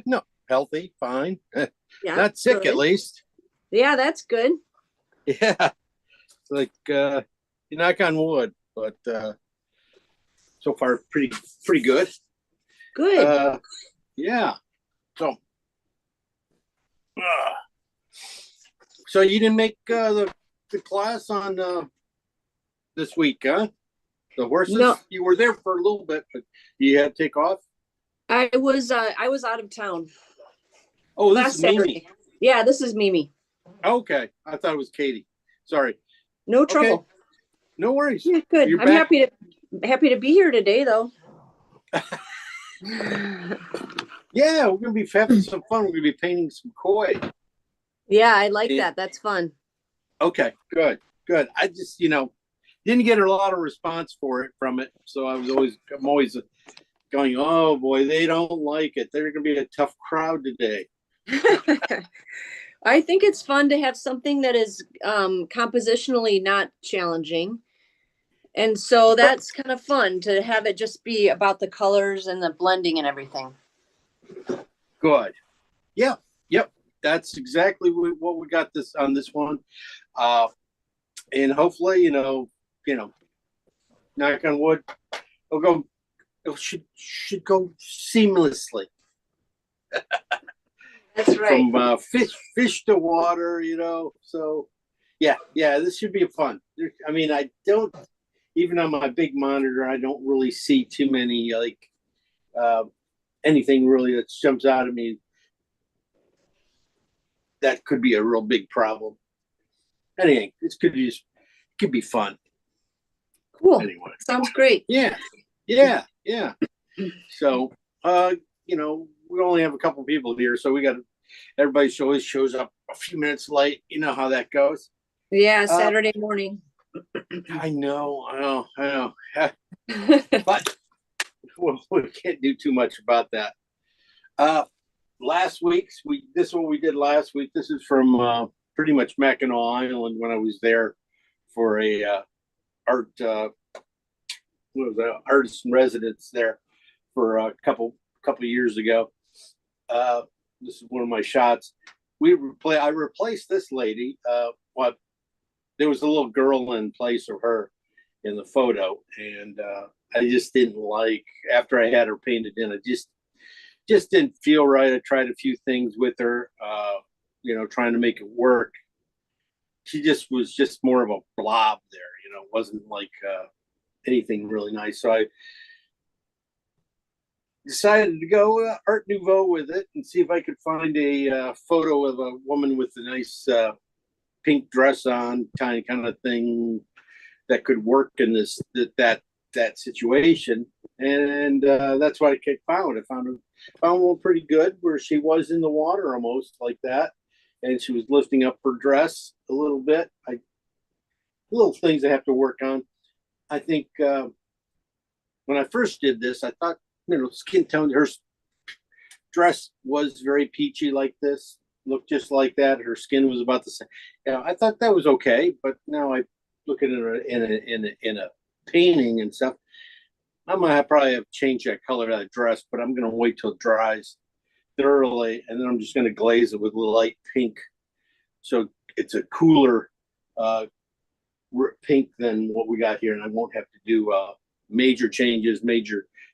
No, healthy, fine. Yeah, Not sick, at good. least. Yeah, that's good. Yeah, it's like you knock on wood, but so far pretty good. Good. Uh, yeah. So, uh, so you didn't make the class on this week, huh? The No, horses. You were there for a little bit, but you had to take off. I was out of town Oh, this is last Mimi. Saturday. Yeah, this is Mimi. Okay, I thought it was Katie. Sorry. No Okay, trouble. no worries. Yeah, good. You're I'm back. happy to be here today though. Yeah, we're gonna be having some fun. We're gonna be painting some koi. Yeah, I like And, that. That's fun. okay, good. I just, didn't get a lot of response for it from it, so I'm always going, oh boy, they don't like it. They're gonna be a tough crowd today. I think it's fun to have something that is compositionally not challenging. And so that's kind of fun to have it just be about the colors and the blending and everything. Good. Yeah, yep. That's exactly what we got this on this one. Uh, and hopefully, knock on wood, it'll go. It should go seamlessly That's right. from fish to water. So yeah. This should be fun. I mean, I don't even on my big monitor. I don't really see too many like uh, anything really that jumps out at me that could be a real big problem. Anything, it could be fun. Cool. Anyway, Sounds great. yeah. So, we only have a couple people here, so we got everybody always shows up a few minutes late. You know how that goes. Yeah, Uh, Saturday morning. I know, but we can't do too much about that. Uh, Last week's this is what we did last week. This is from pretty much Mackinac Island when I was there for a art what was that artist in residence there for a couple years ago. Uh, this is one of my shots. I replaced this lady. What There was a little girl in place of her in the photo, and I just didn't like after I had her painted in. I just didn't feel right. I tried a few things with her, trying to make it work. She just was just more of a blob there, wasn't like anything really nice. So I decided to go Art Nouveau with it and see if I could find a photo of a woman with a nice pink dress on, kind of thing that could work in that situation. And that's what I found. Found one pretty good where she was in the water almost like that, and she was lifting up her dress a little bit. Little things I have to work on. I think when I first did this, I thought skin tone. Her dress was very peachy like this, looked just like that. Her skin was about the same. I thought that was okay, but now I look at it in a painting and stuff. I might probably have changed that color of that dress, but I'm going to wait till it dries thoroughly, and then I'm just going to glaze it with light pink, so it's a cooler uh, pink than what we got here, and I won't have to do major changes.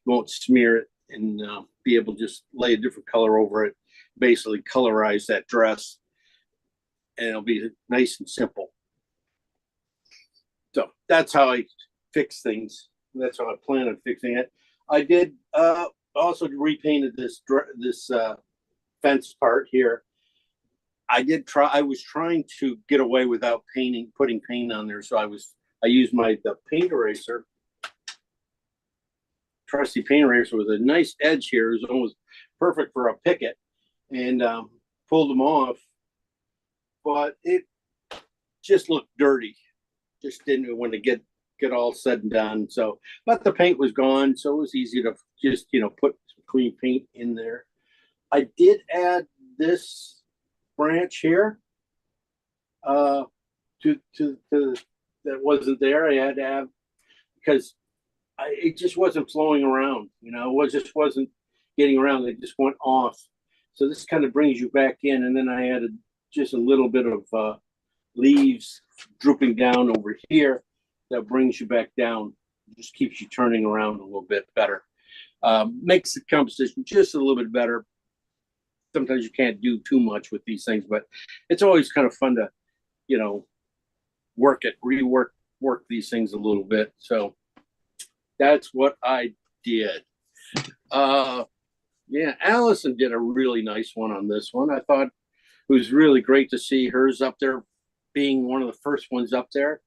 Won't smear it and be able to just lay a different color over it, basically colorize that dress, and it'll be nice and simple. So that's how I fix things. That's how I plan on fixing it. I did also repainted this fence part here. I was trying to get away without putting paint on there. So I used the paint eraser, trusty paint eraser with a nice edge here. It was almost perfect for a picket, and pulled them off. But it just looked dirty. Just didn't want to get all said and done. So, but the paint was gone, so it was easy to just put some clean paint in there. I did add this branch here to that wasn't there. I had to have because it just wasn't flowing around. It just wasn't getting around. It just went off. So this kind of brings you back in, and then I added just a little bit of leaves drooping down over here. That brings you back down. Just keeps you turning around a little bit better. Makes the composition just a little bit better. Sometimes you can't do too much with these things, but it's always kind of fun to, rework these things a little bit. So that's what I did. Yeah, Allison did a really nice one on this one. I thought it was really great to see hers up there, being one of the first ones up there.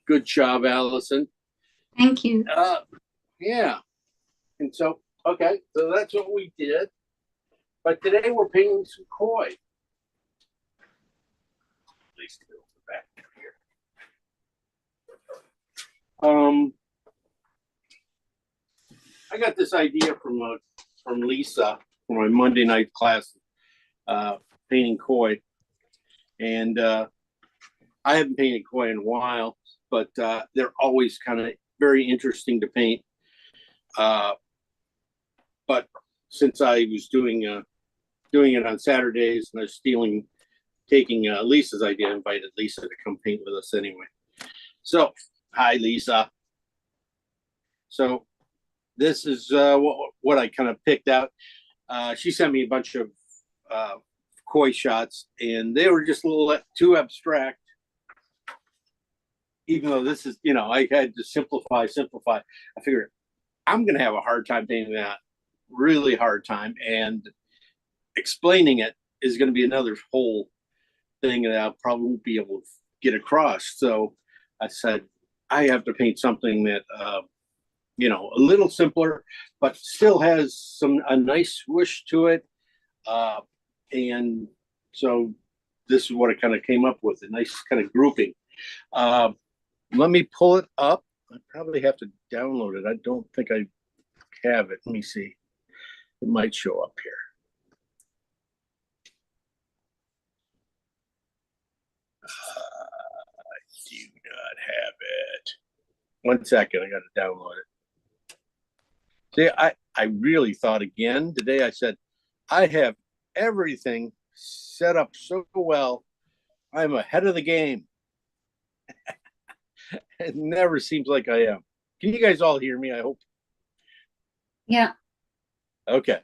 Good job, Allison. Thank you. Yeah. And so, okay, so that's what we did. But today we're painting some koi. At least the back here. I got this idea from Lisa for my Monday night class, painting koi, and I haven't painted koi in a while, but they're always kind of very interesting to paint. But since I was doing it on Saturdays, and I was taking Lisa's idea, I invited Lisa to come paint with us anyway. So, hi, Lisa. So this is what I kind of picked out. She sent me a bunch of koi shots, and they were just a little too abstract. Even though this is, I had to simplify. I figured I'm going to have a hard time painting that, really hard time. And explaining it is going to be another whole thing that I'll probably won't be able to get across. So I said, I have to paint something that, a little simpler, but still has a nice swoosh to it. And so this is what I kind of came up with, a nice kind of grouping. Let me pull it up. I probably have to download it. I don't think I have it. Let me see. It might show up here. I do not have it. 1 second. I got to download it. See, I really thought again today. I said, I have everything set up so well. I'm ahead of the game. It never seems like I am. Can you guys all hear me? I hope. Yeah. Okay.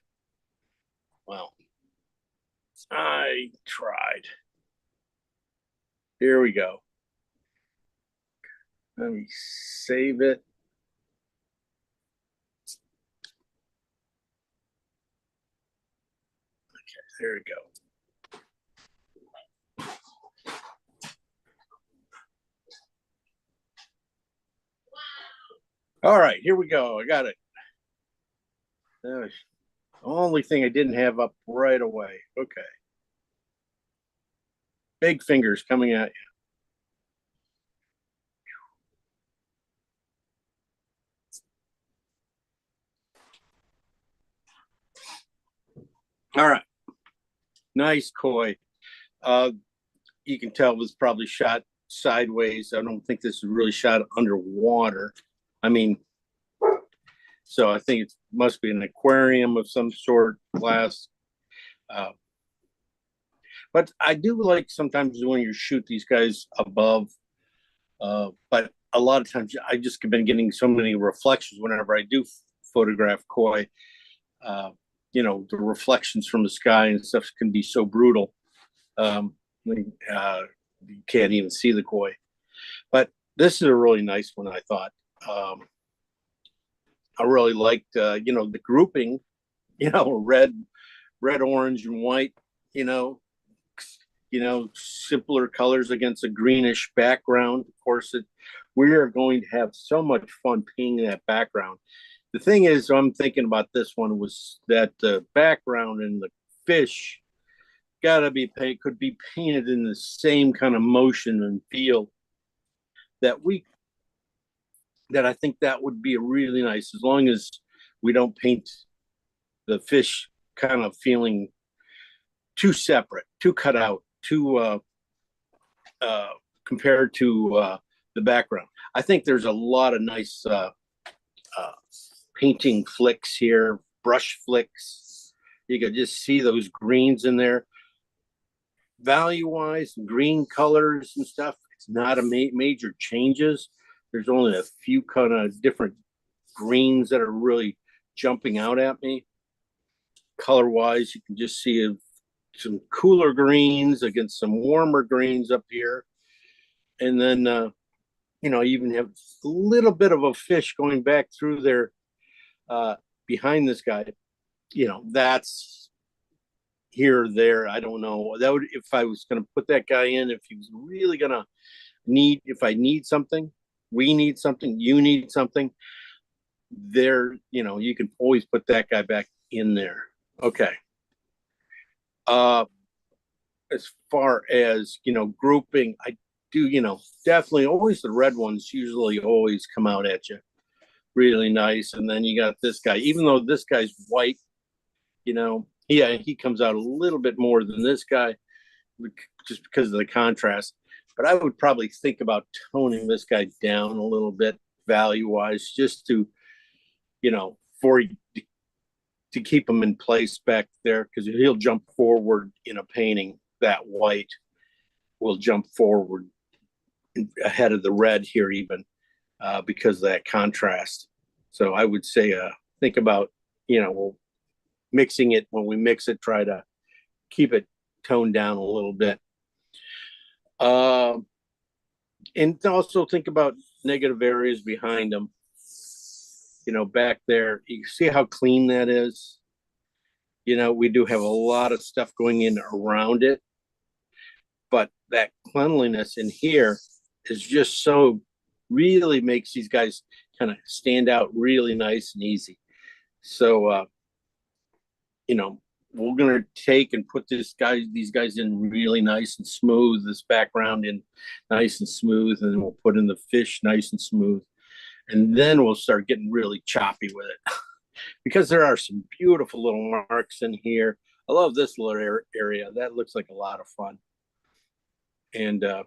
Well, I tried. Here we go. Let me save it. Okay, there we go. All right, here we go. I got it. The only thing I didn't have up right away. Okay. Big fingers coming at you. All right. Nice koi. You can tell it was probably shot sideways. I don't think this is really shot underwater. I mean, so I think it must be an aquarium of some sort, glass. But I do like sometimes when you shoot these guys above. But a lot of times I just have been getting so many reflections whenever I do photograph koi. The reflections from the sky and stuff can be so brutal. You can't even see the koi. But this is a really nice one, I thought. I really liked, the grouping, red, orange, and white, simpler colors against a greenish background. Of course, we are going to have so much fun painting that background. The thing is, I'm thinking about this one was that the background and the fish could be painted in the same kind of motion and feel that I think that would be really nice, as long as we don't paint the fish kind of feeling too separate, too cut out, too compared to the background. I think there's a lot of nice painting flicks here, brush flicks You can just see those greens in there. Value wise, green colors and stuff, it's not a major changes. There's only a few kind of different greens that are really jumping out at me. Color wise, you can just see some cooler greens against some warmer greens up here. And then, you even have a little bit of a fish going back through there behind this guy. That's here, there. I don't know. That would, if I was going to put that guy in, if he was really going to if I need something, we need something, you need something, there, you can always put that guy back in there. Okay. As far as, grouping, I do, definitely always the red ones usually always come out at you really nice. And then you got this guy, even though this guy's white, he comes out a little bit more than this guy just because of the contrast. But I would probably think about toning this guy down a little bit value wise, just to, to keep him in place back there, because he'll jump forward in a painting. That white will jump forward ahead of the red here, even because of that contrast. So I would say think about, mixing it. When we mix it, try to keep it toned down a little bit. And also think about negative areas behind them. Back there, you see how clean that is. We do have a lot of stuff going in around it, but that cleanliness in here is just so really makes these guys kind of stand out really nice and easy. So, we're going to take and put these guys in really nice and smooth, this background in nice and smooth, and then we'll put in the fish nice and smooth. And then we'll start getting really choppy with it because there are some beautiful little marks in here. I love this little area. That looks like a lot of fun. And of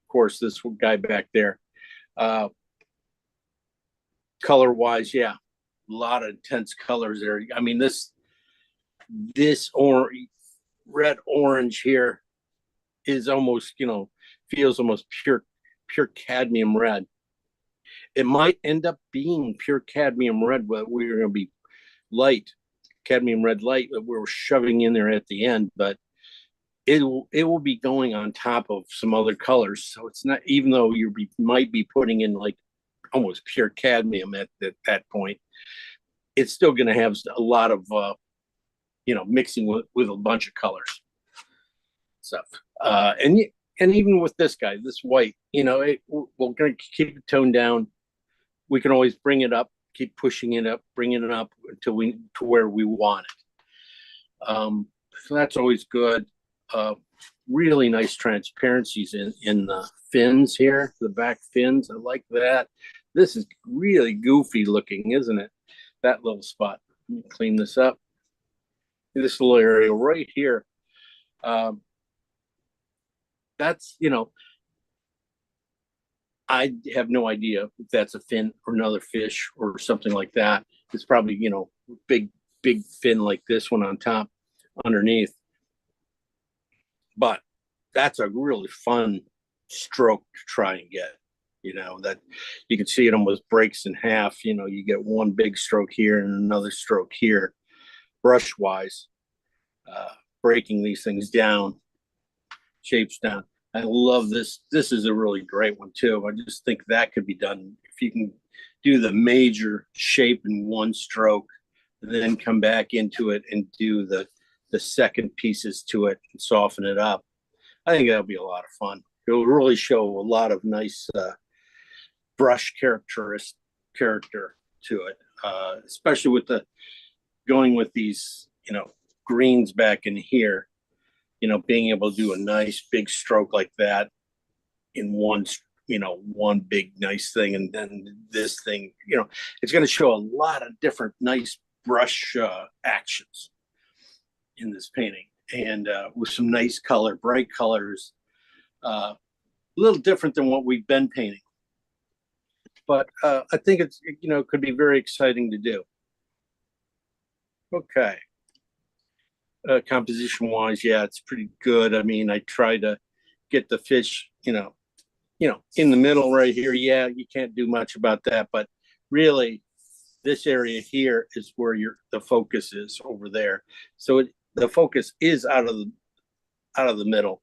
course, this guy back there, color wise, yeah, a lot of intense colors there. I mean, this red orange here is almost, feels almost pure cadmium red. It might end up being pure cadmium red, but we're going to be light, cadmium red light that we're shoving in there at the end, but it will be going on top of some other colors. So it's not, even though might be putting in like almost pure cadmium at that point, it's still going to have a lot of, mixing with a bunch of colors stuff. And even with this guy, this white, we're going to keep it toned down. We can always bring it up, keep pushing it up, bringing it up until to where we want it. So that's always good. Really nice transparencies in the fins here, the back fins. I like that. This is really goofy looking, isn't it? That little spot. Let me clean this up. This little area right here. That's, I have no idea if that's a fin or another fish or something like that. It's probably, big fin like this one on top underneath. But that's a really fun stroke to try and get, that you can see it almost breaks in half. You get one big stroke here and another stroke here, brush wise, breaking these things down, shapes down. I love this. This is a really great one too. I just think that could be done if you can do the major shape in one stroke, and then come back into it and do the second pieces to it and soften it up. I think that'll be a lot of fun. It will really show a lot of nice brush character to it, especially with going with these, greens back in here. Being able to do a nice big stroke like that in one big nice thing, and then this thing, it's going to show a lot of different nice brush actions in this painting, and with some nice color, bright colors, a little different than what we've been painting. But I think it's, could be very exciting to do. Okay. composition wise, yeah, it's pretty good. I mean, I try to get the fish, in the middle right here. Yeah, you can't do much about that, but really, this area here is where the focus is over there. So the focus is out of the middle.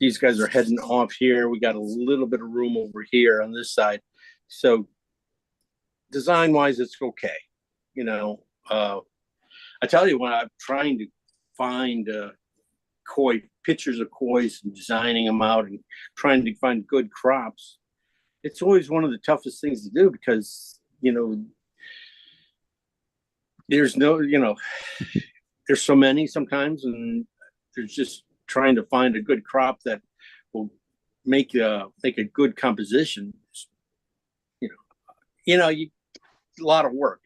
These guys are heading off here. We got a little bit of room over here on this side. So design wise, it's okay. I tell you, when I'm trying to find pictures of koi's and designing them out and trying to find good crops, it's always one of the toughest things to do because, there's there's so many sometimes, and there's just trying to find a good crop that will make a good composition. A lot of work.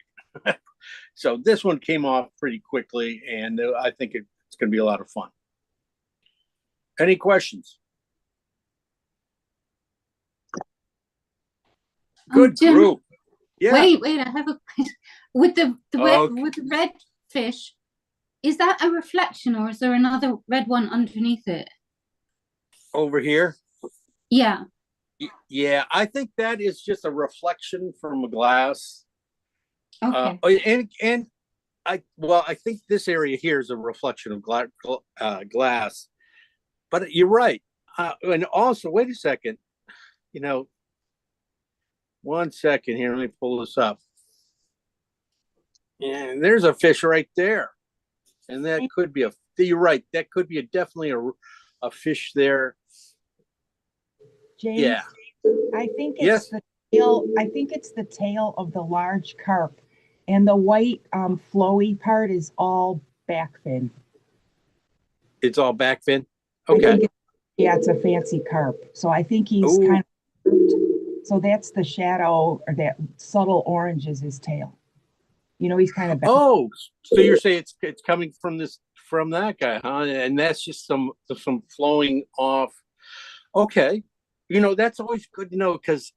So this one came off pretty quickly, and I think it's going to be a lot of fun. Any questions? Good Jim, group. Yeah. Wait, I have a question. With the red fish, is that a reflection or is there another red one underneath it? Over here? Yeah. Yeah, I think that is just a reflection from a glass. Okay. And I think this area here is a reflection of glass. But you're right. And also, wait a second. 1 second here. Let me pull this up. And there's a fish right there. And that could be you're right. That could be definitely a fish there. James, Yeah. I think it's Yes. the tail. I think it's the tail of the large carp, and the white flowy part is all back fin. It's all back fin. I Okay. think it's a fancy carp. So I think he's Ooh. kind of. So that's the shadow, or that subtle orange is his tail. He's kind of. Oh, so you're saying it's coming from that guy, huh? And that's just some flowing off. Okay. That's always good to know because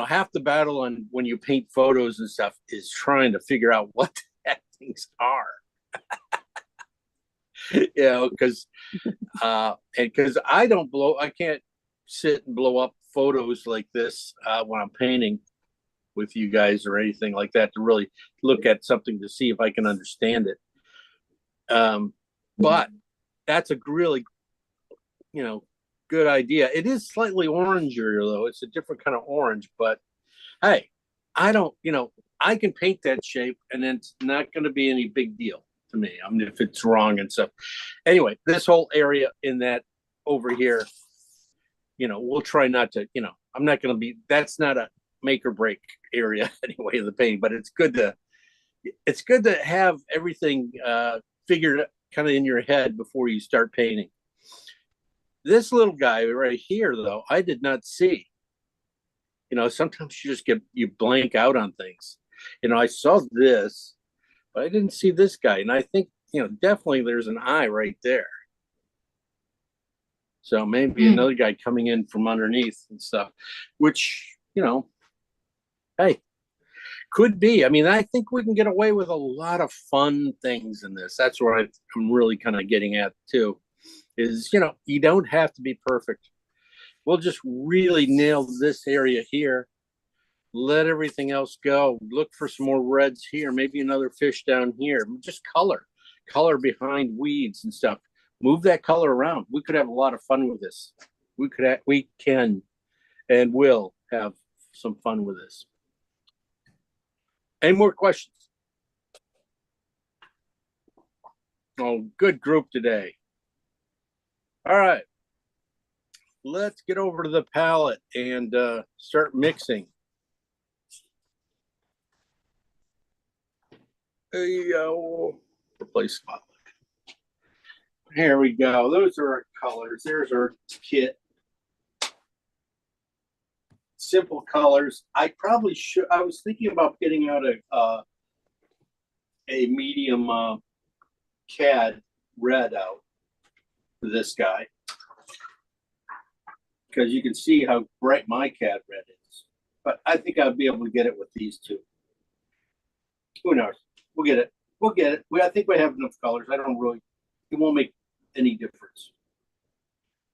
half the battle on when you paint photos and stuff is trying to figure out what that things are. Because I can't sit and blow up photos like this when I'm painting with you guys or anything like that to really look at something to see if I can understand it. But that's a really, good idea. It is slightly oranger though. It's a different kind of orange, but hey, I can paint that shape and it's not going to be any big deal to me. I mean, if it's wrong and stuff. Anyway, this whole area in that over here, we'll try not to, I'm not going to be, that's not a make or break area anyway of the painting, but it's good to have everything figured kind of in your head before you start painting. This little guy right here, though, I did not see. Sometimes you blank out on things. I saw this, but I didn't see this guy. And I think, definitely there's an eye right there. So maybe another guy coming in from underneath and stuff, which, hey, could be. I mean, I think we can get away with a lot of fun things in this. That's where I'm really kind of getting at, too. Is, you don't have to be perfect. We'll just really nail this area here. Let everything else go. Look for some more reds here. Maybe another fish down here. Just color behind weeds and stuff. Move that color around. We could have a lot of fun with this. We can and will have some fun with this. Any more questions? Oh, good group today. All right, let's get over to the palette and start mixing. Replace spotlight. Here we go. Those are our colors. There's our kit. Simple colors. I probably should. I was thinking about getting out a medium CAD red out for this guy, because you can see how bright my CAD red is. But I think I'll be able to get it with these two. Who knows? We'll get it. we'll get it. I think we have enough colors. I don't really, it won't make any difference.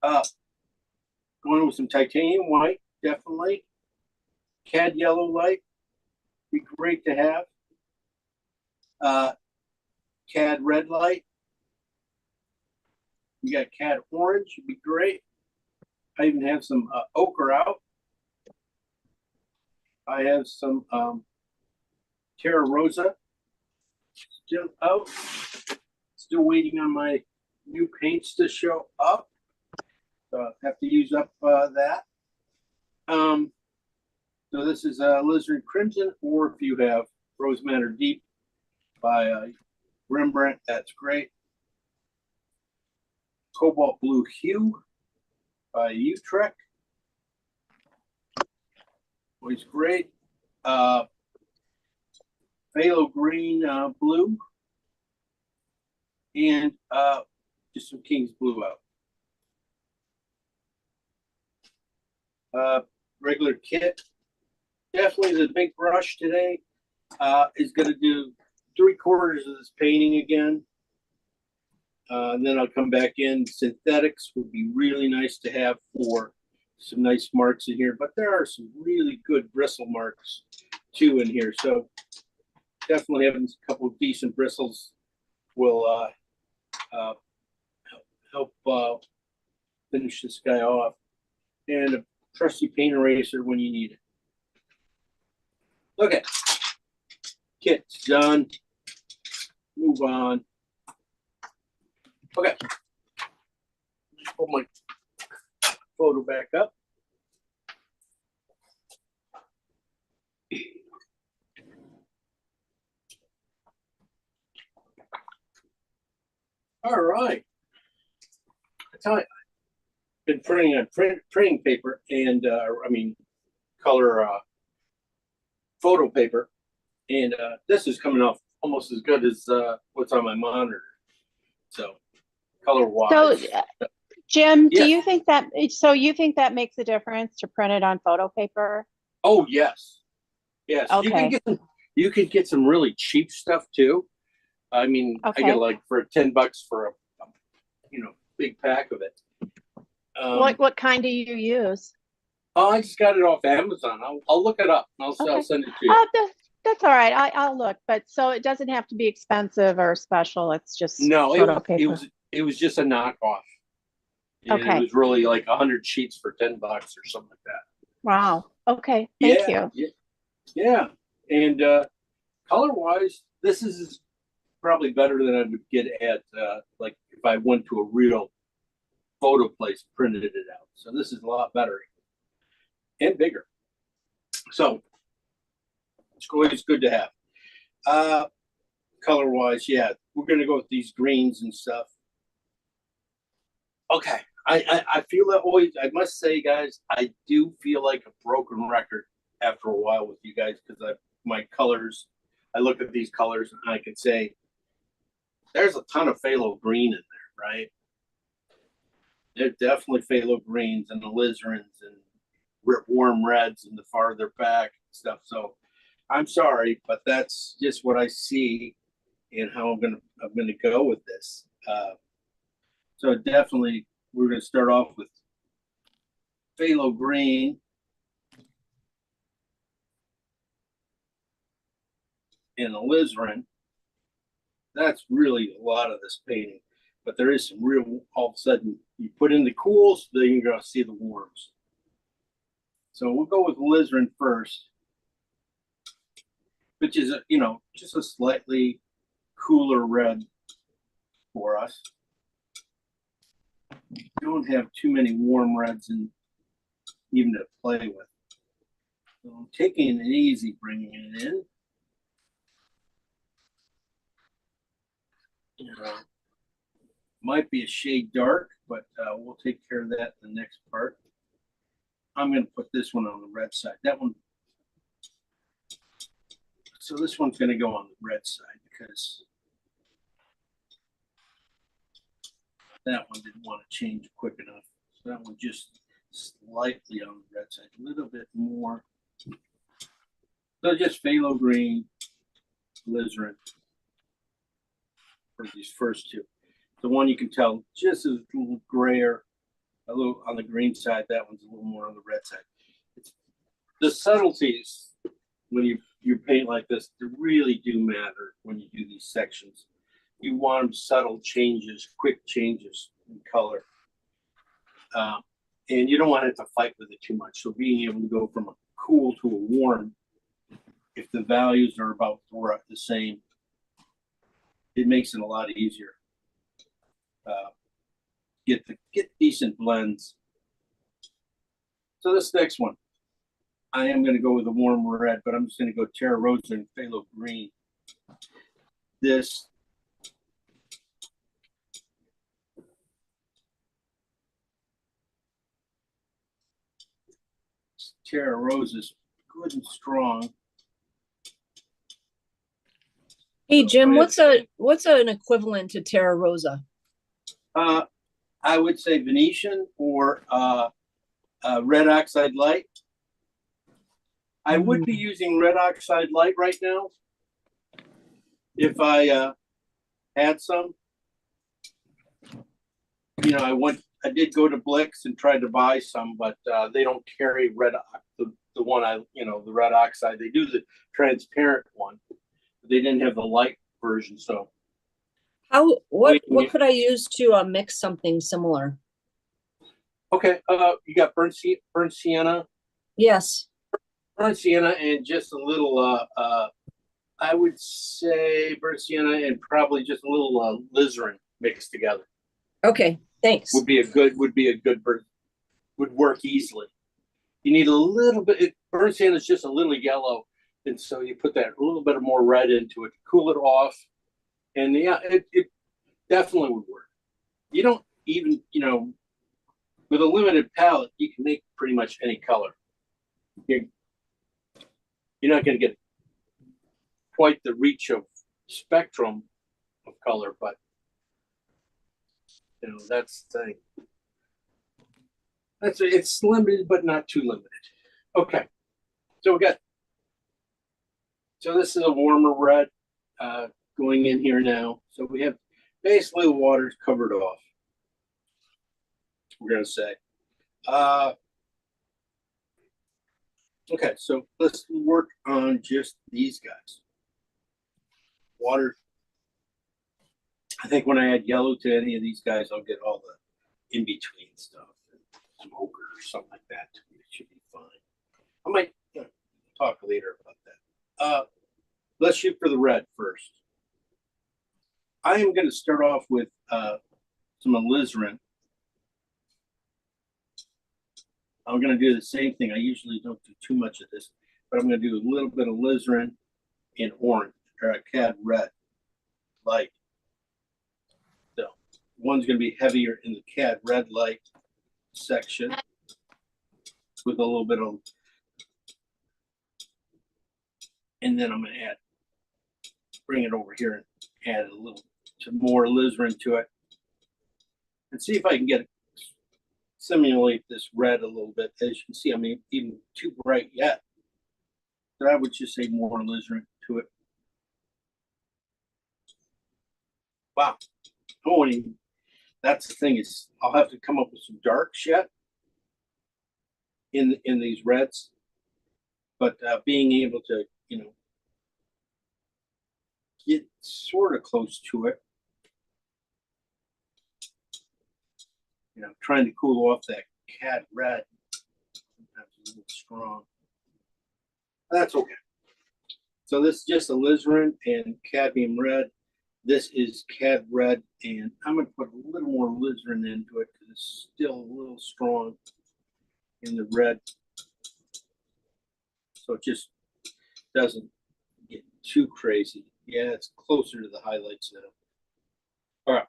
Going with some titanium white, definitely. Cad yellow light, be great to have. Cad red light. You got cad orange, would be great. I even have some ochre out. I have some Terra Rosa still out. Still waiting on my new paints to show up. So I have to use up that. So this is Alizarin Crimson, or if you have Rose Manor Deep by Rembrandt, that's great. Cobalt Blue Hue by Utrecht. Always great. Phthalo Green Blue. And just some King's Blue out. Regular kit. Definitely the big brush today is going to do 3/4 of this painting again. And then I'll come back in. Synthetics would be really nice to have for some nice marks in here, but there are some really good bristle marks too in here. So definitely having a couple of decent bristles will help finish this guy off. And a trusty paint eraser when you need it. Okay, kit's done. Move on. Okay, just pull my photo back up. All right. I tell you, I've been printing on printing paper and color photo paper, and this is coming off almost as good as what's on my monitor. So color wise. So Jim, Yes. do you think that, so you think that makes a difference to print it on photo paper? Oh yes, yes. Okay. You can get some really cheap stuff too. I mean, I Okay. get like for $10 for a big pack of it. What kind do you use? Oh, I just got it off Amazon. I'll look it up. I'll Okay. send it to you. That's all right. I'll look, but so it doesn't have to be expensive or special. It's just No, photo paper. it was just a knockoff. And Okay. It was really like 100 sheets for $10 or something like that. Wow. Okay. Thank you. Yeah. And color wise, this is probably better than I would get at like if I went to a real photo place and printed it out. So this is a lot better and bigger. So it's always good to have. Color wise, yeah, we're gonna go with these greens and stuff. Okay. I feel that always, I must say, guys, I do feel like a broken record after a while with you guys because my colors, I look at these colors and I can say there's a ton of phthalo green in there, right? There's definitely phthalo greens and alizarins and warm reds in the farther back and stuff. So I'm sorry, but that's just what I see and how I'm gonna go with this. So definitely we're gonna start off with phthalo green. And alizarin. That's really a lot of this painting, but there is some real, all of a sudden, you put in the cools, then you're going to see the warms. So we'll go with alizarin first, which is, just a slightly cooler red for us. Don't have too many warm reds and even to play with. So I'm taking it easy, bringing it in. Might be a shade dark, but we'll take care of that in the next part. I'm going to put this one on the red side. That one. So this one's going to go on the red side because that one didn't want to change quick enough. So that one just slightly on the red side, a little bit more. So just phthalo green, alizarin. for these first two. The one you can tell just is a little grayer, a little on the green side. That one's a little more on the red side. It's, the subtleties when you paint like this, they really do matter when you do these sections. You want them subtle changes, quick changes in color. And you don't want it to fight with it too much. So being able to go from a cool to a warm, if the values are about the same, it makes it a lot easier. Get decent blends. So this next one, I am going to go with a warm red, but I'm just going to go Terra Rosa and Phthalo Green. This Terra Rosa is good and strong. Hey, Jim, what's an equivalent to Terra Rosa? I would say Venetian or red oxide light. I would be using red oxide light right now if I had some. You know, I did go to Blix and tried to buy some, but they don't carry the one the red oxide. They do the transparent one. But they didn't have the light version, so. What could I use to mix something similar? Okay, you got burnt sienna. Yes. Burnt sienna and just a little, I would say burnt sienna and probably just a little alizarin mixed together. Okay, thanks. Would work easily. You need a little bit. Burnt sienna is just a little yellow, and so you put that a little bit more red into it, cool it off, and yeah, it definitely would work. You don't even, with a limited palette, you can make pretty much any color. You're not going to get quite the reach of spectrum of color, but that's the thing. It's limited, but not too limited. Okay, so this is a warmer red going in here now. So we have basically the water's covered off. We're gonna say. Okay, so let's work on just these guys. Water. I think when I add yellow to any of these guys, I'll get all the in-between stuff, some ochre or something like that. It should be fine. I might talk later about that. Let's shoot for the red first. I am going to start off with some alizarin. I'm going to do the same thing. I usually don't do too much of this, but I'm going to do a little bit of alizarin in orange or a cad red light. So one's going to be heavier in the cad red light section with a little bit of, and then I'm going to bring it over here and add a little more alizarin to it and see if I can simulate this red a little bit. As you can see, I'm even too bright yet. But I would just say more alizarin to it. Wow. That's the thing is I'll have to come up with some darks yet in these reds. But being able to, get sort of close to it. Trying to cool off that cad red. Sometimes a little strong. That's okay. So this is just alizarin and cadmium red. This is cad red, and I'm going to put a little more alizarin into it because it's still a little strong in the red. So it just doesn't get too crazy. Yeah, it's closer to the highlights now. All right.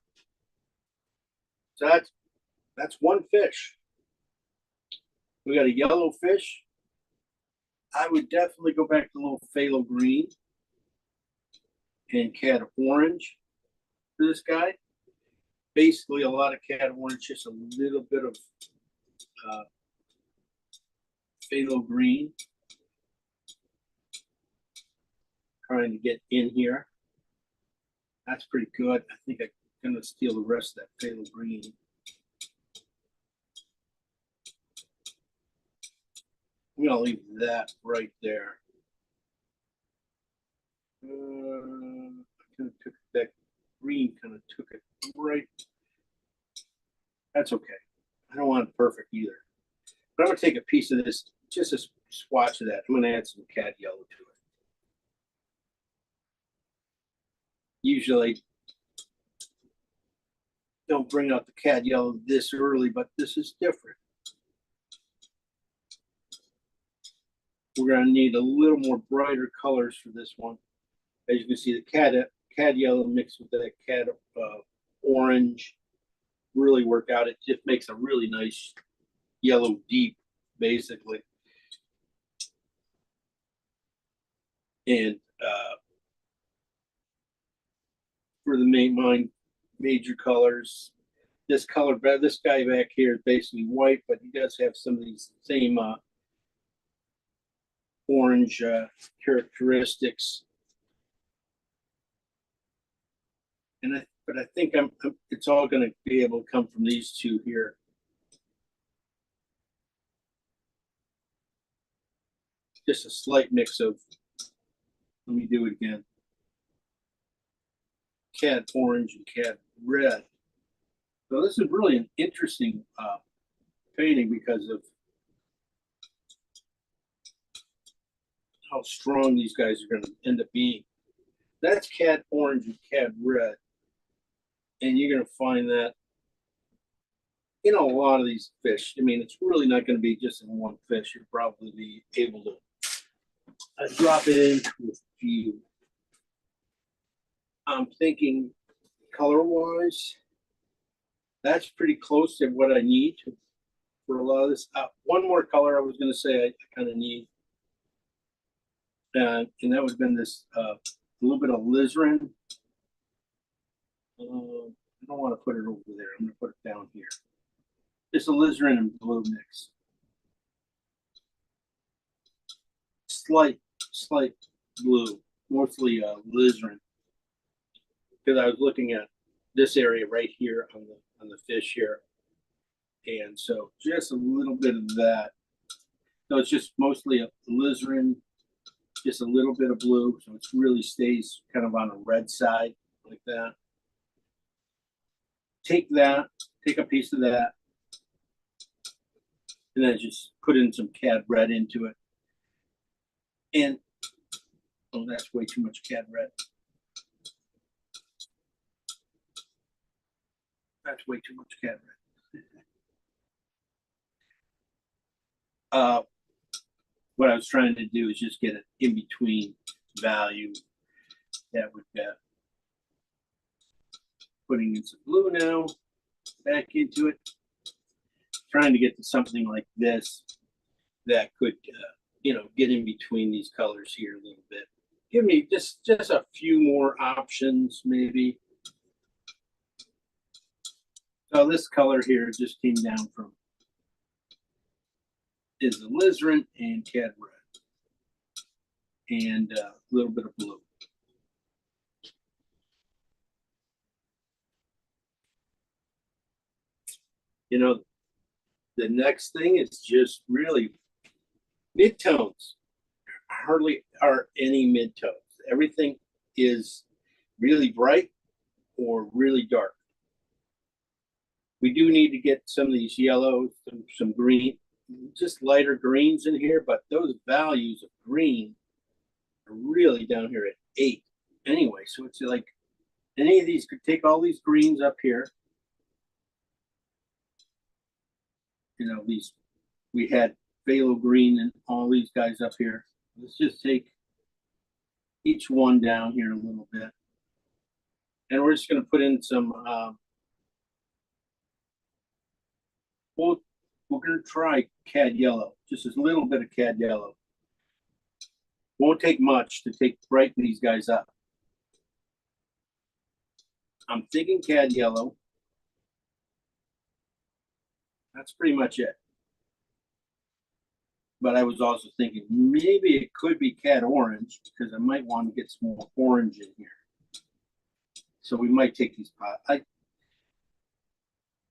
So that's one fish. We got a yellow fish. I would definitely go back to a little phthalo green and cad orange for this guy. Basically, a lot of cad orange, just a little bit of phthalo green. Trying to get in here. That's pretty good. I think I'm gonna steal the rest of that phthalo green. I'm gonna leave that right there. Kind of took that green, kind of took it right. That's okay. I don't want it perfect either. But I'm gonna take a piece of this, just a swatch of that. I'm gonna add some cad yellow to it. Usually don't bring out the cad yellow this early, but this is different. We're gonna need a little more brighter colors for this one. As you can see, the cad yellow mixed with that cad orange really work out. It just makes a really nice yellow deep, basically. And for the major colors, this guy back here is basically white, but he does have some of these same orange characteristics. But I think it's all going to be able to come from these two here. Just a slight mix of, let me do it again, cad orange and cad red. So this is really an interesting painting because of how strong these guys are going to end up being. That's cad orange and cad red. And you're going to find that in a lot of these fish. I mean, it's really not going to be just in one fish. You'll probably be able to drop it into a few. I'm thinking color-wise, that's pretty close to what I need for a lot of this. One more color I was going to say I kind of need. And that would have been this a little bit of alizarin. I don't want to put it over there. I'm going to put it down here. It's alizarin and blue mix. Slight blue, mostly alizarin. Because I was looking at this area right here on the fish here, and so just a little bit of that. So it's just mostly alizarin, just a little bit of blue, so it really stays kind of on the red side like that. Take a piece of that, and then just put in some cad red into it. And, oh, that's way too much cad red. That's way too much cad red. What I was trying to do is just get an in-between value that would putting in some blue now, back into it, trying to get to something like this that could, get in between these colors here a little bit. Give me just a few more options, maybe. So this color here just came down from is alizarin and cad red, and a little bit of blue. The next thing is just really midtones. Hardly are any midtones. Everything is really bright or really dark. We do need to get some of these yellows, some green, just lighter greens in here, but those values of green are really down here at 8 anyway. So it's like any of these could take all these greens up here. We had phthalo green and all these guys up here. Let's just take each one down here a little bit. And we're just going to put in some, we're going to try cad yellow, just a little bit of cad yellow. Won't take much to brighten these guys up. I'm thinking cad yellow. That's pretty much it. But I was also thinking maybe it could be cad orange because I might want to get some more orange in here. So we might take these I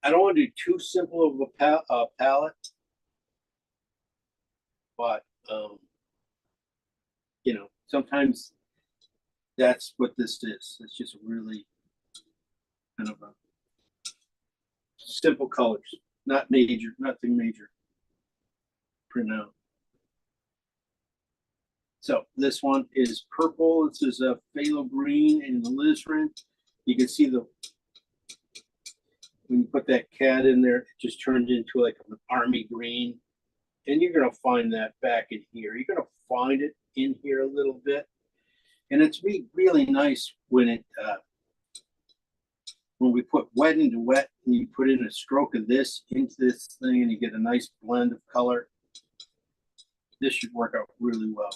don't want to do too simple of a palette, but you know, sometimes that's what this is. It's just really kind of a simple colors, not major, nothing major. Print out. So this one is purple. This is a phthalo green and alizarin. You can see the when you put that cat in there, it just turns into like an army green. And you're gonna find that back in here. You're gonna find it in here a little bit, and it's really nice when it when we put wet into wet, and you put in a stroke of this into this thing, and you get a nice blend of color. This should work out really well.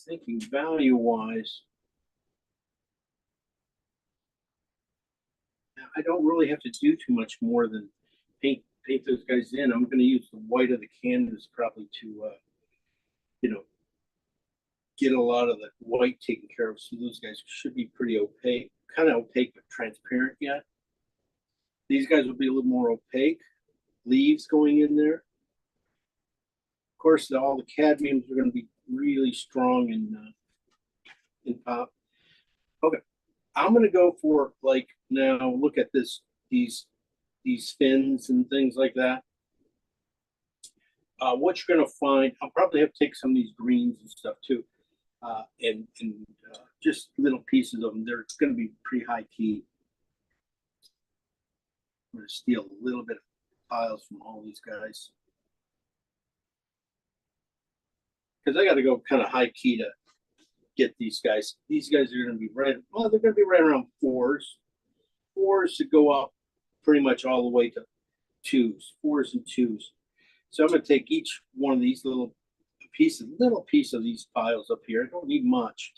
Thinking value wise, I don't really have to do too much more than paint those guys in. I'm going to use the white of the canvas probably to, you know, get a lot of the white taken care of. So those guys should be pretty opaque, kind of opaque but transparent yet. These guys will be a little more opaque. Leaves going in there. Of course, all the cadmiums are going to be really strong in pop. Okay, I'm going to go for like now. Look at this, these fins and things like that. What you're going to find, I'll probably have to take some of these greens and stuff too, and just little pieces of them. They're going to be pretty high key. I'm going to steal a little bit of piles from all these guys. Because I got to go kind of high key to get these guys. These guys are going to be right, well, they're going to be right around fours. Fours to go up pretty much all the way to twos, fours and twos. So I'm going to take each one of these little piece of these piles up here. I don't need much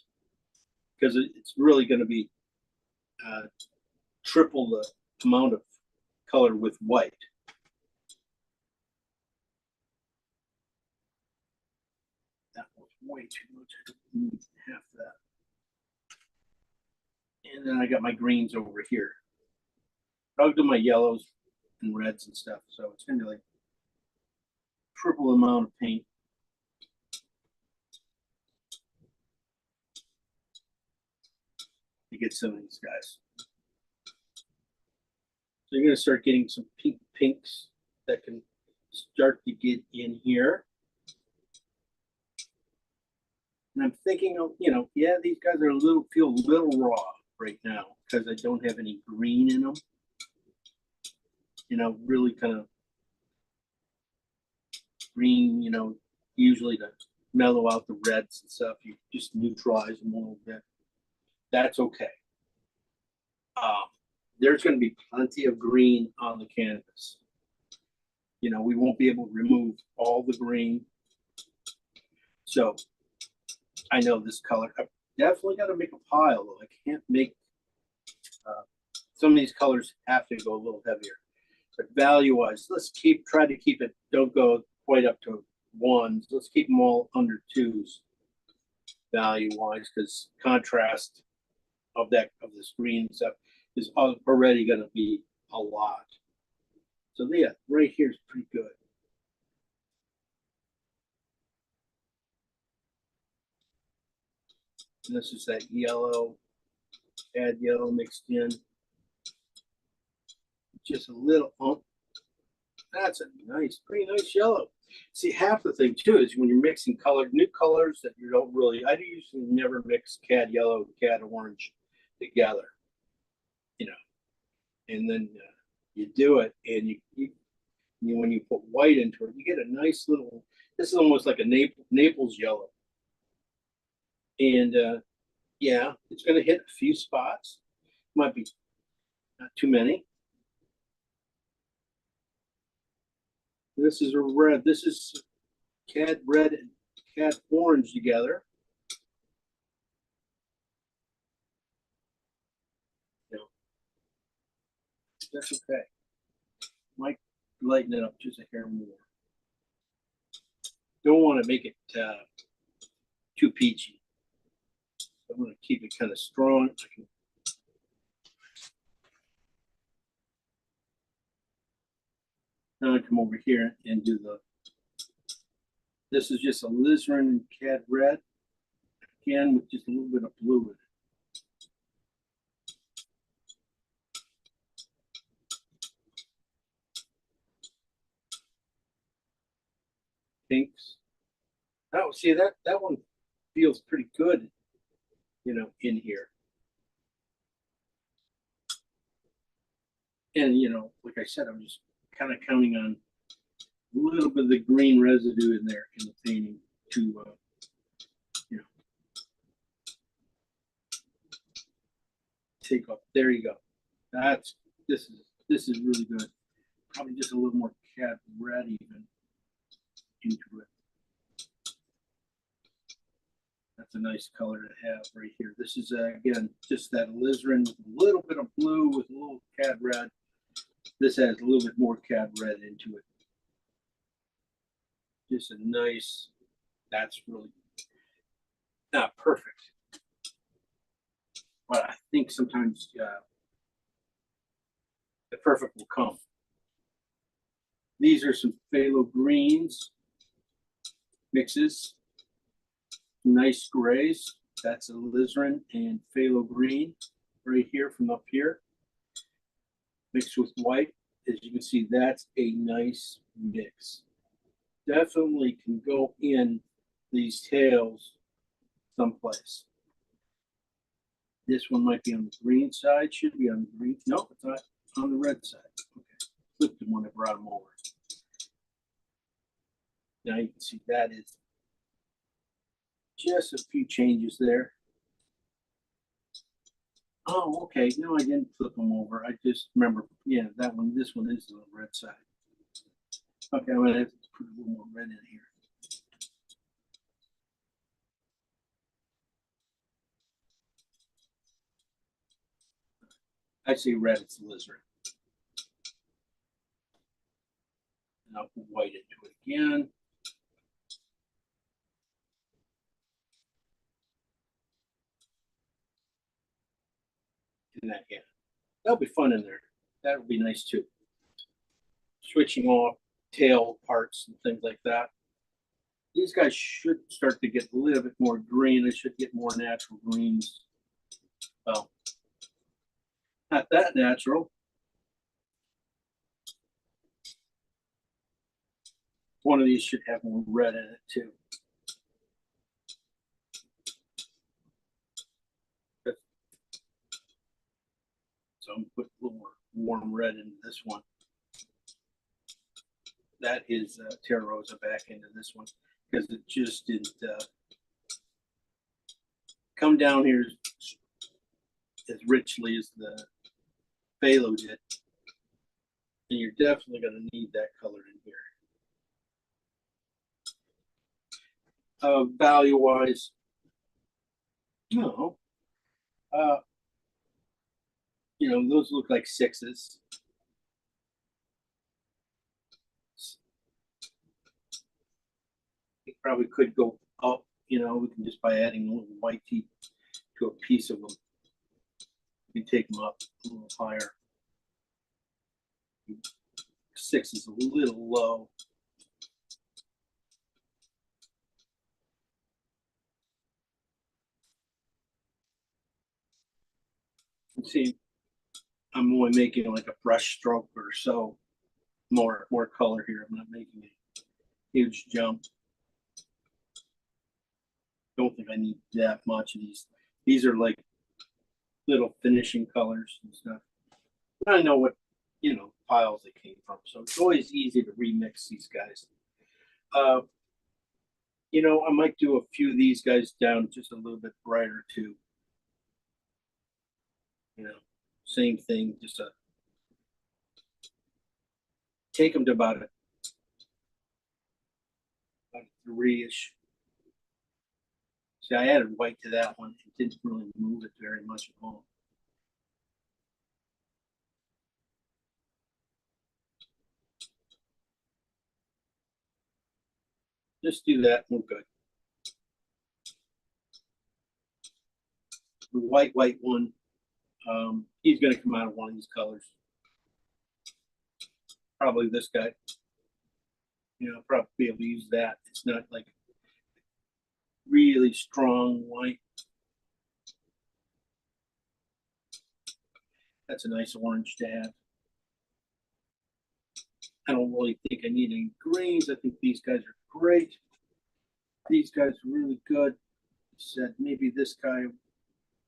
because it's really going to be triple the amount of color with white. That was way too much. I don't need half that. And then I got my greens over here. I'll do my yellows and reds and stuff. So it's going to be like triple amount of paint. To get some of these guys. So you're going to start getting some pinks that can start to get in here. And I'm thinking, you know, yeah, these guys are feel a little raw right now because I don't have any green in them. You know, really kind of green, you know, usually to mellow out the reds and stuff, you just neutralize them a little bit. That's okay. There's going to be plenty of green on the canvas. You know, we won't be able to remove all the green. So I know this color, I've definitely got to make a pile though. I can't make, some of these colors have to go a little heavier. But value wise, let's try to keep it, don't go quite up to ones. Let's keep them all under twos value wise, because contrast of this green stuff is already going to be a lot. So yeah, right here is pretty good. And this is that yellow, add yellow mixed in. Just a little, that's a pretty nice yellow. See, half the thing too is when you're mixing new colors that you don't really, I usually never mix cad yellow and cad orange together, you know, and then you do it, and you when you put white into it, you get a nice little, this is almost like a Naples yellow. And yeah, it's going to hit a few spots. Might be not too many. This is a red. This is cad red and cad orange together. That's okay. Might lighten it up just a hair more. Don't want to make it too peachy. I'm going to keep it kind of strong. Now I come over here and do the. This is just a alizarin and cad red, again with just a little bit of blue in it. Pinks. Oh, see that one feels pretty good, you know, in here. And you know, like I said, I'm just kind of counting on a little bit of the green residue in there in the painting to, you know, take off. There you go. This is really good. Probably just a little more cad red even into it. That's a nice color to have right here. This is again just that alizarin with a little bit of blue with a little cad red. This has a little bit more cad red into it. Just a nice. That's really not perfect, but I think sometimes the perfect will come. These are some phthalo greens mixes. Nice grays. That's alizarin and phthalo green right here from up here. Mixed with white. As you can see, that's a nice mix. Definitely can go in these tails someplace. This one might be on the green side. Should be on the green. No, it's not on the red side. Okay. Flipped them when I brought them over. Now you can see that is just a few changes there. Oh, okay. No, I didn't flip them over. I just remember, yeah, that one, this one is on the red side. Okay, I'm gonna have to put a little more red in here. I see red, it's alizarin. And I'll put white into it again. And that, yeah, that'll be fun in there. That'll be nice too. Switching off tail parts and things like that. These guys should start to get a little bit more green. They should get more natural greens. Well, not that natural. One of these should have more red in it too. So I'm putting a little more warm red into this one. That is Terra Rosa back into this one because it just didn't come down here as richly as the phthalo did. And you're definitely going to need that color in here. Value wise, no. You know, those look like sixes. It probably could go up, you know, we can just by adding a little white tea to a piece of them. We take them up a little higher. 6 is a little low. You see, I'm only making like a brush stroke or so more color here. I'm not making a huge jump. Don't think I need that much of these. These are like little finishing colors and stuff. I know what, you know, piles they came from, so it's always easy to remix these guys. You know, I might do a few of these guys down just a little bit brighter too. You know, same thing, just take them to about a 3-ish. See, I added white to that one. It didn't really move it very much at all. Just do that, we're good. The white one, he's gonna come out of one of these colors. Probably this guy. You know, probably be able to use that. It's not like really strong white. That's a nice orange to have. I don't really think I need any greens. I think these guys are great. These guys are really good. Said maybe this guy,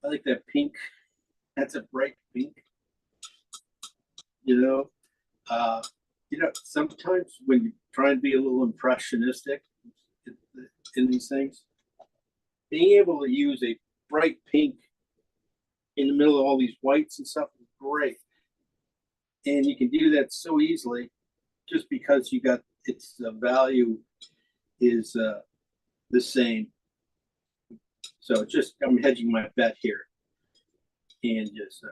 I like that pink. That's a bright pink. You know, sometimes when you try and be a little impressionistic in these things, being able to use a bright pink in the middle of all these whites and stuff is great. And you can do that so easily just because you got its value is the same. So just I'm hedging my bet here and just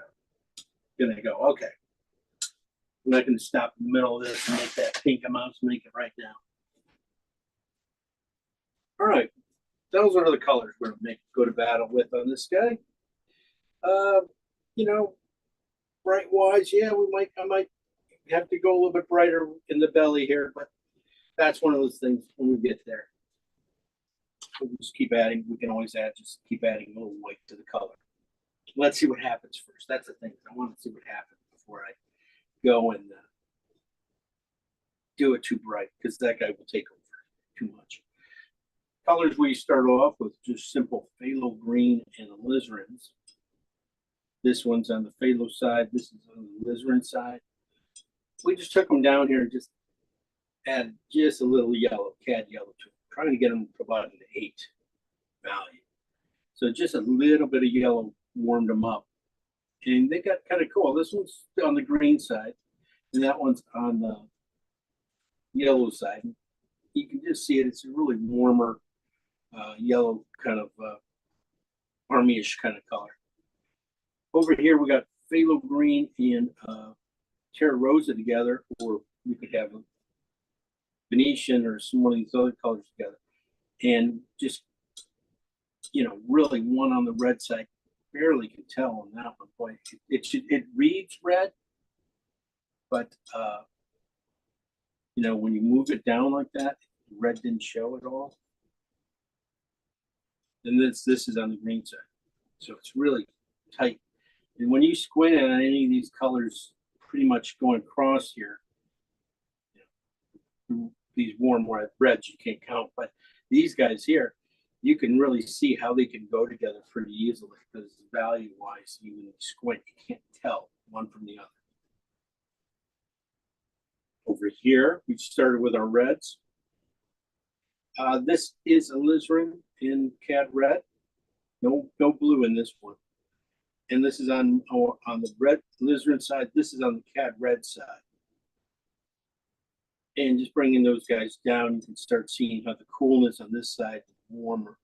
gonna go, okay. I'm not gonna stop in the middle of this and make that pink. I'm out to make it right now. All right, those are the colors we're gonna go to battle with on this guy. You know, bright wise, yeah, I might have to go a little bit brighter in the belly here, but that's one of those things when we get there. We'll just keep adding. We can always just keep adding a little white to the color. Let's see what happens first. That's the thing. I want to see what happens before I go and do it too bright, because that guy will take over too much. Colors we start off with just simple phthalo green and alizarans. This one's on the phthalo side. This is on the alizarin side. We just took them down here and just added just a little yellow, cad yellow to them, trying to get them to about an 8 value. So just a little bit of yellow warmed them up. And they got kind of cool. This one's on the green side, and that one's on the yellow side. You can just see it. It's a really warmer yellow kind of army-ish kind of color. Over here, we got phthalo green and Terra Rosa together, or we could have a Venetian or some one of these other colors together. And just, you know, really one on the red side. Barely can tell on that one. Boy, it reads red, but you know, when you move it down like that, red didn't show at all. And this is on the green side, so it's really tight. And when you squint at any of these colors, pretty much going across here, you know, these warm reds you can't count, but these guys here, you can really see how they can go together pretty easily, because value-wise, even if you squint, you can't tell one from the other. Over here, we started with our reds. This is alizarin in cad red. No blue in this one. And this is on the red alizarin side. This is on the cad red side. And just bringing those guys down, you can start seeing how the coolness on this side is warmer,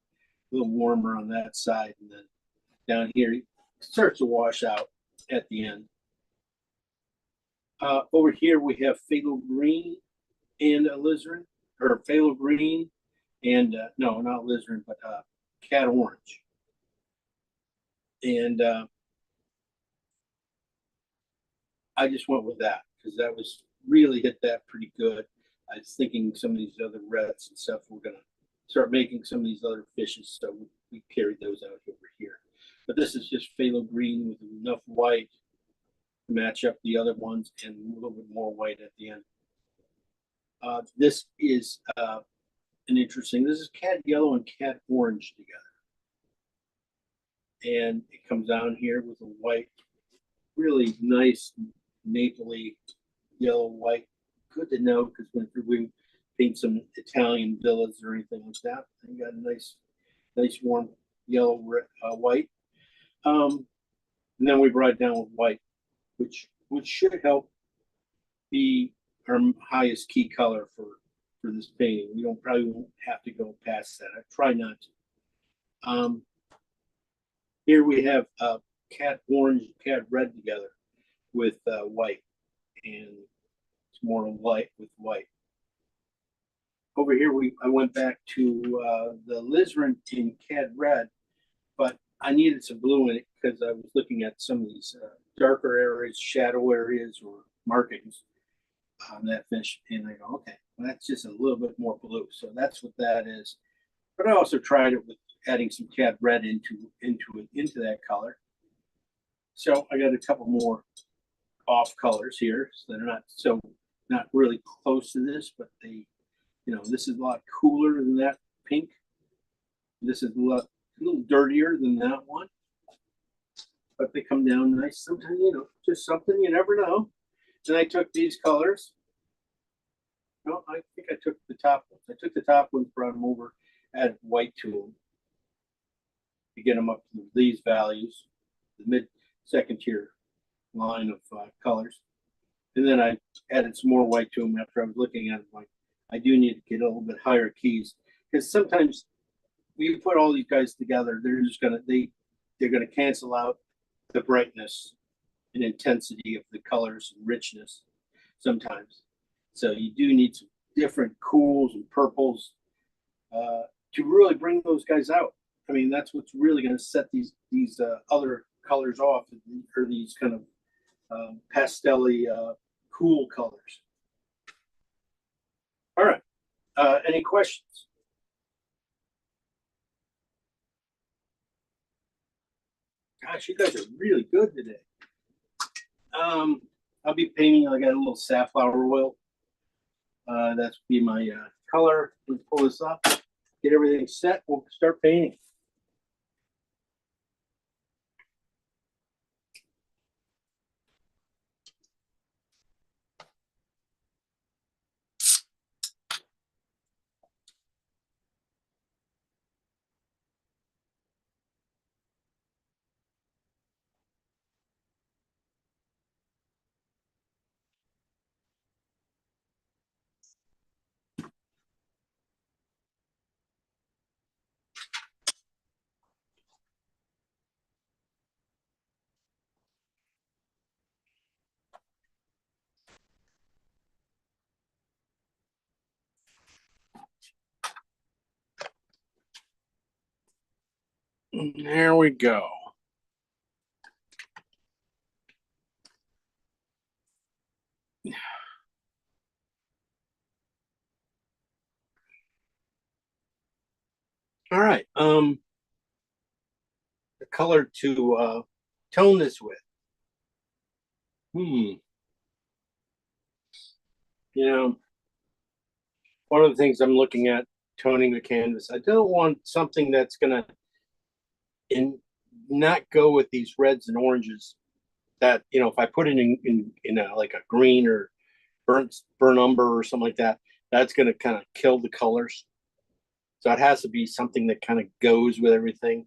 a little warmer on that side, and then down here it starts to wash out at the end. Over here we have phthalo green and alizarin, or phthalo green and no, not alizarin, but cad orange. And I just went with that because that was really hit that pretty good. I was thinking some of these other reds and stuff, we're gonna start making some of these other fishes, so we carried those out over here. But this is just phthalo green with enough white to match up the other ones and a little bit more white at the end. This is an interesting, this is cad yellow and cad orange together. And it comes down here with a white, really nice mapley yellow white. Good to know, because when we paint some Italian villas or anything like that, they got a nice warm yellow white. And then we brought it down with white, which should help be our highest key color for this painting. We probably won't have to go past that. I try not to. Here we have cad orange, cad red together with white, and it's more light with white. over here, I went back to the Lizerin in Cad Red, but I needed some blue in it because I was looking at some of these darker areas, shadow areas, or markings on that fish, and I go, okay, well, that's just a little bit more blue. So that's what that is. But I also tried it with adding some Cad Red into that color. So I got a couple more off colors here, so they're not really close to this, but they, this is a lot cooler than that pink. This is a little dirtier than that one, but they come down nice. Sometimes, just something, you never know. Then I took these colors. No, I think I took the top ones. I took the top ones, brought them over, added white to them to get them up to these values, the mid second tier line of colors. And then I added some more white to them after I was looking at them. Like, I do need to get a little bit higher keys because sometimes when you put all these guys together, they're gonna cancel out the brightness and intensity of the colors and richness sometimes. So you do need some different cools and purples to really bring those guys out. I mean, that's what's really going to set these other colors off, or these kind of pastel-y cool colors. All right. Any questions? Gosh, you guys are really good today. I'll be painting. I got a little safflower oil. That's be my color. Let's pull this up, get everything set. We'll start painting. There we go. All right. The color to tone this with. One of the things I'm looking at toning the canvas, I don't want something that's gonna not go with these reds and oranges. That if I put it in like a green or burnt umber or something like that, that's gonna kind of kill the colors. So it has to be something that kind of goes with everything.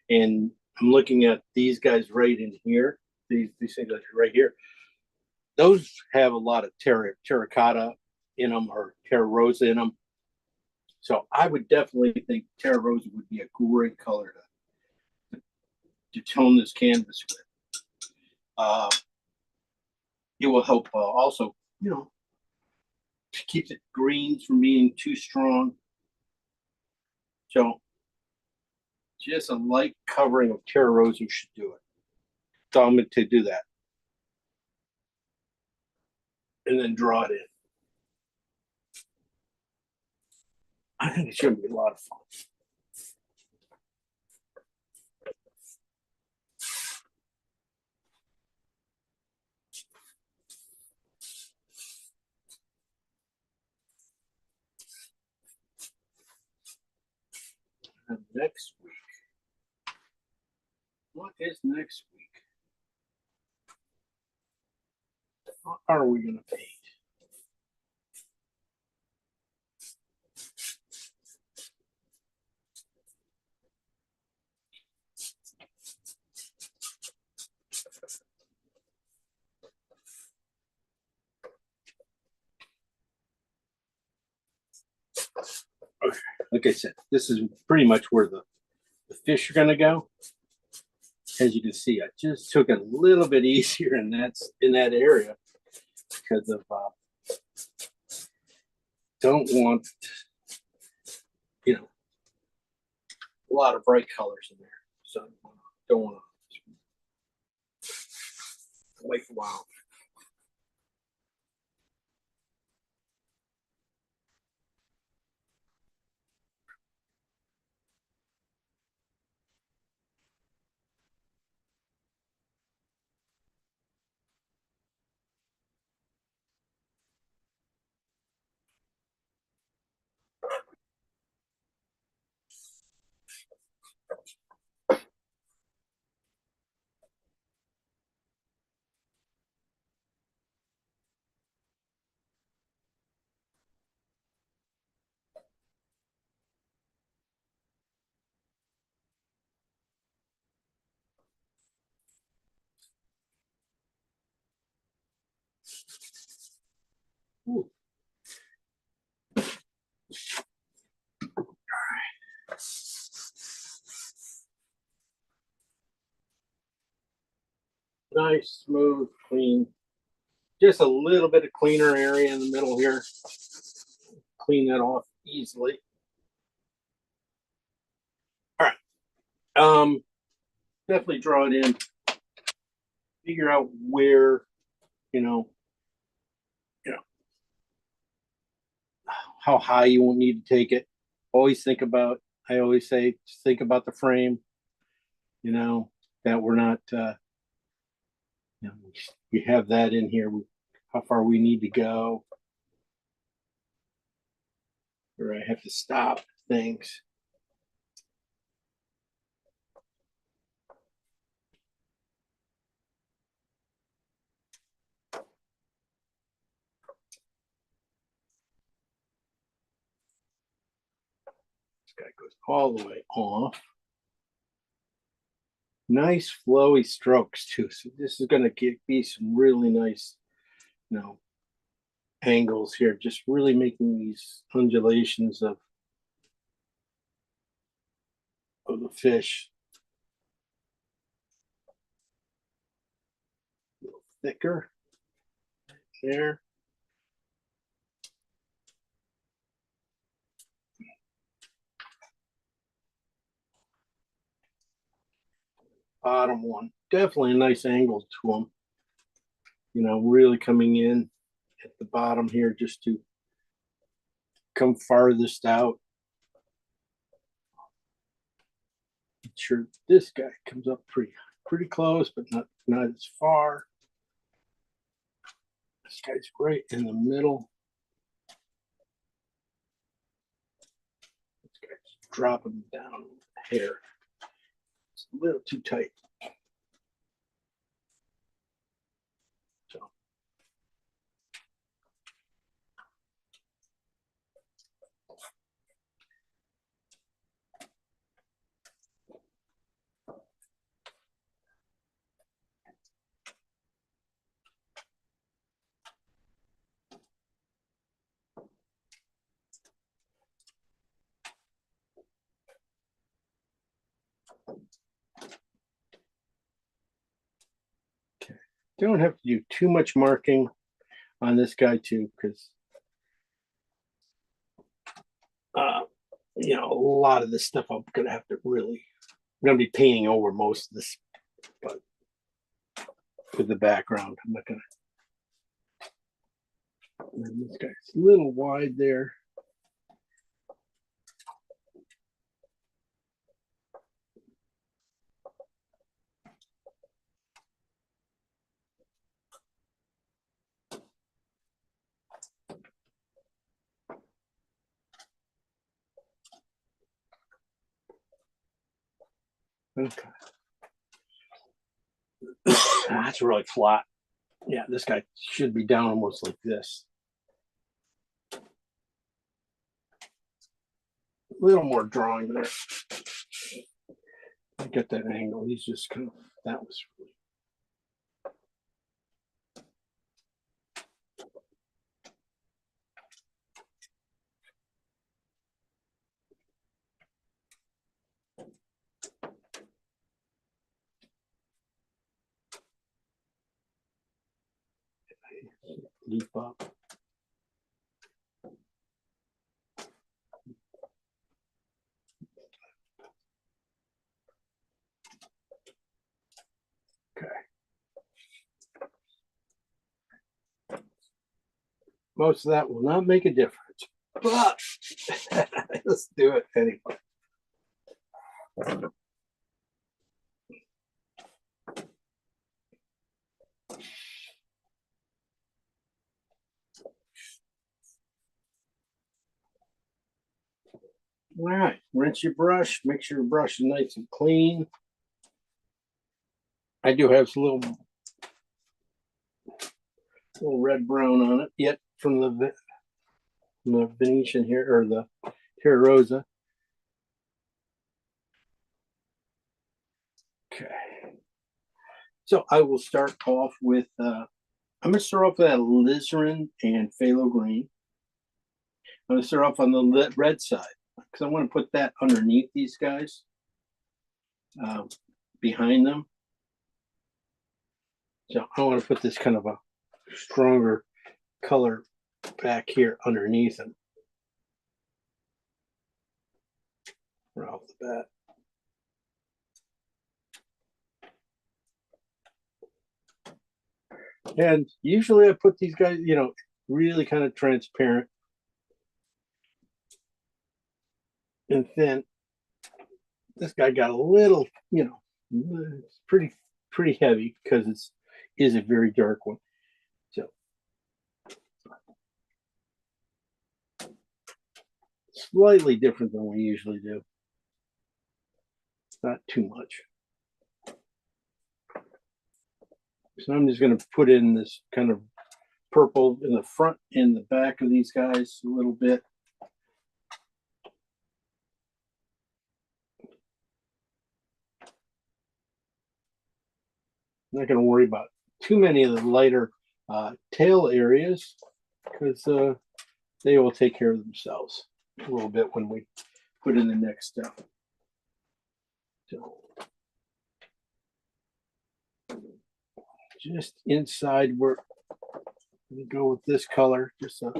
And I'm looking at these guys right in here. These things right here. Those have a lot of terracotta in them, or terra rosa in them. So I would definitely think terra rosa would be a great color to tone this canvas with. It will help also, to keep the greens from being too strong. So just a light covering of terra rosa should do it. So I'm going to do that. And then draw it in. I think it's going to be a lot of fun. And next week. What is next week? What are we going to paint? Okay, like I said, this is pretty much where the fish are going to go. As you can see, I just took it a little bit easier in that area because of don't want, you know, a lot of bright colors in there. So don't want to wait a while. Ooh. Nice, smooth, clean. Just a little bit of cleaner area in the middle here. Clean that off easily. All right. Definitely draw it in. Figure out where, you know, how high you won't need to take it. Always think about, I always say, just think about the frame, you know, that we're not, you know, we have that in here, how far we need to go. Or I have to stop things. This guy goes all the way off. Nice flowy strokes too. So this is going to be some really nice, you know, angles here. Just really making these undulations of the fish a little thicker there. Bottom one, definitely a nice angle to them. You know, really coming in at the bottom here just to come farthest out. Sure, this guy comes up pretty close, but not as far. This guy's right in the middle. This guy's dropping down a hair. It's a little too tight. So don't have to do too much marking on this guy too, because you know, a lot of this stuff I'm gonna be painting over most of this, but with the background, I'm not gonna. And this guy's a little wide there. Okay. That's really flat. Yeah, this guy should be down almost like this. A little more drawing there. I get that angle. He's just kind of, that was really. Deep up. most of that will not make a difference, but let's do it anyway. All right, rinse your brush, make sure your brush is nice and clean. I do have some little red brown on it yet from the Venetian here, or the Terra Rosa. Okay. So I will start off with, I'm going to start off with that alizarin and phthalo green. I'm going to start off on the red side because I want to put that underneath these guys, behind them. So I want to put this kind of a stronger color back here underneath them. Right off the bat. And usually I put these guys, you know, really kind of transparent and thin. This guy got a little, you know, it's pretty heavy because is a very dark one. So slightly different than we usually do. Not too much. So I'm just going to put in this kind of purple in the front and the back of these guys a little bit. I'm not going to worry about too many of the lighter tail areas because they will take care of themselves a little bit when we put in the next step. So just inside where we go with this color, just a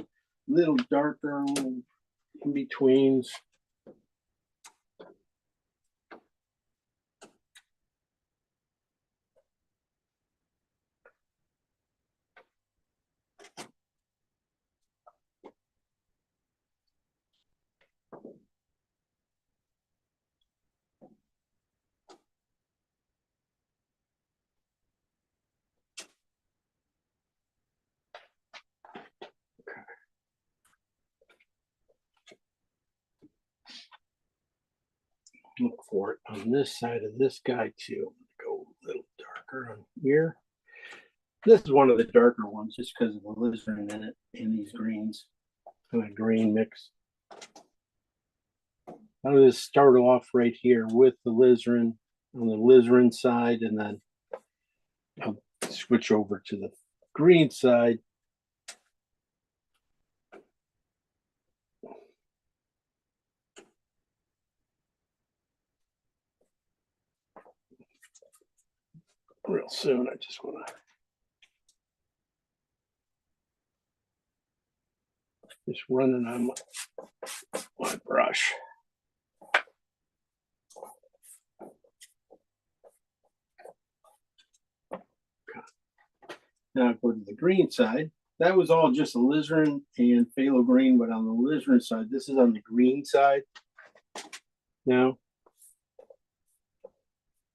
little darker, little in betweens. Look for it on this side of this guy too. Go a little darker on here. This is one of the darker ones just because of the alizarin in it and these greens, kind of green mix. I'm going to start off right here with the alizarin on the alizarin side, and then I'll switch over to the green side. Real soon. I just want to just run it on my brush. Now I go to the green side. That was all just alizarin and phthalo green, but on the alizarin side, this is on the green side. Now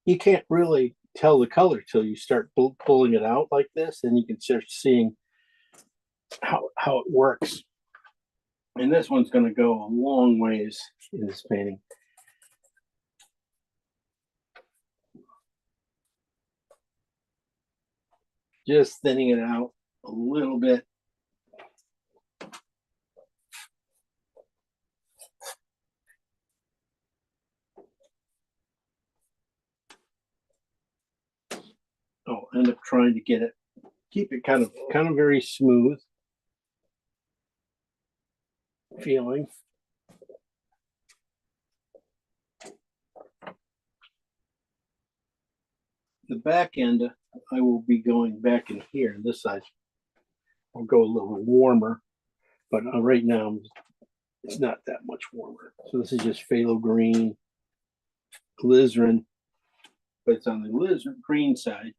you can't really tell the color till you start pulling it out like this, and you can start seeing how it works. And this one's going to go a long ways in this painting. Just thinning it out a little bit. I'll end up trying to get it, keep it kind of very smooth feeling. The back end, I will be going back in here. This side, I'll go a little warmer, but right now it's not that much warmer. So this is just phthalo green, alizarin, but it's on the alizarin green side.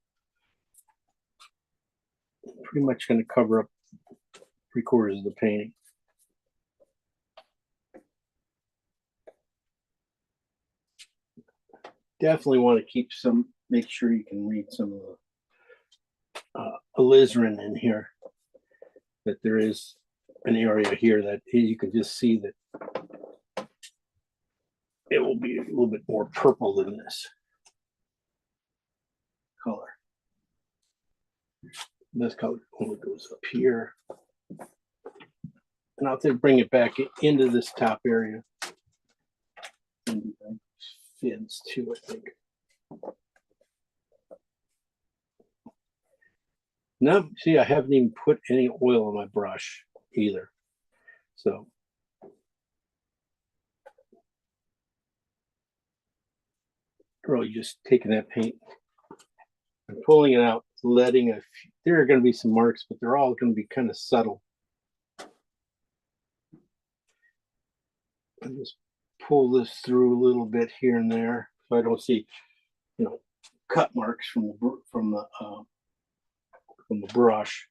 Pretty much going to cover up 3/4 of the painting. Definitely want to keep some, make sure you can read some of the alizarin in here. That there is an area here that you can just see that it will be a little bit more purple than this color. This color only goes up here. And I'll bring it back into this top area. And fins too, I think. Now, see, I haven't even put any oil on my brush either. So really just taking that paint and pulling it out, letting a few, there are going to be some marks, but they're all going to be kind of subtle. And just pull this through a little bit here and there, so I don't see, you know, cut marks from the brush.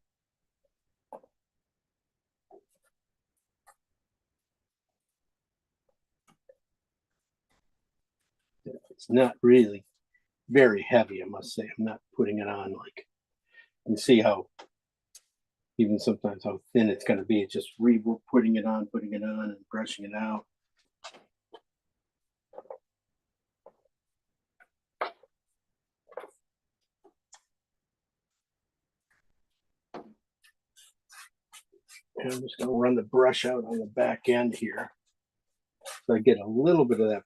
It's not really very heavy, I must say. I'm not putting it on like, you can see how, even sometimes how thin it's going to be. It's just putting it on and brushing it out. And I'm just going to run the brush out on the back end here, so I get a little bit of that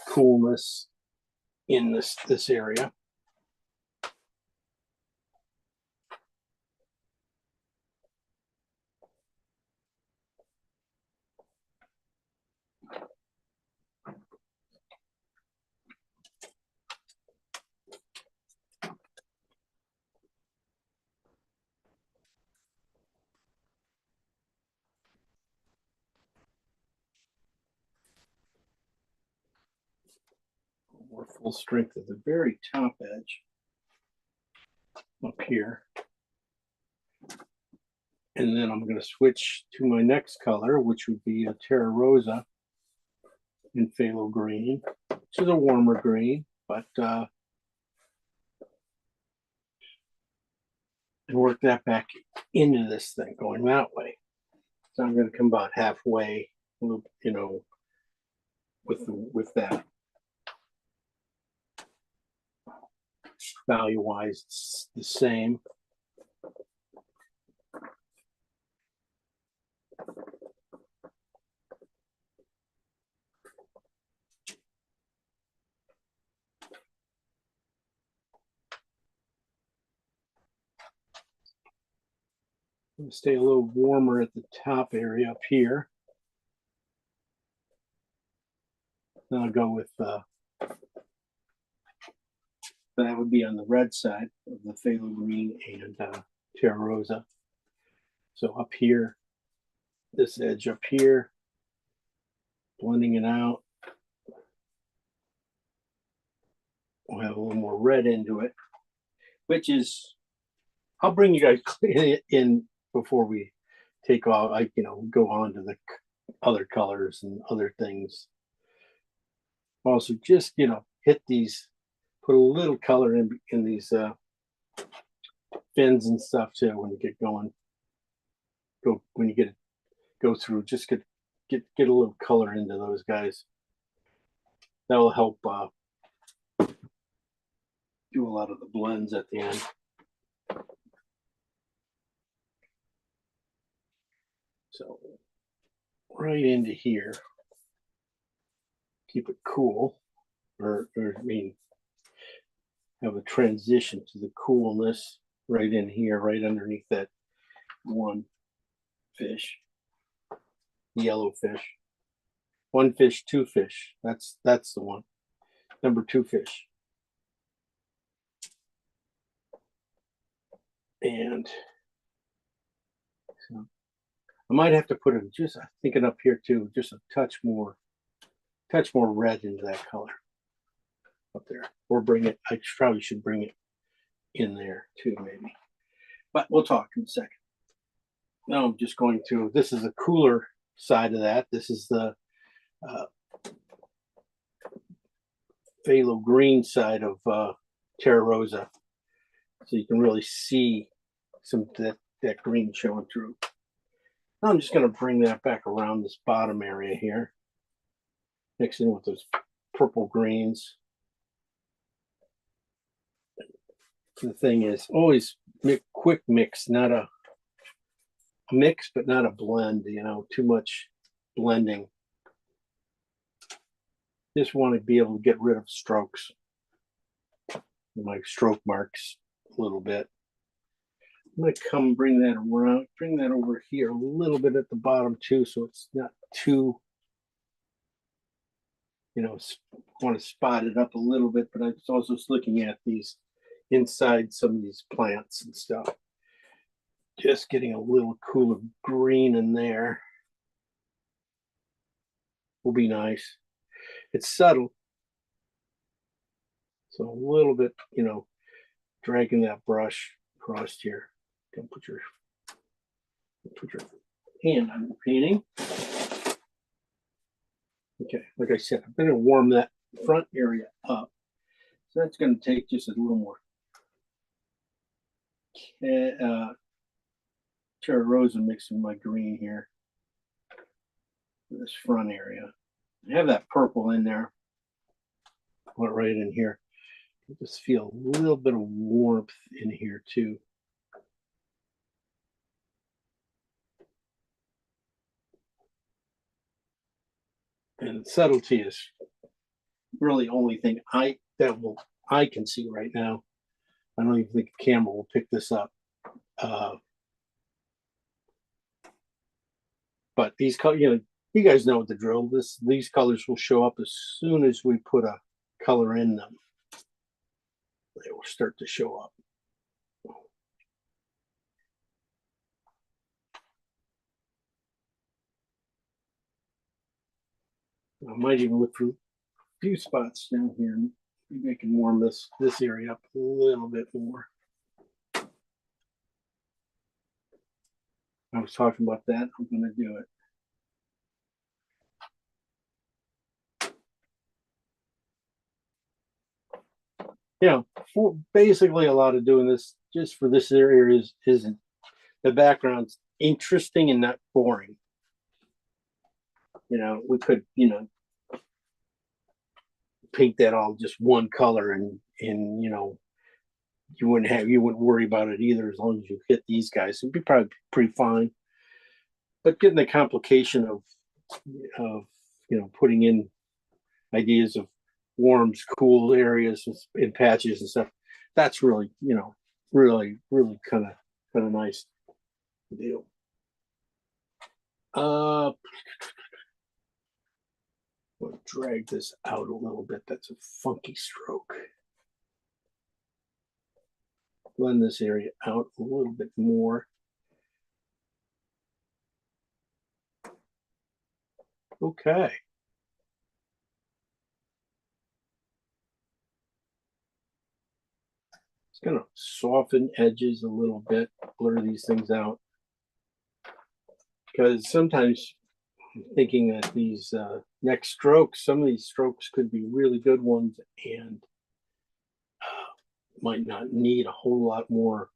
coolness in this area. More full strength at the very top edge up here. And then I'm going to switch to my next color, which would be a Terra Rosa in phthalo green, which is a warmer green, but and work that back into this thing going that way. So I'm going to come about halfway, you know, with that. Value wise, it's the same. Stay a little warmer at the top area up here. Then I'll go with that would be on the red side of the phthalo green and Terra Rosa. So up here, this edge up here, blending it out. We'll have a little more red into it, which is, I'll bring you guys in before we take off. You know, go on to the other colors and other things. Also, just, you know, hit these, put a little color in these fins and stuff too when you get going. When you go through, just get a little color into those guys. That will help do a lot of the blends at the end. So right into here, keep it cool, or I mean, have a transition to the coolness right in here, right underneath that one fish, yellow fish. One fish, two fish. That's the one. Number 2 fish. And so I might have to put it just, I'm thinking up here too, just a touch more red into that color up there, or bring it, I probably should bring it in there too, maybe, but we'll talk in a second. Now I'm just going to, this is the cooler side of that. This is the phthalo green side of Terra Rosa. So you can really see some that green showing through. Now I'm just going to bring that back around this bottom area here, mixing with those purple greens. The thing is, always quick mix, not a mix, but not a blend, you know, too much blending. Just want to be able to get rid of strokes, my stroke marks a little bit. I'm going to come bring that around, bring that over here a little bit at the bottom too, so it's not too, you know, want to spot it up a little bit, but I was also looking at these inside some of these plants and stuff. Just getting a little cooler green in there will be nice. It's subtle. So a little bit, you know, dragging that brush across here. Don't put your hand on the painting. Okay, like I said, I'm going to warm that front area up. So that's going to take just a little more Terra Rosa mixing my green here for this front area. I have that purple in there. Put it right in here. I just feel a little bit of warmth in here too. And subtlety is really the only thing I can see right now. I don't even think the camera will pick this up. But these colors, you know, you guys know what the drill. These colors will show up as soon as we put a color in them. They will start to show up. I might even look for a few spots down here. Maybe I can warm this area up a little bit more. I was talking about that. I'm going to do it. Yeah, basically a lot of doing this just for this area isn't the background's interesting and not boring. You know, we could, you know, paint that all just one color and you know, you wouldn't worry about it either as long as you hit these guys. It'd be probably pretty fine. But getting the complication of you know, putting in ideas of warms, cool areas in patches and stuff, that's really, you know, really kind of nice deal. We'll drag this out a little bit. That's a funky stroke. Blend this area out a little bit more. Okay. It's going to soften edges a little bit, blur these things out. Because sometimes I'm thinking that these next strokes, some of these strokes could be really good ones and might not need a whole lot more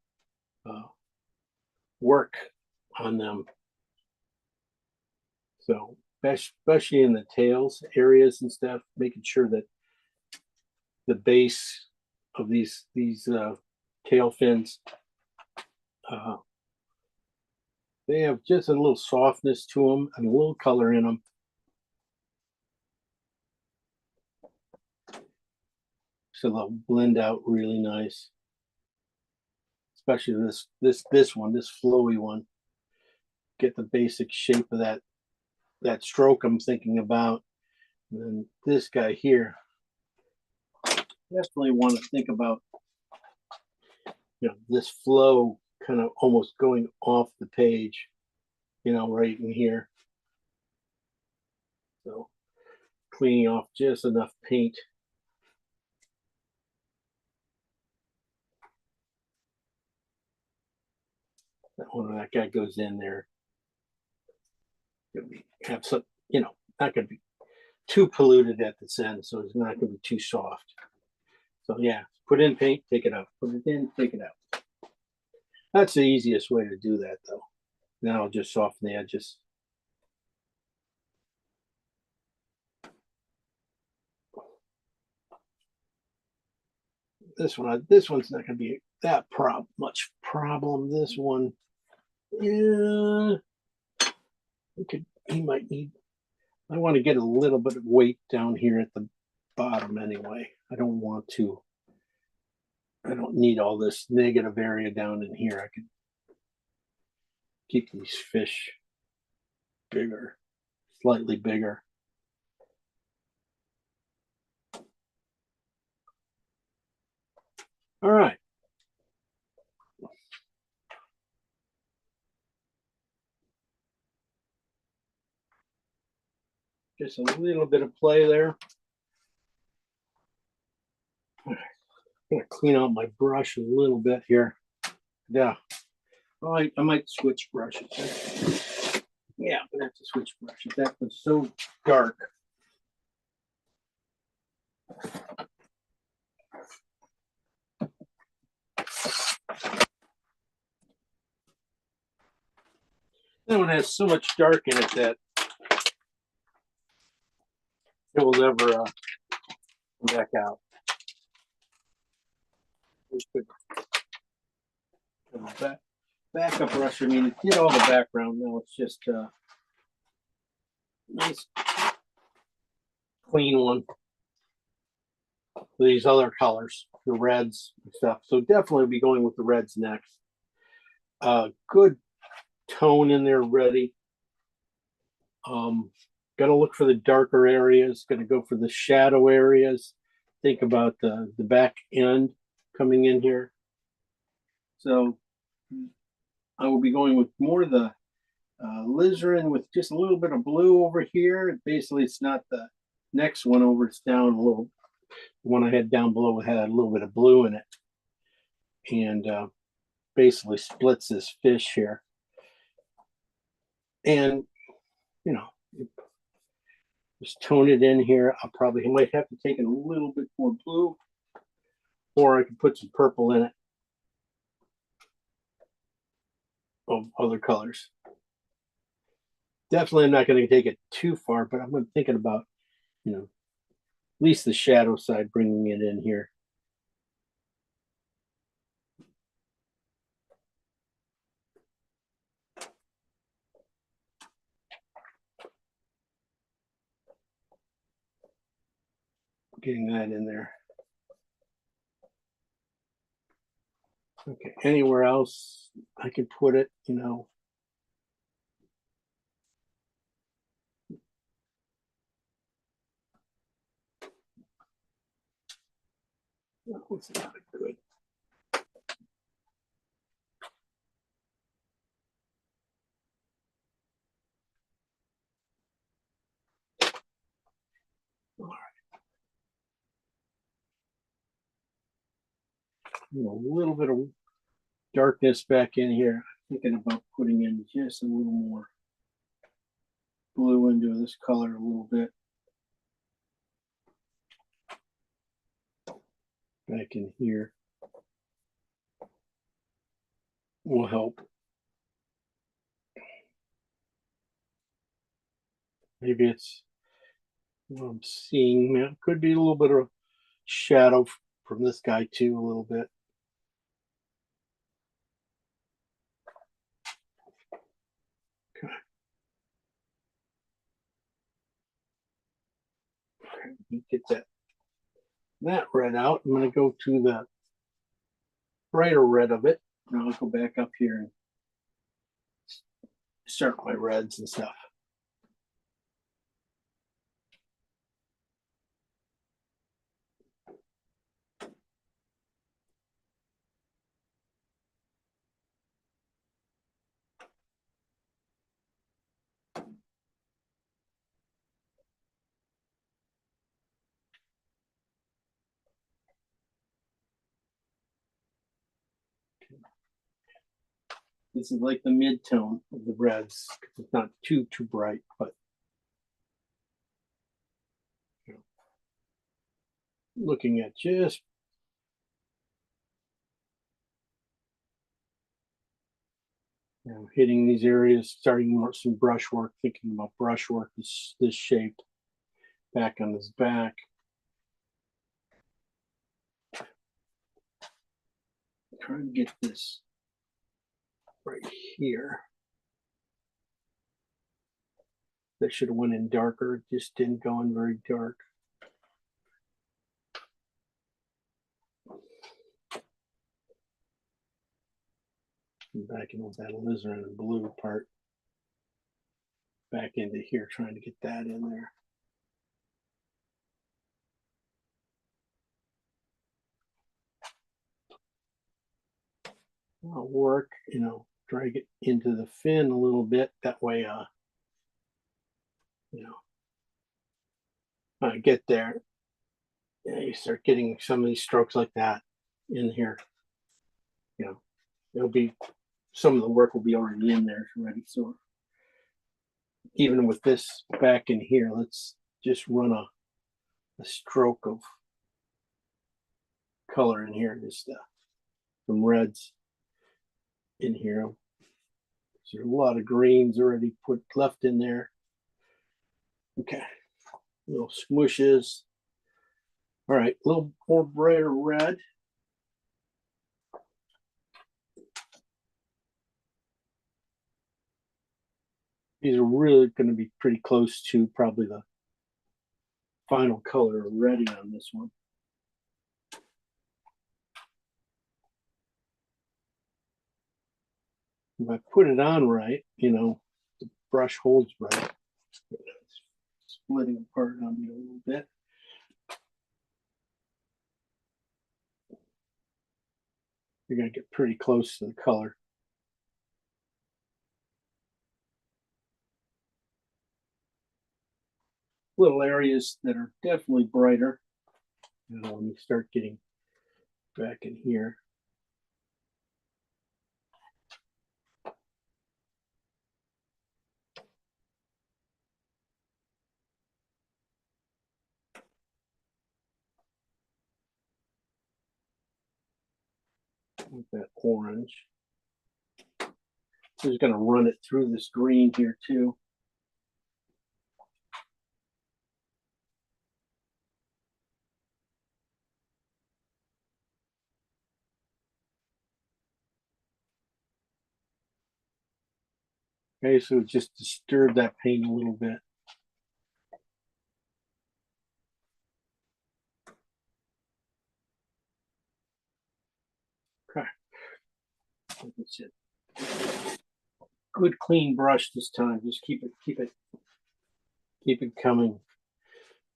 work on them. So especially in the tails areas and stuff, making sure that the base of these tail fins, they have just a little softness to them and a little color in them. So they'll blend out really nice. Especially this one, this flowy one. Get the basic shape of that stroke I'm thinking about. And then this guy here, definitely want to think about, you know, this flow kind of almost going off the page, you know, right in here. So cleaning off just enough paint. That one, that guy goes in there. Gonna be, have some, you know, not gonna be too polluted at this end, so it's not gonna be too soft. So yeah, put in paint, take it out. Put it in, take it out. That's the easiest way to do that, though. Now I'll just soften the edges. This one's not going to be that much problem. This one, yeah, he might need. I want to get a little bit of weight down here at the bottom anyway. I don't need all this negative area down in here. I can keep these fish bigger, slightly bigger. All right. Just a little bit of play there. I'm gonna clean out my brush a little bit here. Yeah. I might switch brushes. Yeah, I'm gonna have to switch brushes. That was so dark. That one has so much dark in it that it will never come back out. Backup brush, I mean, it did all the background. Now it's just nice, clean one. These other colors, the reds and stuff. So definitely be going with the reds next. Good tone in there ready. Gotta look for the darker areas, gonna go for the shadow areas. Think about the back end coming in here. So I will be going with more of the alizarin with just a little bit of blue over here. Basically, it's not the next one over, it's down a little. The one I had down below had a little bit of blue in it. And basically splits this fish here. And, you know, just tone it in here. I might have to take it a little bit more blue, or I could put some purple in it of other colors. Definitely, I'm not going to take it too far, but I'm thinking about, you know, at least the shadow side, bringing it in here. Getting that in there. Okay, anywhere else I could put it, you know. It's not good. All right. You know, a little bit of darkness back in here. I'm thinking about putting in just a little more blue into this color a little bit. Back in here will help. Maybe it's what I'm seeing. It could be a little bit of shadow from this guy too, a little bit. Okay. Get that red out. I'm going to go to the brighter red of it. And I'll go back up here and start my reds and stuff. This is like the mid-tone of the reds. It's not too bright, but you know, looking at just hitting these areas, starting more some brushwork, thinking about brushwork, this shape back on his back. Trying to get this right here. That should have went in darker, it just didn't go in very dark. Back in with that alizarin and blue part. Back into here, trying to get that in there. I'll work, drag it into the fin a little bit. That way, I get there. Yeah, you start getting some of these strokes like that in here. It'll be, some of the work will be already in there already. So even with this back in here, let's just run a stroke of color in here, just some reds in here. So there's a lot of greens already left in there. Okay, little smooshes. All right, a little more brighter red. These are really going to be pretty close to probably the final color already on this one. If I put it on right, the brush holds right. It's splitting apart on me a little bit. You're going to get pretty close to the color. Little areas that are definitely brighter. When you start getting back in here. With that orange. So just going to run it through this green here too. Okay, so just disturb that paint a little bit. Okay. That's it. Good clean brush this time. Just keep it coming.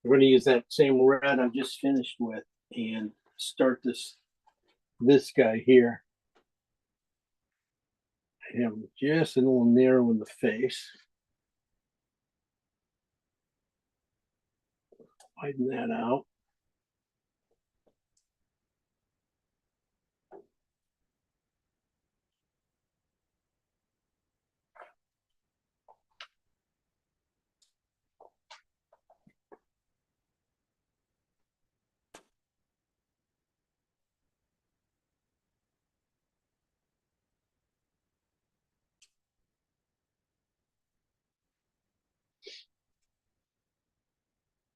We're going to use that same red I just finished with and start this guy here. I have just a little narrow in the face. Widen that out.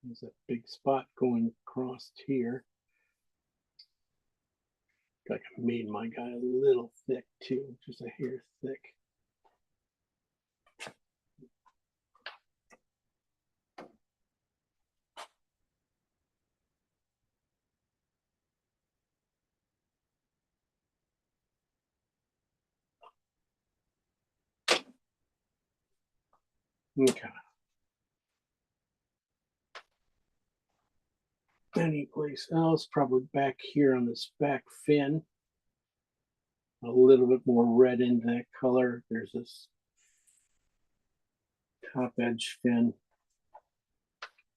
There's a big spot going across here. Like I made my guy a little thick too, just a hair thick. Okay. Any place else, probably back here on this back fin. A little bit more red in that color. There's this top edge fin.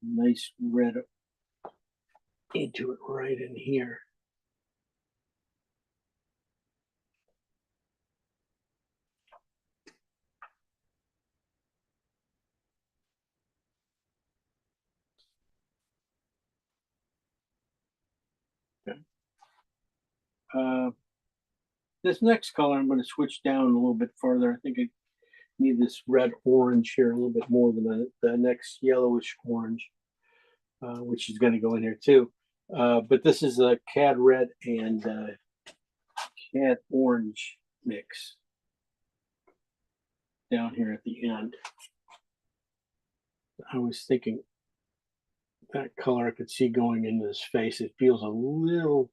Nice red into it right in here. This next color, I'm going to switch down a little bit further. I think I need this red orange here a little bit more than the next yellowish orange, which is going to go in here too. But this is a cad red and cad orange mix down here at the end. I was thinking that color I could see going into his face. It feels a little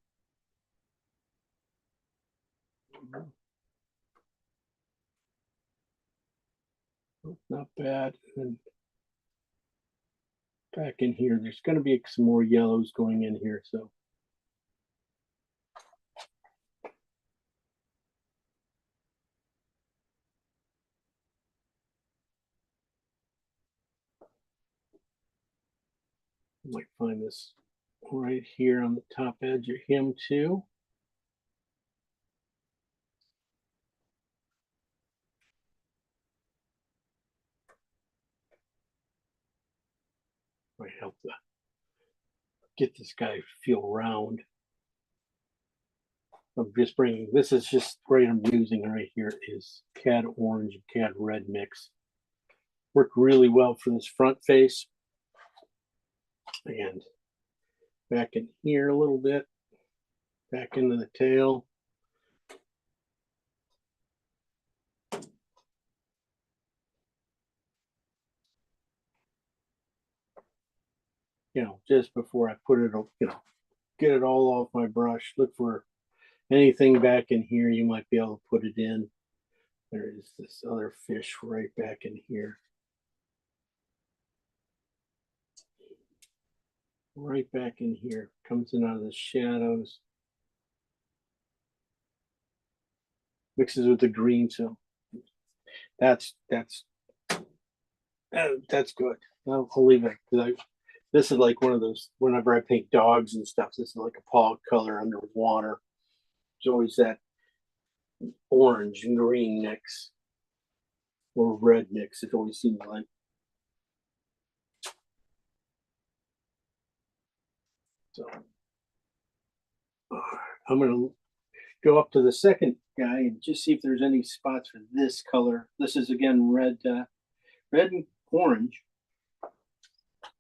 not bad. And back in here, there's going to be some more yellows going in here. So I might find this right here on the top edge of him too. Might help to get this guy feel round. I'm just bringing, this is just right, I'm using right here is cad orange and cad red mix. Work really well for this front face. And back in here a little bit, back into the tail. You know, just before I put it, you know, get it all off my brush. Look for anything back in here you might be able to put it in. There is this other fish right back in here. Right back in here. Comes in out of the shadows. Mixes with the green, so that's good. I'll leave it because this is like one of those, whenever I paint dogs and stuff, this is like a pog color underwater. There's always that orange and green mix or red mix. It always seems like. So I'm going to go up to the second guy and just see if there's any spots for this color. This is again red, red and orange.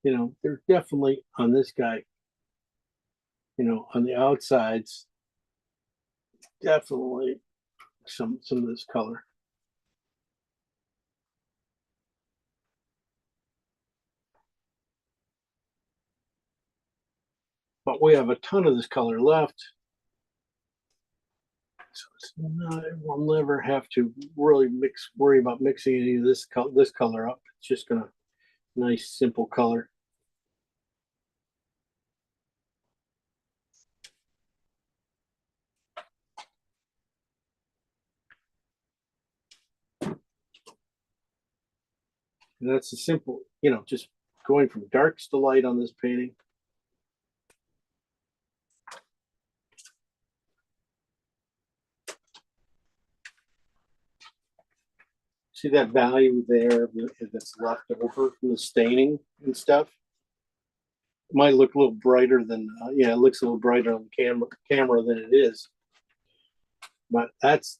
You know, there's definitely on this guy, you know, on the outsides, definitely some of this color. But we have a ton of this color left. So it's not, we'll never have to really worry about mixing any of this color up. It's just gonna nice simple color. And that's a simple, you know, just going from darks to light on this painting. See that value there that's left over from the staining and stuff? It might look a little brighter than, yeah, it looks a little brighter on the camera than it is. But that's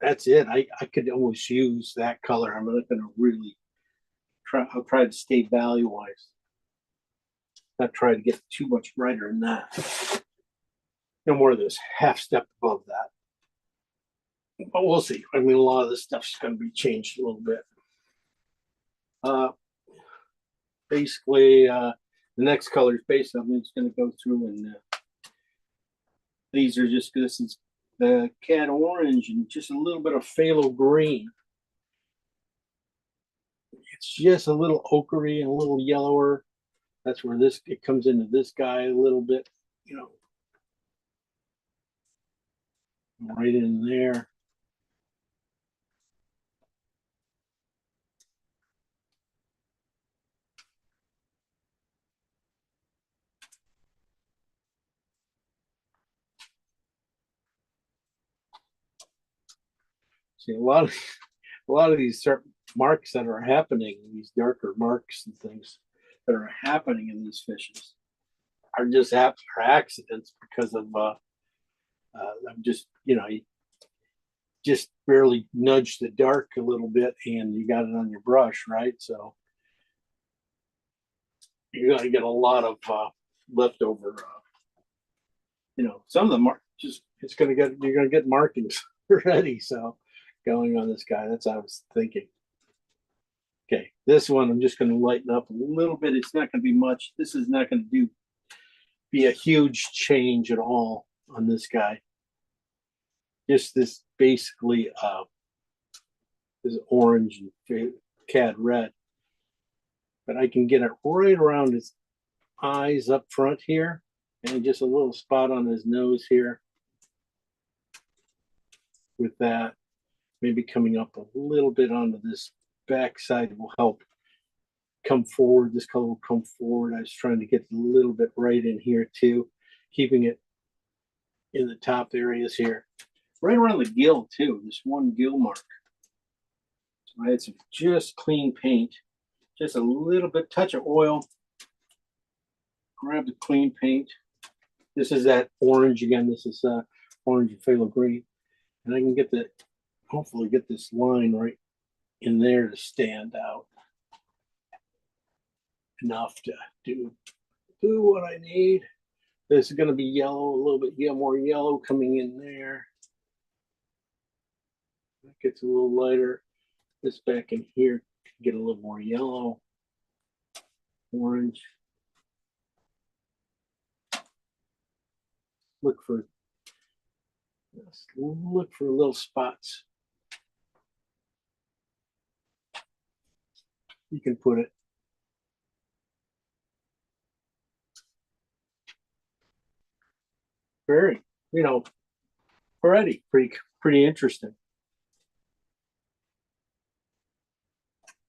it. I could almost use that color. I'm not going to really try. I'll try to stay value wise. Not try to get too much brighter than that. No more of this half step above that. But we'll see. I mean, a lot of this stuff's going to be changed a little bit. Basically, the next color is based on, I'm just going to go through and these are just, this is the cad orange and just a little bit of phthalo green. It's just a little ochery and a little yellower. That's where this, it comes into this guy a little bit, you know, right in there. See, a lot of these certain marks that are happening, these darker marks and things that are happening in these fishes are just are accidents because of I'm just, you know, you just barely nudge the dark a little bit and you got it on your brush, right? So you're gonna get a lot of leftover, you know, some of them are just, you're gonna get markings already. So going on this guy, that's what I was thinking. Okay, this one I'm just gonna lighten up a little bit. It's not gonna be much. This is not gonna be a huge change at all on this guy. Just this basically this orange and cad red. But I can get it right around his eyes up front here, and just a little spot on his nose here. With that, maybe coming up a little bit onto this back side will help come forward. This color will come forward. I was trying to get a little bit right in here too, keeping it in the top areas here. Right around the gill too, this one gill mark. So I had some just clean paint, just a little bit, touch of oil. Grab the clean paint. This is that orange again. This is orange and phthalo green. And I can get the, hopefully get this line right in there to stand out enough to do what I need. This is going to be yellow, a little bit more yellow coming in there. That gets a little lighter. This back in here can get a little more yellow, orange. Look for little spots. You can put it. Very, you know, already pretty interesting.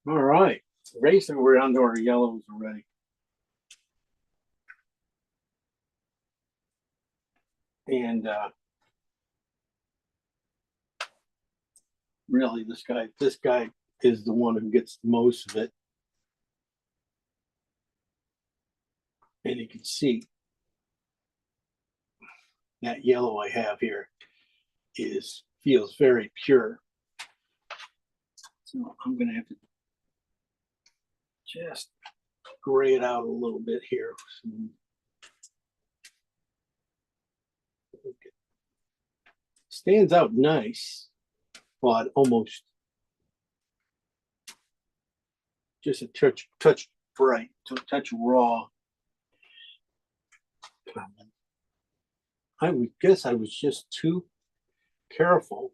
All right, basically we're onto our yellows already. And really this guy is the one who gets most of it. And you can see that yellow I have here feels very pure. So I'm gonna have to just gray it out a little bit here. Stands out nice, but almost just a touch bright, so a touch raw. I would guess I was just too careful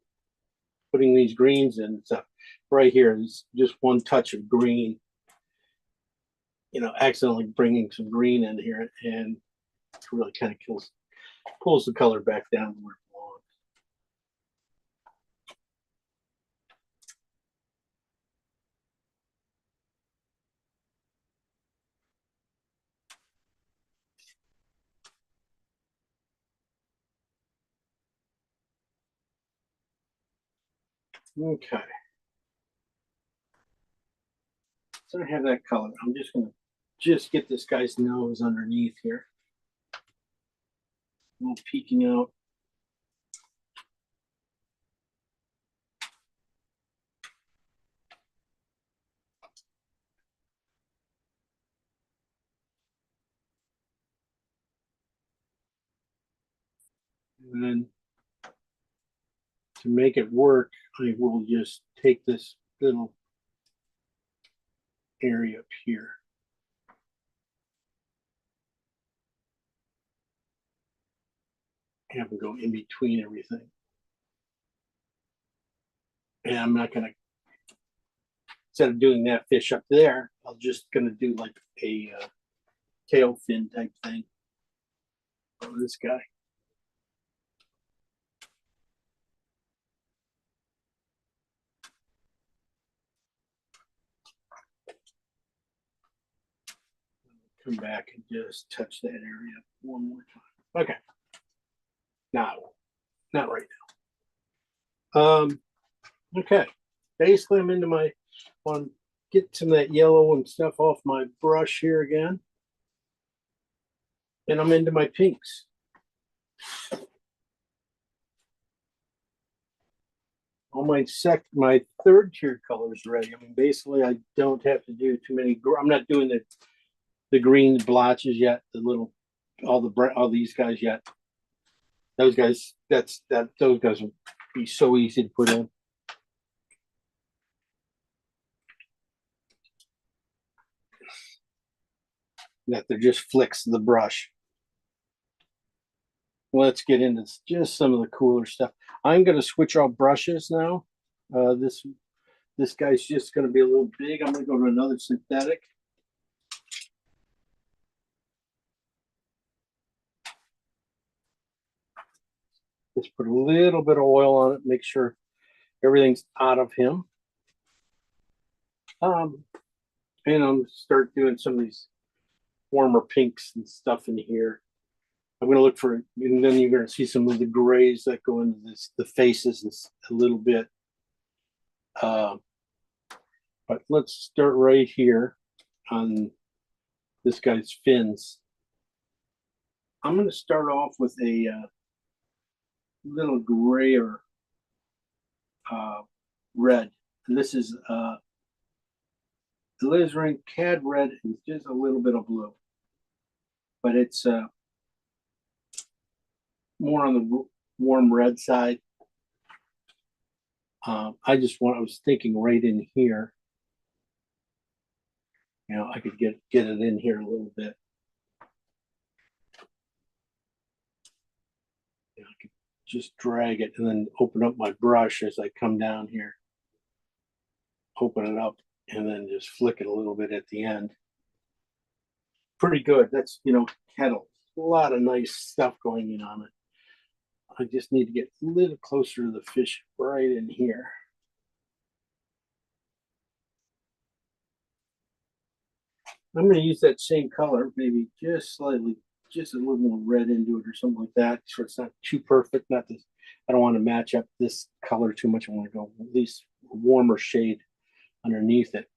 putting these greens in. So right here is just one touch of green, you know, accidentally bringing some green in here, and it really kind of pulls the color back down to where it belongs. Okay. So I have that color. I'm just gonna get this guy's nose underneath here. A little peeking out. And then to make it work, I will just take this little area up here. Have them go in between everything. And I'm not gonna, instead of doing that fish up there, I'm just gonna do like a tail fin type thing on this guy. Come back and just touch that area one more time. Okay. Not right now. Okay. Basically, I'm into my, want to get some of that yellow and stuff off my brush here again. And I'm into my pinks. all my third tier colors ready. I mean, basically, I don't have to do too many. I'm not doing the green blotches yet. The little, all these guys yet. Those guys, those guys will be so easy to put in. That they're just flicks of the brush. Let's get into just some of the cooler stuff. I'm going to switch off brushes now. This guy's just going to be a little big. I'm going to go to another synthetic. Just put a little bit of oil on it, make sure everything's out of him. And I'm start doing some of these warmer pinks and stuff in here. I'm going to look for, and then you're going to see some of the grays that go into the faces a little bit. But let's start right here on this guy's fins. I'm going to start off with a little grayer red. And this is alizarin cad red and just a little bit of blue. But it's more on the warm red side. I was thinking right in here. You know, I could get it in here a little bit. I could just drag it and then open up my brush as I come down here. Open it up and then just flick it a little bit at the end. Pretty good. That's, you know, kettle. A lot of nice stuff going in on it. I just need to get a little closer to the fish right in here. I'm going to use that same color, maybe just slightly, just a little more red into it or something like that, so it's not too perfect. Not this, I don't want to match up this color too much. I want to go at least a warmer shade underneath it.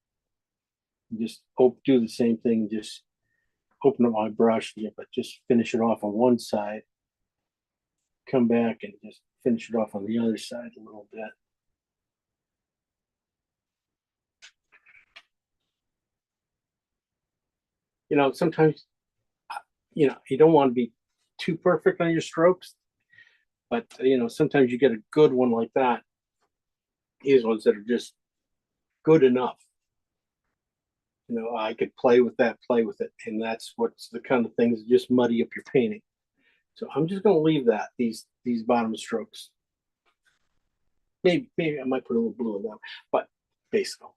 Just do the same thing. Just open up my brush, but just finish it off on one side. Come back and just finish it off on the other side a little bit. You know, sometimes, you know, you don't want to be too perfect on your strokes, but, you know, sometimes you get a good one like that. These ones that are just good enough. You know, I could play with it, and that's what's the kind of things that just muddy up your painting. So I'm just going to leave that, these bottom strokes. Maybe I might put a little blue in them, but basically.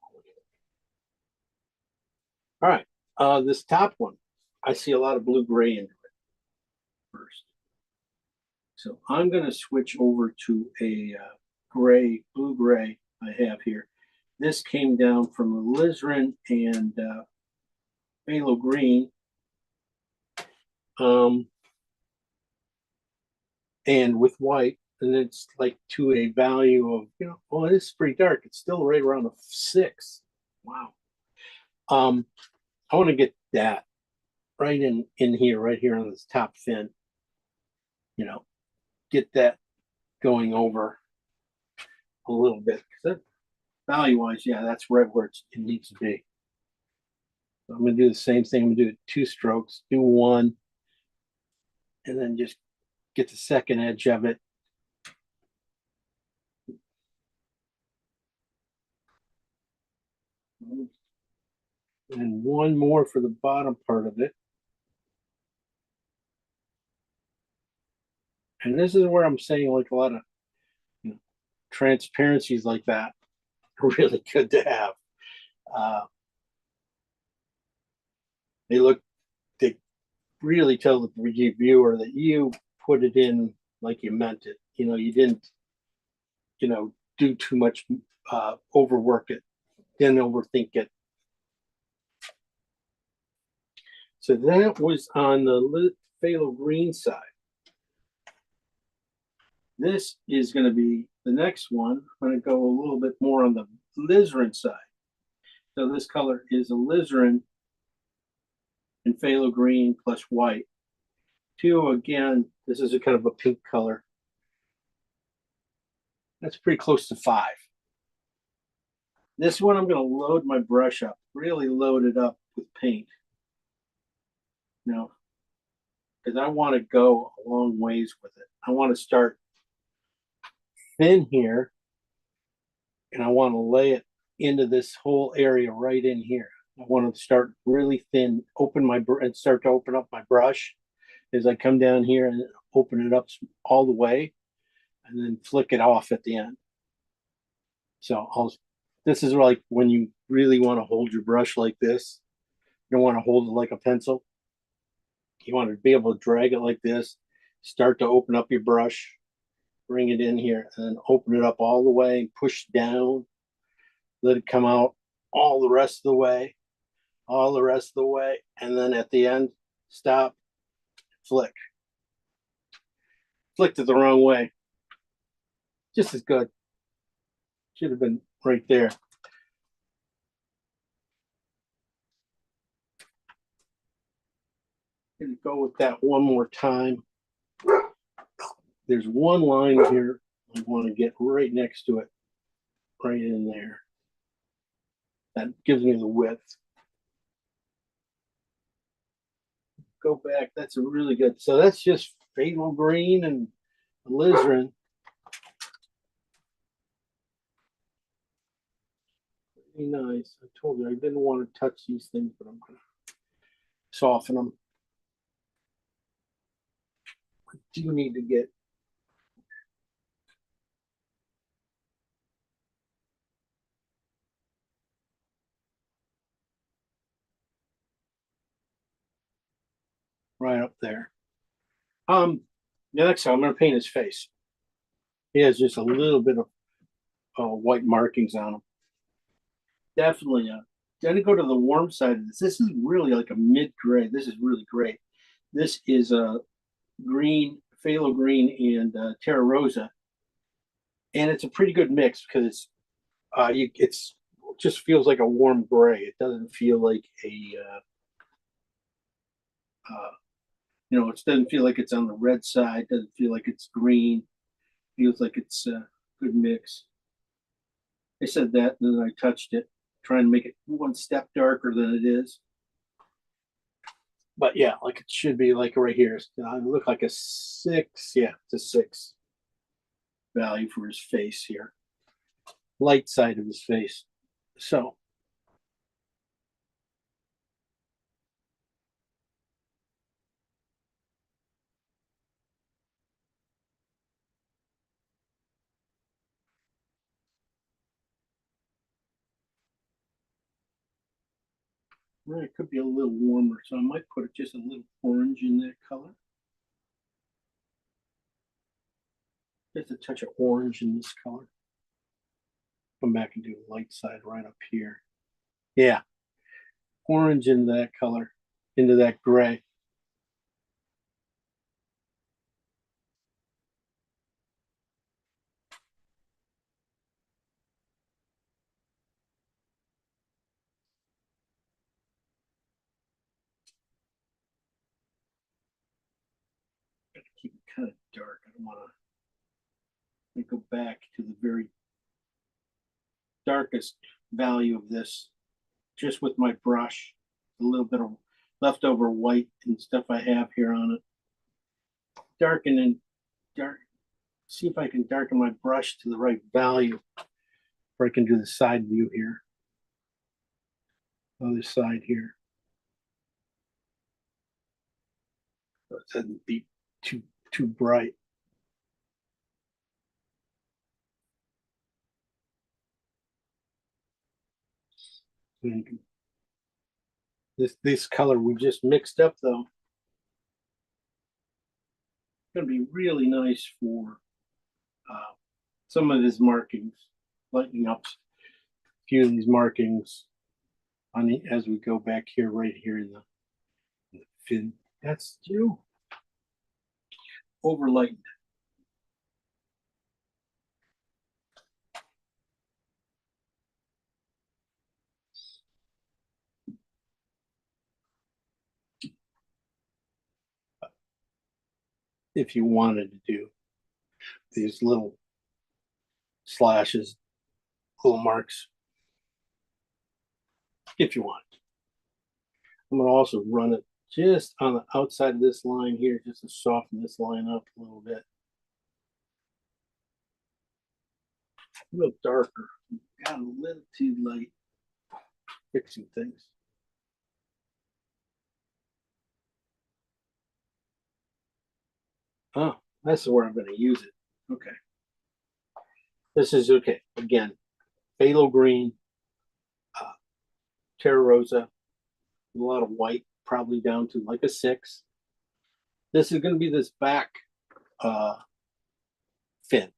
All right. This top one, I see a lot of blue gray into it first. So I'm going to switch over to a blue gray I have here. This came down from alizarin and phthalo green. And with white, and it's like to a value of, you know, well, it is pretty dark. It's still right around a 6. Wow. I want to get that right in here, right here on this top fin. You know, get that going over a little bit. Value-wise, yeah, that's right where it needs to be. So I'm going to do the same thing. I'm going to do it 2 strokes, do 1, and then just get the second edge of it. And 1 more for the bottom part of it. And this is where I'm saying, like, a lot of, you know, transparencies like that are really good to have. They really tell the reviewer that you put it in like you meant it. You know, you didn't, you know, do too much, overwork it, didn't overthink it. So that was on the phthalo green side. This is going to be the next one. I'm going to go a little bit more on the alizarin side. So this color is alizarin and phthalo green plus white. 2, again, this is a kind of a pink color. That's pretty close to 5. This one, I'm going to load my brush up, really load it up with paint. Now, because I want to go a long ways with it. I want to start thin here, and I want to lay it into this whole area right in here. I want to start really thin, and start to open up my brush as I come down here and open it up all the way, and then flick it off at the end. So this is like when you really want to hold your brush like this. You don't want to hold it like a pencil. You want to be able to drag it like this, start to open up your brush, bring it in here, and then open it up all the way, push down, let it come out all the rest of the way, and then at the end, stop, flick. Flicked it the wrong way. Just as good. Should have been right there. Gonna go with that one more time. There's one line here I want to get right next to it, right in there. That gives me the width. Go back. That's a really good. So that's just phthalo green and alizarin. Pretty nice. I told you I didn't want to touch these things, but I'm gonna soften them. I do need to get right up there. The next time I'm gonna paint his face. He has just a little bit of white markings on him. Definitely. Gonna go to the warm side of this. This is really like a mid gray. This is really great. This is a green, phthalo green, and Terra Rosa, and it's a pretty good mix because it's just feels like a warm gray. It doesn't feel like a it doesn't feel like it's on the red side. Doesn't feel like it's green. Feels like it's a good mix. I said that, and then I touched it, trying to make it one step darker than it is. But yeah, like it should be like right here. I look like a 6. Yeah, it's a 6 value for his face here. Light side of his face. So well, it could be a little warmer, so I might put just a little orange in that color. Just a touch of orange in this color. Come back and do the light side right up here. Yeah, orange in that color, into that gray. Keep it kind of dark. I don't want to go back to the very darkest value of this just with my brush, a little bit of leftover white and stuff I have here on it. Darken and dark. See if I can darken my brush to the right value. Or I can do the side view here. Other side here. So it doesn't be too bright. This color we just mixed up though. It's going to be really nice for some of his markings, lightening up a few of these markings on the, as we go back here, right here in the fin. That's too over lightened. If you wanted to do these little slashes, little marks, if you want. I'm gonna also run it just on the outside of this line here, just to soften this line up a little bit. A little darker. Got a little too light. Fixing things. Oh, that's where I'm going to use it. Okay. This is okay. Again, phthalo green, Terra Rosa, a lot of white, probably down to like a 6. This is going to be this back fin.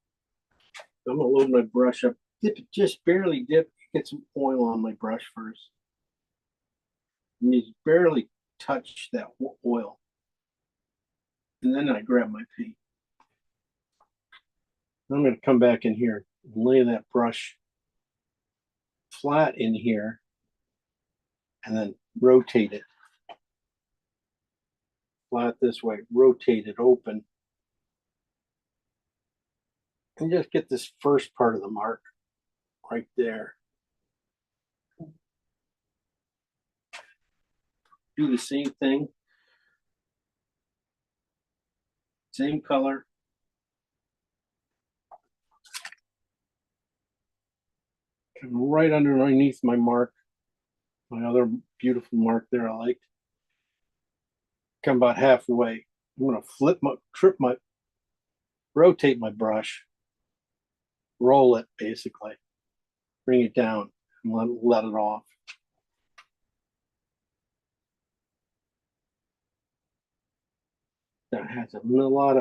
So I'm going to load my brush up, dip it, just barely dip, get some oil on my brush first. And just barely touch that oil. And then I grab my paint. I'm going to come back in here and lay that brush flat in here and then rotate it. Flat this way, rotate it open. And just get this first part of the mark right there. Do the same thing. Same color. Come right underneath my mark. My other beautiful mark there I liked. Come about halfway. I'm going to rotate my brush. Roll it basically. Bring it down and let it off. That has a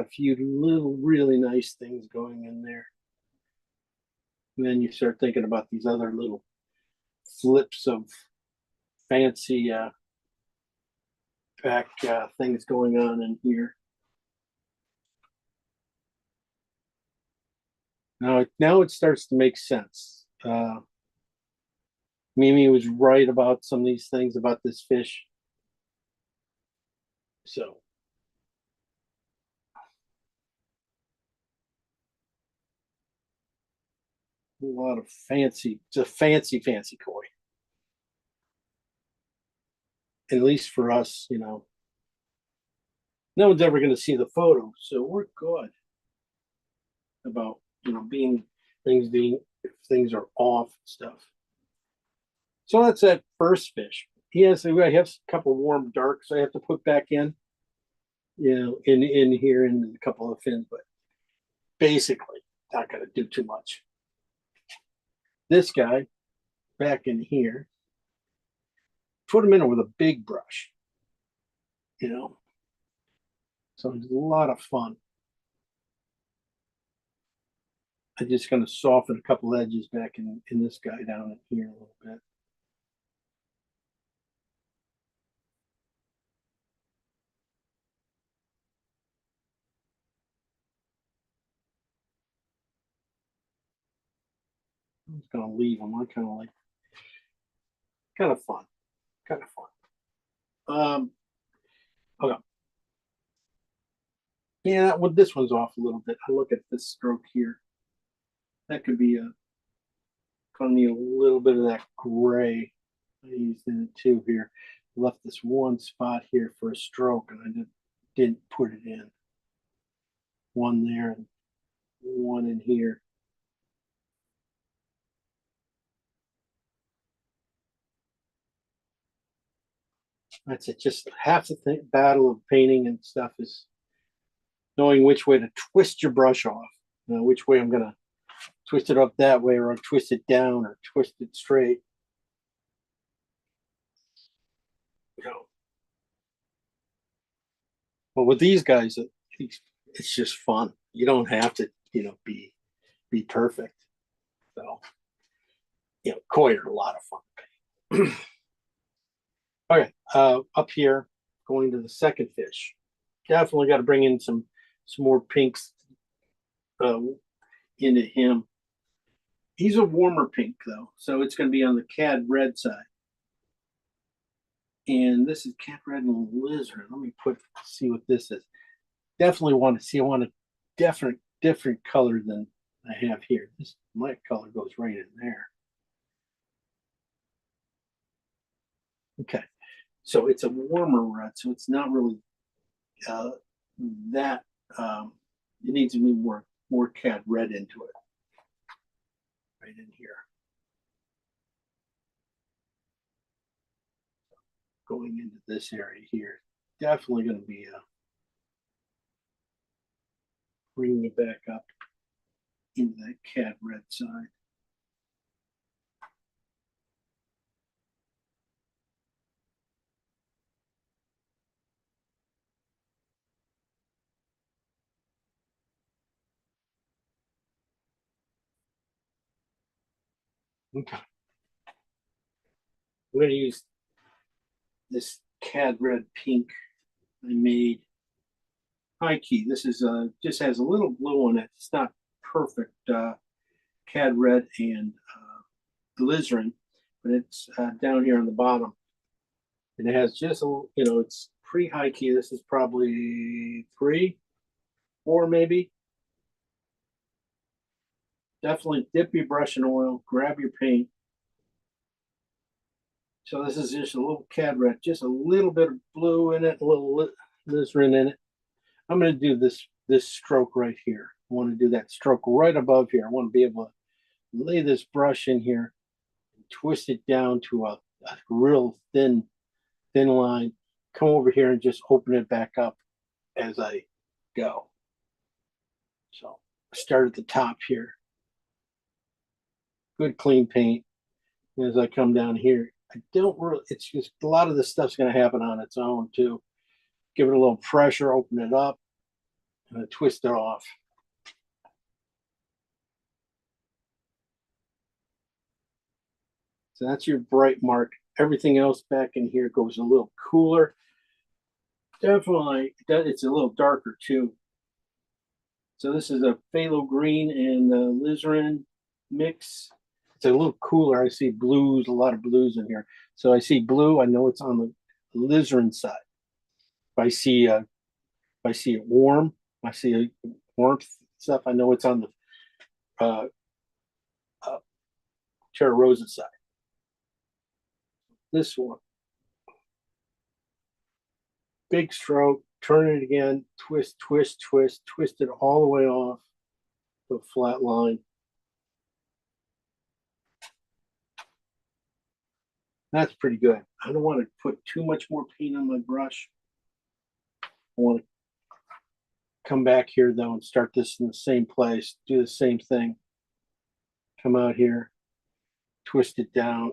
few little really nice things going in there. And then you start thinking about these other little flips of fancy back things going on in here. Now it starts to make sense. Mimi was right about some of these things about this fish. So a lot of fancy, it's a fancy koi. At least for us, you know, no one's ever going to see the photo, so we're good about, you know, if things are off and stuff. So that's that first fish. I have a couple warm darks I have to put back in, you know, in here in a couple of fins, but basically not going to do too much. This guy back in here, put him in with a big brush, you know. So it's a lot of fun. I'm just going to soften a couple edges back in this guy down in here a little bit. I'm just going to leave them. I kind of like, kind of fun. Okay. Yeah, well, this one's off a little bit. I look at this stroke here. That could be gonna need a little bit of that gray. I used in it too here. Left this one spot here for a stroke, and I didn't put it in. One there and one in here. That's it. Just half the battle of painting and stuff is knowing which way to twist your brush off. You know, which way I'm gonna twist it up that way, or I'll twist it down, or twist it straight. You know. But with these guys, it's just fun. You don't have to, you know, be perfect. So, you know, koi are a lot of fun. Okay, up here, going to the second fish. Definitely got to bring in some more pinks into him. He's a warmer pink though, so it's going to be on the cad red side. And this is cat red and lizard. Let me see what this is. Definitely want to see. I want a different color than I have here. This light color goes right in there. Okay, so it's a warmer red, so it's not really that. It needs to be more cad red into it. Right in here. Going into this area here, definitely going to be bringing it back up into that cad red side. Okay. I'm going to use this cad red pink I made. High key. This is just has a little blue on it. It's not perfect cad red and alizarin, but it's down here on the bottom, and it has just a it's pretty high key. This is probably 3, 4 maybe. Definitely dip your brush in oil, grab your paint. So this is just a little cad red, just a little bit of blue in it, a little alizarin in it. I'm going to do this stroke right here. I want to do that stroke right above here. I want to be able to lay this brush in here, and twist it down to a real thin line. Come over here and just open it back up as I go. So start at the top here. Good clean paint. And as I come down here, I don't really, it's just a lot of this stuff's going to happen on its own too. Give it a little pressure, open it up, and twist it off. So that's your bright mark. Everything else back in here goes a little cooler. Definitely, it's a little darker too. So this is a phthalo green and alizarin mix. It's a little cooler. I see blues, a lot of blues in here. So I see blue. I know it's on the alizarin side. If I see it warm, I see a warmth stuff. I know it's on the Terra Rosa side. This one, big stroke. Turn it again. Twist, twist, twist. Twist it all the way off to a flat line. That's pretty good. I don't want to put too much more paint on my brush. I want to come back here though and start this in the same place. Do the same thing. Come out here, twist it down.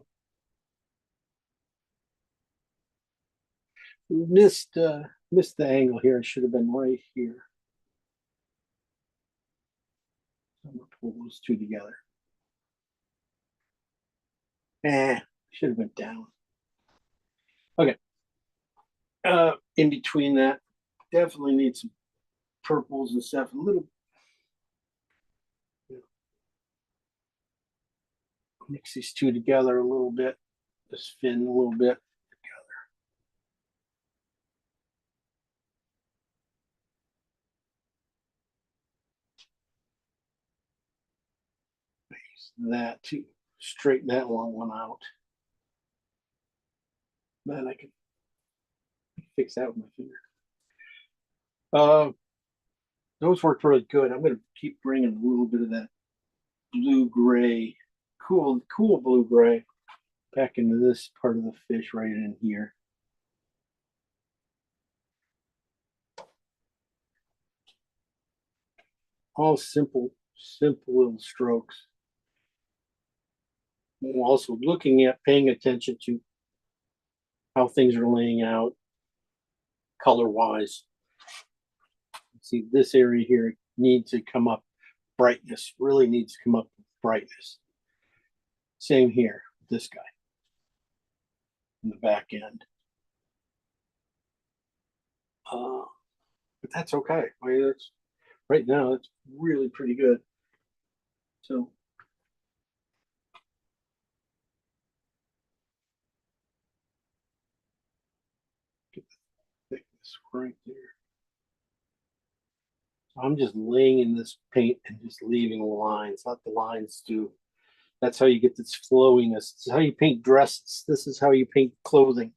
Missed the angle here. It should have been right here. I'm gonna pull those two together. Should have been down. Okay. In between that, definitely need some purples and stuff. A little, mix these two together a little bit. Just fin a little bit together. That to straighten that long one out. Man, I can fix that with my finger. Those worked really good. I'm going to keep bringing a little bit of that blue gray, cool blue gray back into this part of the fish right in here. All simple little strokes. I'm also looking at paying attention to how things are laying out color-wise. See, this area here needs to come up brightness, really needs to come up with brightness. Same here, this guy in the back end. But that's okay. I mean, that's, right now, it's really pretty good. So get the thickness right there. I'm just laying in this paint and just leaving lines. Let the lines do. That's how you get this flowiness. This is how you paint dresses. This is how you paint clothing.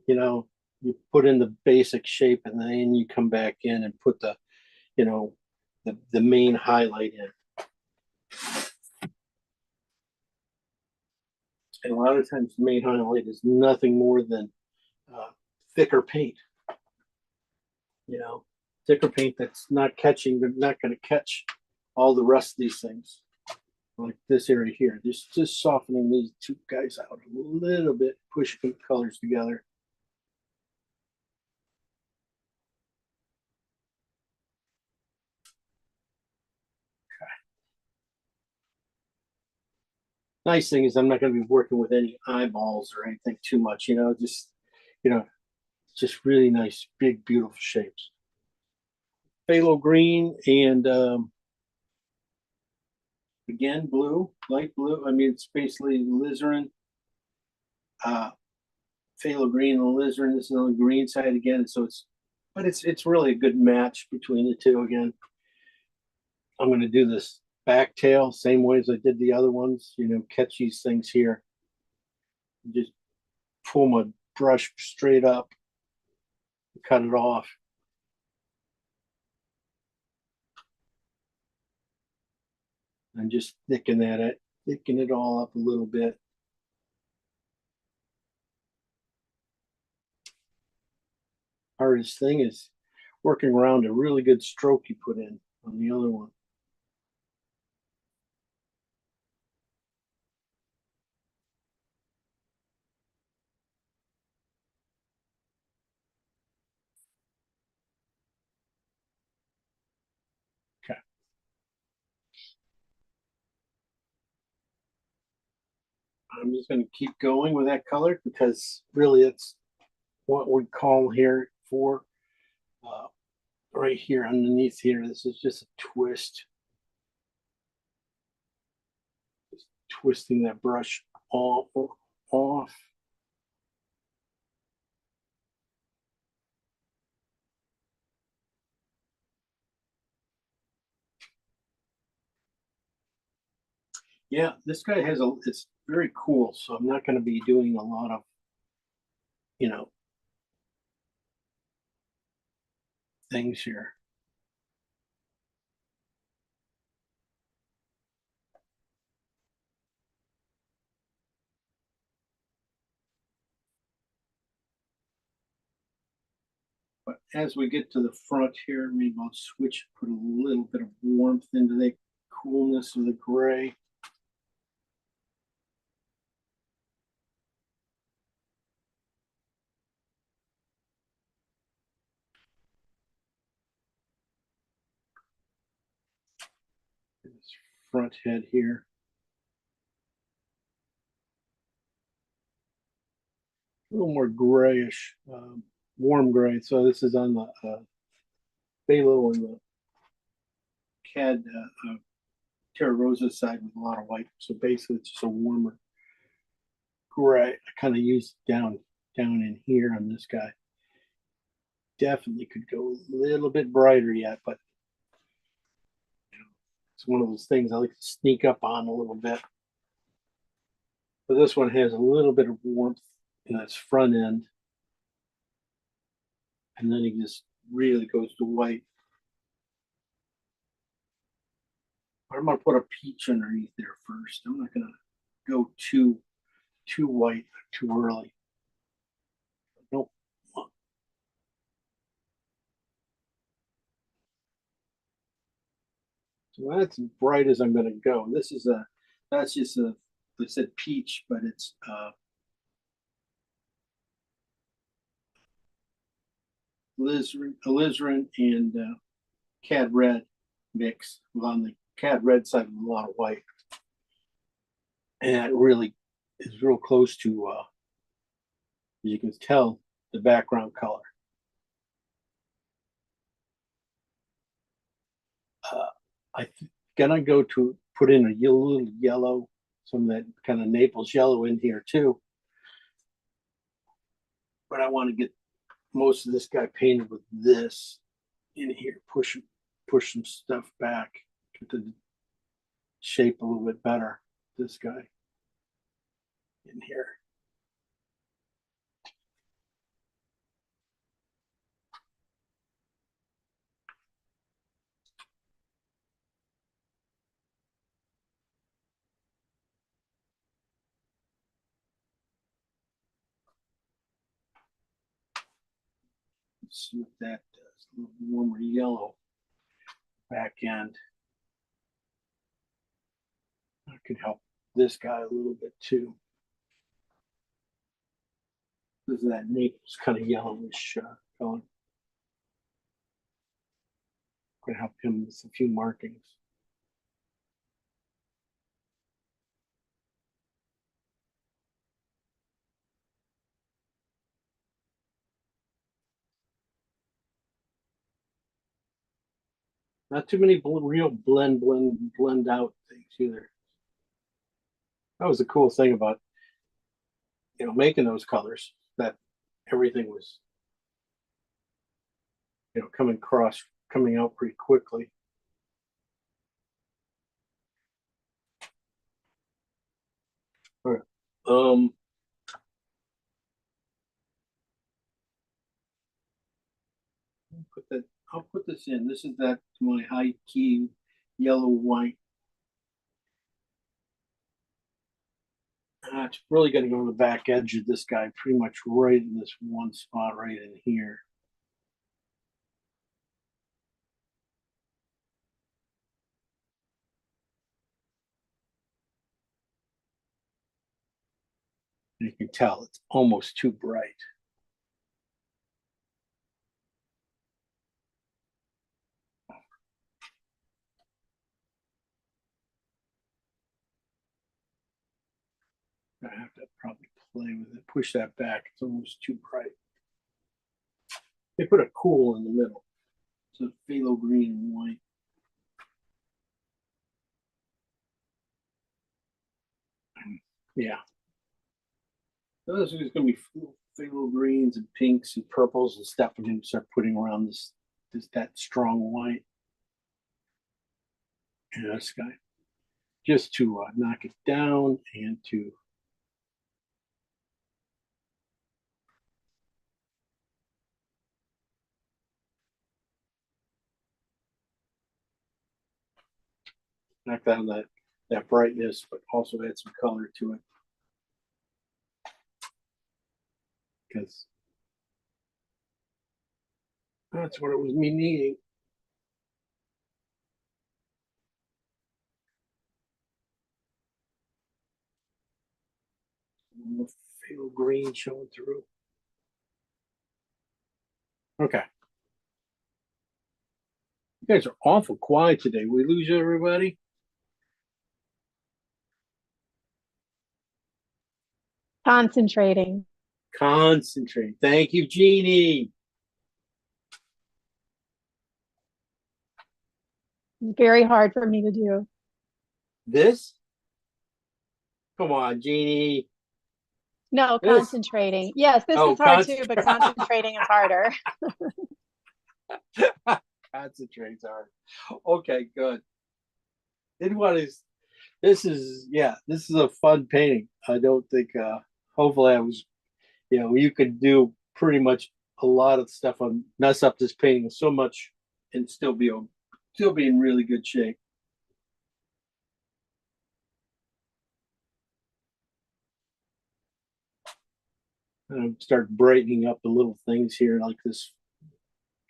You know, you put in the basic shape and then you come back in and put the, you know, the main highlight in. And a lot of times the main highlight is nothing more than thicker paint. You know, thicker paint that's not catching, they're not going to catch all the rest of these things. Like this area here, just softening these two guys out a little bit, pushing the colors together. Nice thing is I'm not going to be working with any eyeballs or anything too much, you know, just really nice, big, beautiful shapes. Phthalo green and again, blue, light blue. I mean, it's basically alizarin, phthalo green and alizarin. This is on the green side again. So it's really a good match between the two again. I'm going to do this back tail, same way as I did the other ones, you know, catch these things here. Just pull my brush straight up, cut it off. I'm just thicken it all up a little bit. Hardest thing is working around a really good stroke you put in on the other one. Okay. I'm just going to keep going with that color because really it's what we call here for right here underneath here. This is just a twist. Just twisting that brush off. Yeah, this guy it's very cool. So I'm not going to be doing a lot of, you know, things here. But as we get to the front here, maybe I'll switch, put a little bit of warmth into the coolness of the gray. This front head here. A little more grayish, warm gray. So this is on the phthalo and the cad Terra Rosa side with a lot of white. So basically it's just a warmer gray. I kind of used down in here on this guy. Definitely could go a little bit brighter yet, but you know, it's one of those things I like to sneak up on a little bit. But this one has a little bit of warmth in its front end. And then he just really goes to white. I'm going to put a peach underneath there first. I'm not going to go too white too early. Nope. So that's as bright as I'm going to go. This is that's just I said peach, but it's alizarin and cad red mix on the cad red side with a lot of white, and it really is real close to as you can tell, the background color. I'm gonna go to put in a little yellow, some of that kind of Naples yellow in here too, but I want to get most of this guy painted with this in here, push push some stuff back, get the shape a little bit better. This guy in here. Let's see what that does. A little warmer yellow back end. That could help this guy a little bit too. This is that Naples kind of yellowish color. Gonna help him with a few markings. Not too many real blend out things either. That was the cool thing about, making those colors, that everything was, coming out pretty quickly. All right. I'll put this in. This is my high key yellow white. It's really going to go to the back edge of this guy, pretty much right in this one spot right in here. You can tell it's almost too bright. I have to probably play with it, push that back. It's almost too bright. They put a cool in the middle. So phthalo green and white. Yeah. So this is going to be phthalo greens and pinks and purples and stuff. I'm going to start putting around that strong white. And this guy, just to knock it down and to knock down that brightness, but also add some color to it. Because that's what it was me needing. Phthalo green showing through. Okay. You guys are awful quiet today. We lose everybody? Concentrating. Concentrate. Thank you, Jeannie. It's very hard for me to do. This? Come on, Jeannie. No, This? concentrating. Yes, this Oh, is hard too, but concentrating is harder. Concentrate's hard. Okay, good. This is a fun painting. I don't think hopefully you could do pretty much a lot of stuff on mess up this painting so much and still be in really good shape. And start brightening up the little things here like this.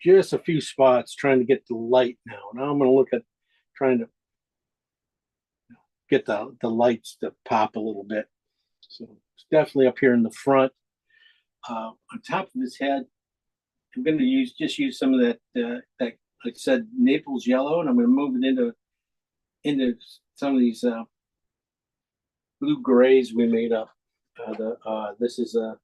Just a few spots trying to get the light now. Now I'm going to look at trying to get the lights to pop a little bit. So it's definitely up here in the front. On top of his head, I'm going to use some of that like I said, Naples yellow, and I'm going to move it into some of these blue grays we made up. This is a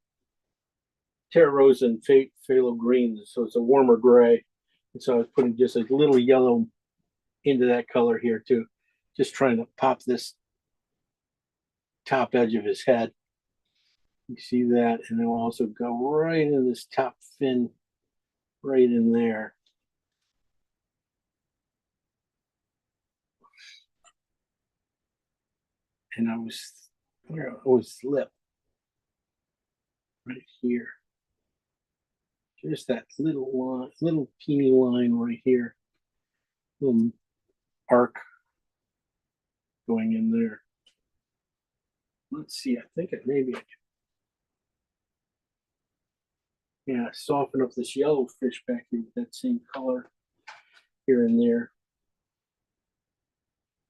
Terra Rosa and Phthalo green, so it's a warmer gray. And so I was putting just a little yellow into that color here too, just trying to pop this top edge of his head. You see that, and then we'll also go right in this top fin, right in there. And I was, where was lip? Right here. Just that little line, little teeny line right here. Little arc going in there. Let's see, I think it maybe, yeah, soften up this yellow fish back here with that same color here and there.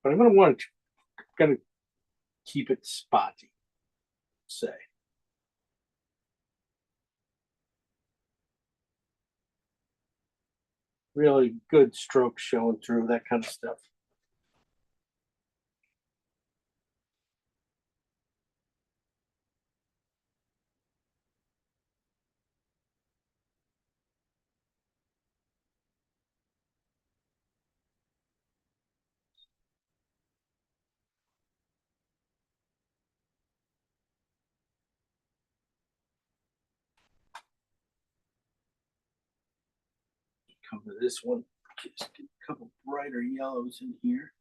But I'm gonna keep it spotty, say. Really good strokes showing through, that kind of stuff. Cover this one, just get a couple brighter yellows in here.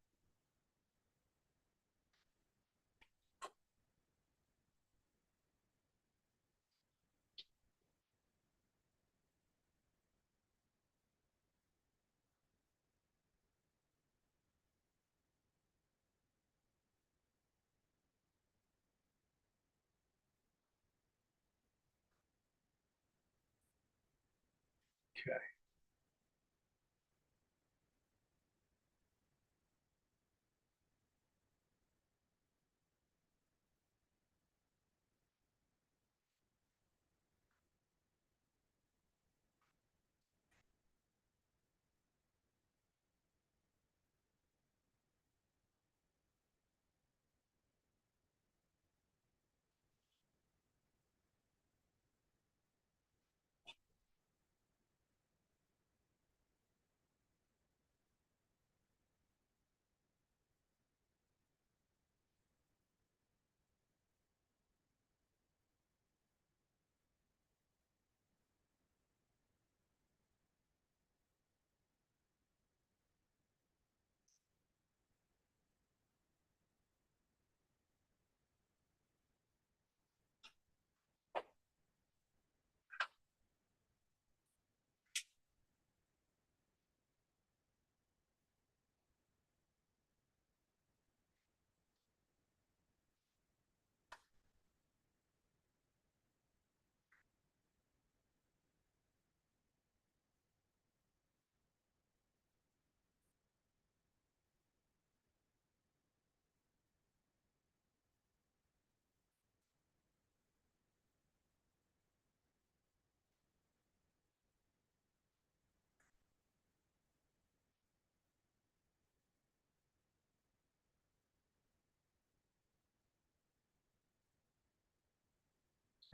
Okay.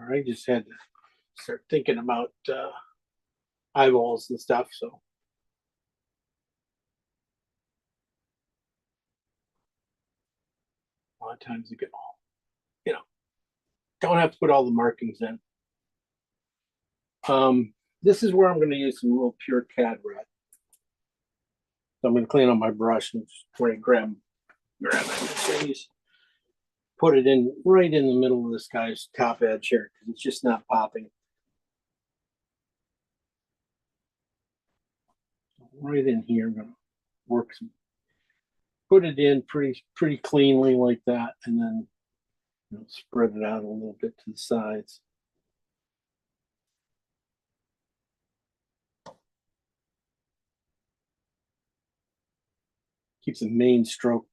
I just had to start thinking about eyeballs and stuff. So a lot of times you get all, don't have to put all the markings in. This is where I'm going to use some real pure cad red. So I'm going to clean up my brush and just where I grab it. Put it in right in the middle of this guy's top edge here because it's just not popping. Right in here, I'm going to work some, put it in pretty cleanly like that, and then spread it out a little bit to the sides. Keeps the main stroke,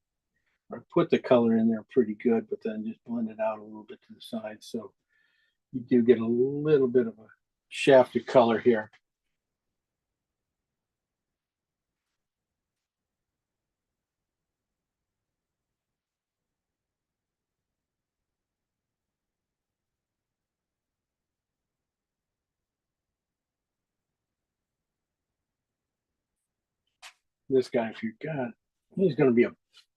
or put the color in there pretty good, but then just blend it out a little bit to the side. So you do get a little bit of a shaft of color here. This guy, if you got, he's going to be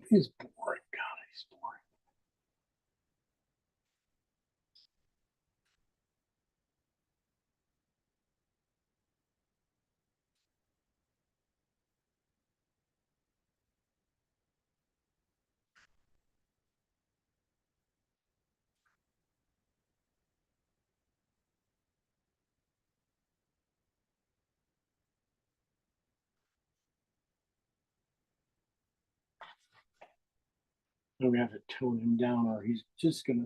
he's boring. God, he's boring. I'm gonna have to tone him down or he's just gonna.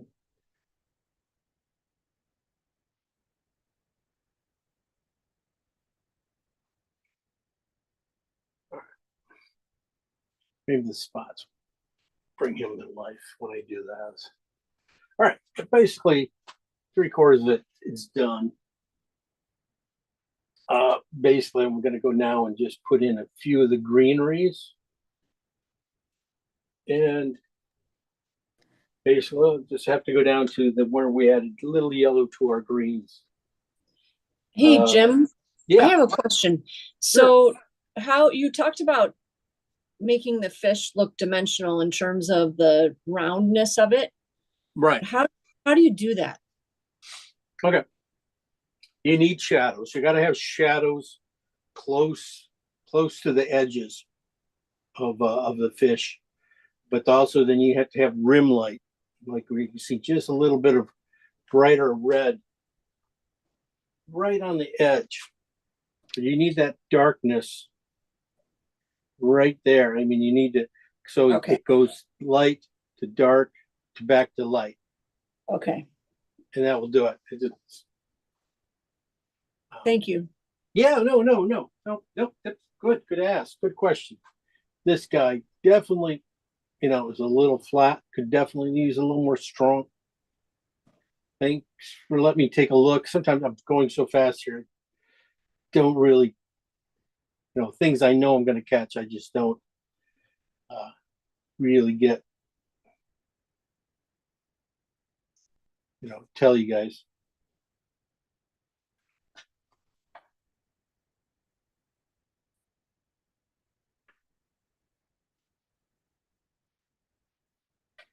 Maybe the spots bring him to life when I do that. All right, but basically 3/4 of it is done. Basically, I'm gonna go now and just put in a few of the greeneries. And basically, we'll just have to go down to the where we added a little yellow to our greens. Hey, Uh, Jim, I Yeah, have a question. So how you talked about making the fish look dimensional in terms of the roundness of it. right. How do you do that? Okay. You need shadows. You got to have shadows close to the edges of the fish, but also then you have to have rim light, like where you can see just a little bit of brighter red right on the edge. So you need that darkness right there. I mean, you need to, so Okay. it goes light to dark to back to light, Okay, and that will do it. thank you. Yeah, no. That's good. Good ask. Good question. This guy definitely, is a little flat. Could definitely use a little more strong. Thanks for letting me take a look. Sometimes I'm going so fast here. Don't really, things I know I'm going to catch. I just don't really get, tell you guys.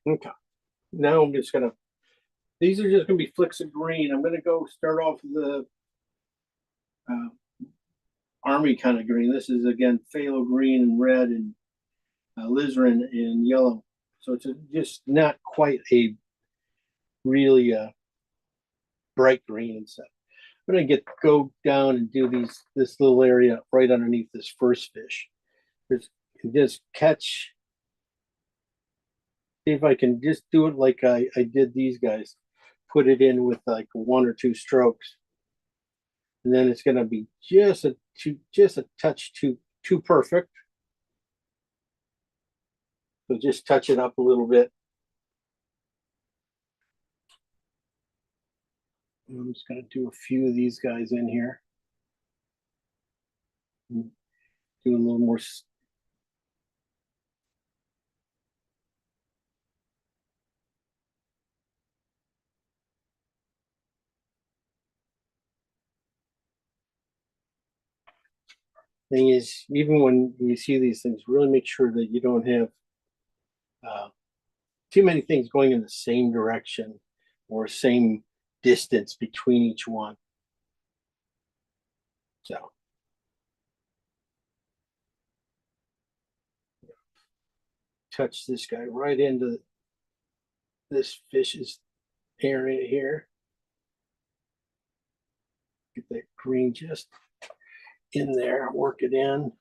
Okay. Now I'm just gonna. These are just gonna be flicks of green. I'm gonna go start off with the army kind of green. This is again phthalo green and red and alizarin and yellow. So it's just not quite a really bright green and stuff. I'm gonna go down and do this little area right underneath this first fish. Just catch. See if I can just do it like I did these guys. Put it in with like 1 or 2 strokes, and then it's gonna be just a touch too perfect. So just touch it up a little bit. I'm just gonna do a few of these guys in here. Do a little more. Thing is, even when you see these things, really make sure that you don't have too many things going in the same direction or same distance between each one. So touch this guy right into this fish's area here. Get that green just in there, work it in.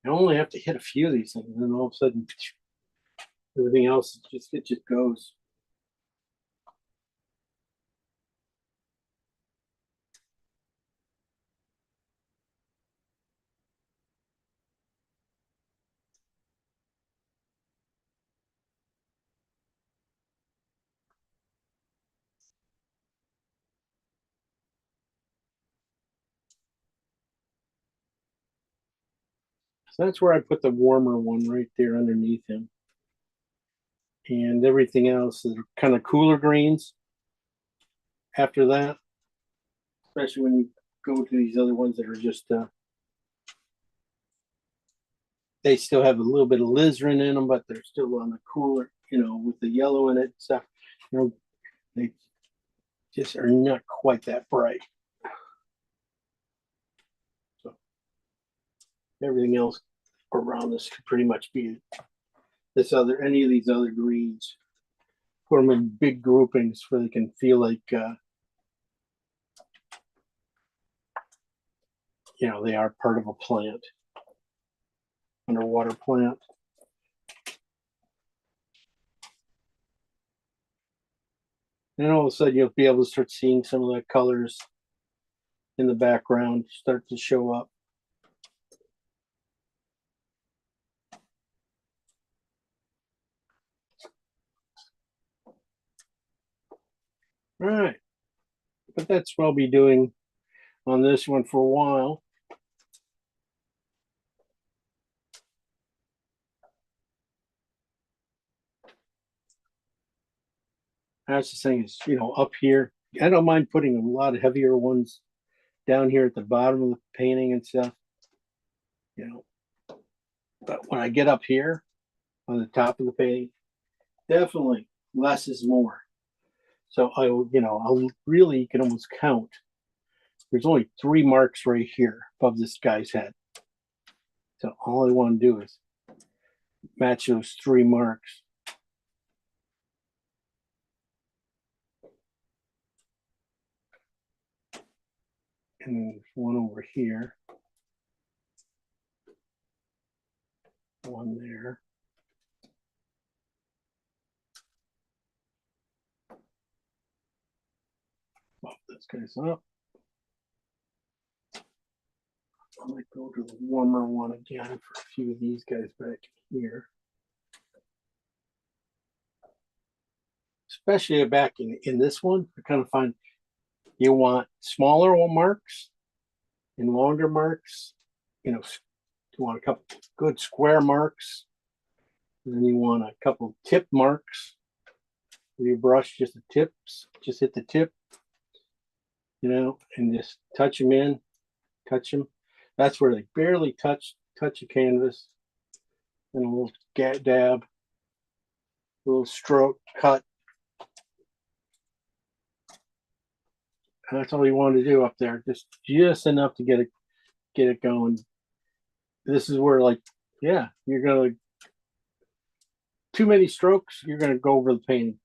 I only have to hit a few of these things, and then all of a sudden, everything else it just goes. So that's where I put the warmer one right there underneath him. And everything else is kind of cooler greens after that, especially when you go to these other ones that are just they still have a little bit of alizarin in them, but they're still on the cooler, with the yellow in it and stuff. They just are not quite that bright. So everything else around this could pretty much be any of these other greens. Put them in big groupings where they can feel like, they are part of a plant, underwater plant. And all of a sudden you'll be able to start seeing some of the colors in the background start to show up. All right, but that's what I'll be doing on this one for a while. That's the thing is, up here, I don't mind putting a lot of heavier ones down here at the bottom of the painting and stuff, but when I get up here on the top of the painting, definitely less is more. So I'll really, you can almost count. There's only 3 marks right here above this guy's head. So all I want to do is match those 3 marks. And there's one over here. One there. Bump this guy's up. I might go to the warmer one again for a few of these guys back here. Especially back in this one, I kind of find you want smaller marks and longer marks. You want a couple good square marks. And then you want a couple tip marks. Where you brush just the tips, just hit the tip, and just touch them in, touch them. That's where they barely touch the canvas. And a little dab, a little stroke, cut. And that's all you want to do up there, just enough to get it going. This is where, you're gonna, too many strokes, you're gonna go over the painting.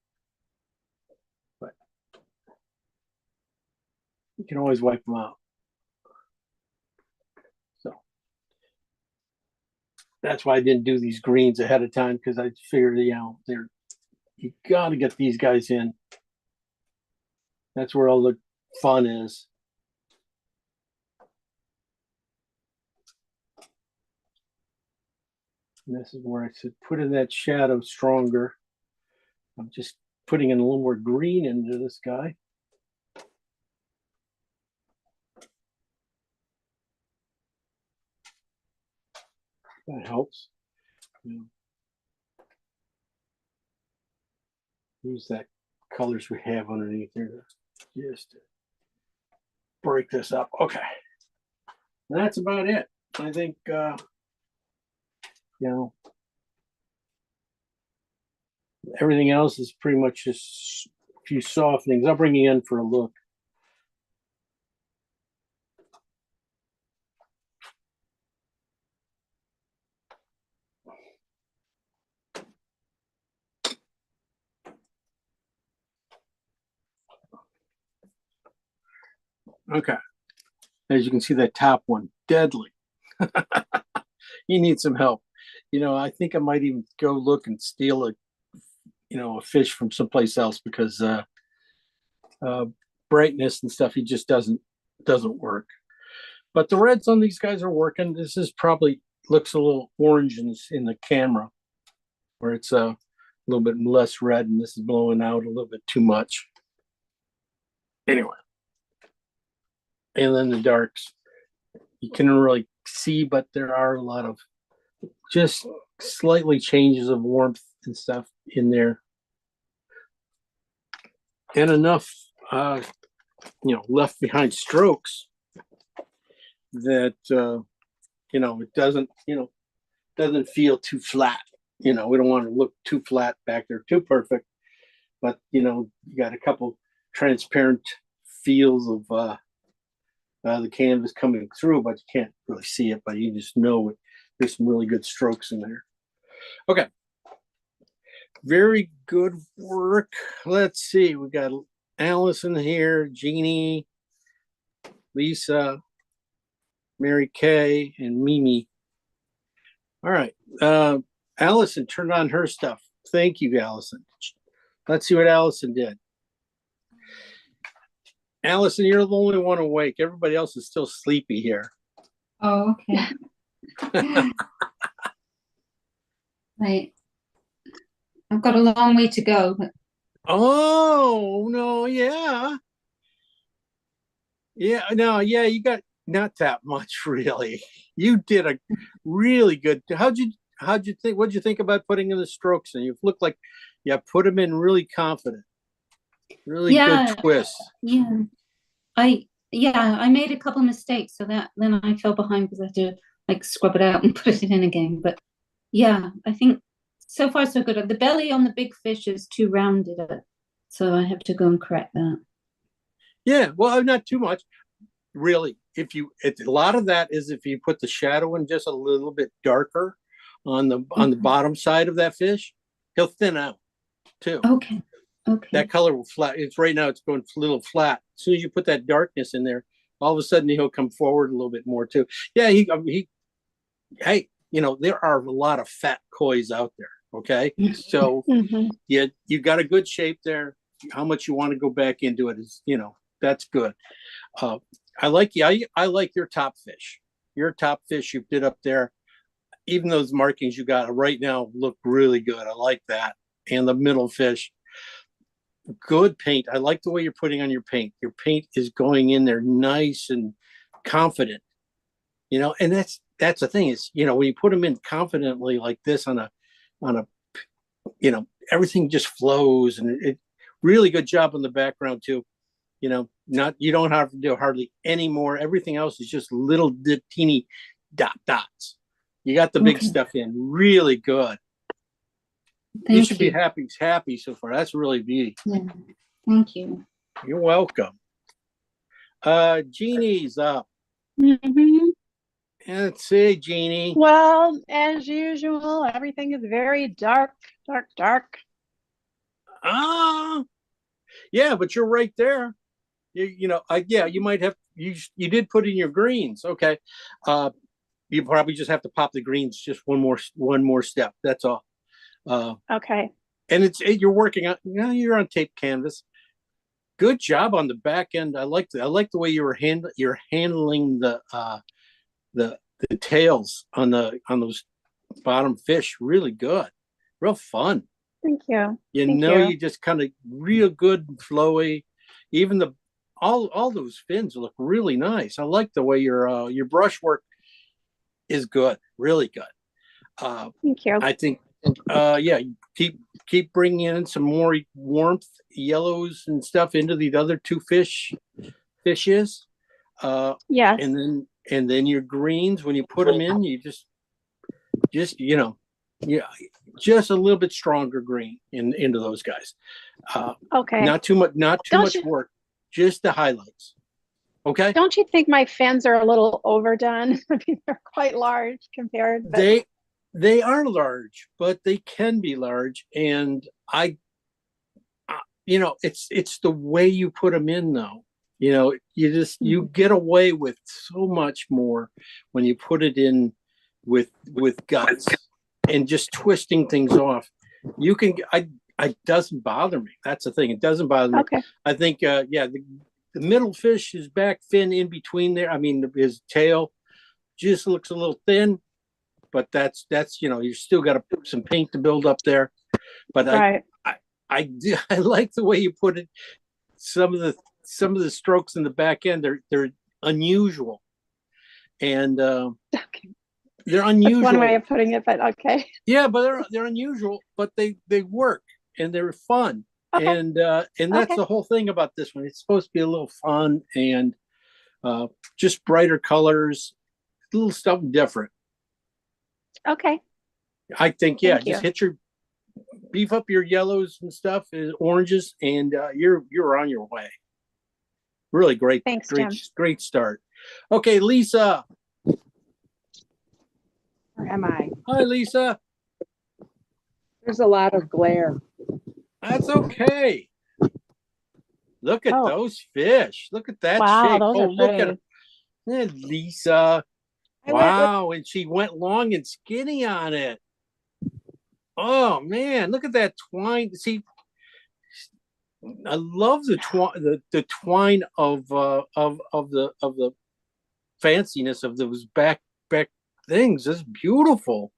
But you can always wipe them out. So that's why I didn't do these greens ahead of time, because I figured, you gotta get these guys in. That's where all the fun is. And this is where I said put in that shadow stronger. I'm just putting in a little more green into this guy. That helps. Use that colors we have underneath there just to break this up. Okay. And that's about it. I think everything else is pretty much just a few softenings. I'll bring you in for a look. Okay. As you can see, that top one, deadly. You need some help. I think I might even go look and steal a fish from someplace else, because brightness and stuff, he just doesn't work. But the reds on these guys are working. This is probably looks a little orange in the camera, where it's a little bit less red, and this is blowing out a little bit too much. Anyway. And then the darks, you can really see, but there are a lot of just slightly changes of warmth and stuff in there, and enough left behind strokes that it doesn't feel too flat. We don't want to look too flat back there, too perfect, but you got a couple transparent feels of the canvas coming through, but you can't really see it, but you just know There's some really good strokes in there. Okay. Very good work. Let's see. We got Allison here, Jeannie, Lisa, Mary Kay, and Mimi. All right. Allison turned on her stuff. Thank you, Allison. Let's see what Allison did. Allison, you're the only one awake. Everybody else is still sleepy here. Oh, okay. Right. I've got a long way to go, but Oh, no, yeah. Yeah, no, yeah, you got not that much really. You did a really good. How'd you think? What'd you think about putting in the strokes? And you look like you put them in really confident. Really Yeah. good twist. yeah. I made a couple mistakes, so that then I fell behind because I had to like scrub it out and put it in again. But yeah, I think so far so good. The belly on the big fish is too rounded, so I have to go and correct that. Yeah, well, not too much, really. A lot of that is if you put the shadow in just a little bit darker on the bottom side of that fish, he'll thin out too. Okay. That color will flat. It's right now it's going a little flat. As soon as you put that darkness in there, all of a sudden he'll come forward a little bit more too. Yeah, hey, there are a lot of fat kois out there. Okay, so you got a good shape there. How much you want to go back into it is, that's good. I like your top fish. Your top fish you did up there. Even those markings you got right now look really good. I like that. And the middle fish, good paint. I like the way you're putting on your paint. Your paint is going in there nice and confident. And that's the thing is, when you put them in confidently like this on a, everything just flows, and it really good job on the background too. You don't have to do hardly any more. Everything else is just little teeny dots. You got the big stuff in really good. You should be happy so far. That's really beauty. Yeah. Thank you. You're welcome. Jeannie's up. Let's see, Jeannie. Well, as usual, everything is very dark. Yeah, but you're right there. You might have you did put in your greens. Okay. You probably just have to pop the greens just one more step. That's all. Okay. And you're working on, you're on tape canvas. Good job on the back end. I like the way you're handling the tails on those bottom fish. Really good, real fun. Thank you. You just kind of real good and flowy. Even all those fins look really nice. I like the way your brush work is good, really good. Thank you. I think keep bringing in some more warmth, yellows and stuff into the other two fishes. Yes. And then your greens, when you put them in, you just just a little bit stronger green into those guys. Okay. Not too much work, just the highlights. Okay. Don't you think my fins are a little overdone? I mean, they're quite large compared. But... They are large, but they can be large, and it's the way you put them in, though. You get away with so much more when you put it in with guts and just twisting things off. It doesn't bother me. That's the thing. It doesn't bother me. Okay. I think, the middle fish, his back fin in between there. I mean, his tail just looks a little thin, but that's you still got to put some paint to build up there. But right. I like the way you put it. Some of the strokes in the back end, they're unusual, and they're unusual. That's one way of putting it, but okay. Yeah, but they're unusual, but they work and they're fun. Okay. And that's the whole thing about this one. It's supposed to be a little fun and just brighter colors, a little something different. Okay. I think, just beef up your yellows and stuff, oranges, and you're on your way. Really great. Thanks, Jim. Great start. Okay, Lisa. Or am I? Hi, Lisa. There's a lot of glare. That's okay. Look at Oh. those fish. Look at that Wow, shape. those Oh, are look at great. her. Lisa. I went with- Wow. And she went long and skinny on it. Oh man, look at that twine. See, I love the twine, the twine of the fanciness of those back things. It's beautiful.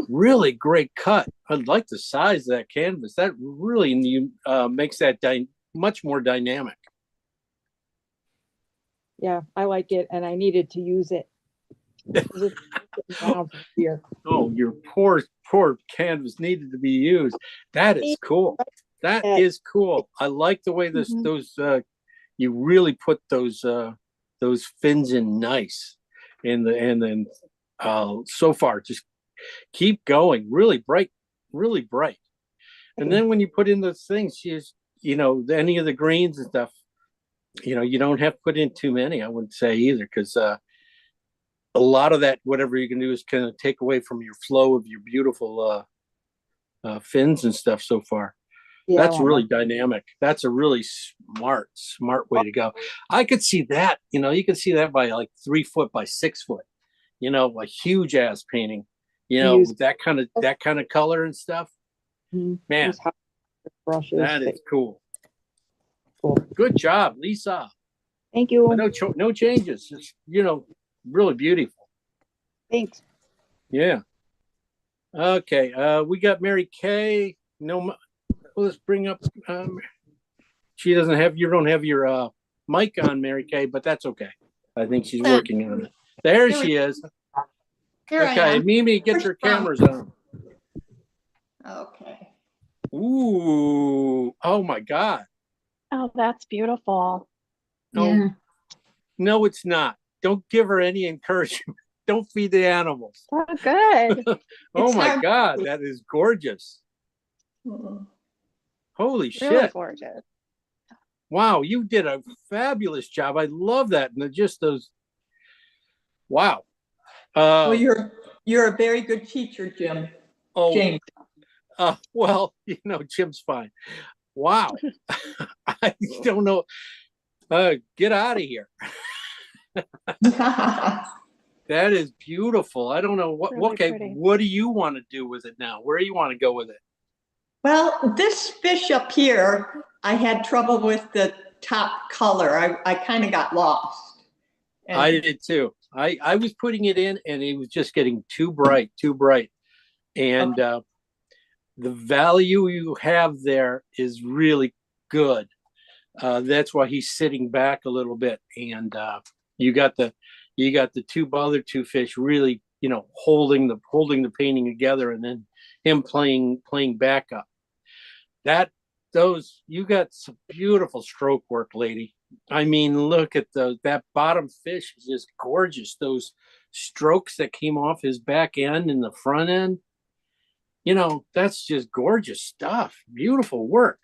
Really great cut. I like the size of that canvas. That really makes that much more dynamic. Yeah, I like it, and I needed to use it. 'Cause it's sitting around for here. Oh, your poor canvas needed to be used. That is cool. That is cool. I like the way Mhm. those you really put those fins in nice. And then so far just keep going. Really bright, really bright. And then when you put in those things, any of the greens and stuff, you don't have to put in too many, I wouldn't say either, because a lot of that, whatever you can do is kind of take away from your flow of your beautiful fins and stuff so far. Yeah, That's really dynamic. That's a really smart way to go. I could see that, you can see that by like 3 foot by 6 foot, a huge ass painting, Use- with that kind of color and stuff. Mhm. Man, Use hot brushes. that is cool. Cool. Good job, Lisa. Thank you. No changes. Just, really beautiful. Thanks. Yeah. Okay. We got Mary Kay. No, let's bring up. You don't have your mic on, Mary Kay, but that's okay. I think she's working on it. There she is. Here I Okay, am. Mimi, get Where's your from? cameras on. Okay. Ooh. Oh my God. Oh, that's beautiful. Oh, Yeah. no, it's not. Don't give her any encouragement. Don't feed the animals. Oh, good. Oh It's my hard- God, that is gorgeous. Mm. Holy Really shit. gorgeous. Wow, you did a fabulous job. I love that. And just those, wow. Well, you're a very good teacher, Jim. Oh, James. well, Jim's fine. Wow. I don't know. Get out of here. That is beautiful. I don't know Really okay, pretty. what do you want to do with it now? Where do you want to go with it? Well, this fish up here, I had trouble with the top color. I kind of got lost. And- I did too. I was putting it in and it was just getting too bright. And the value you have there is really good. That's why he's sitting back a little bit. And you got the other two fish really, holding the painting together, and then him playing backup. You got some beautiful stroke work, lady. I mean, look at that bottom fish is just gorgeous. Those strokes that came off his back end and the front end, that's just gorgeous stuff. Beautiful work.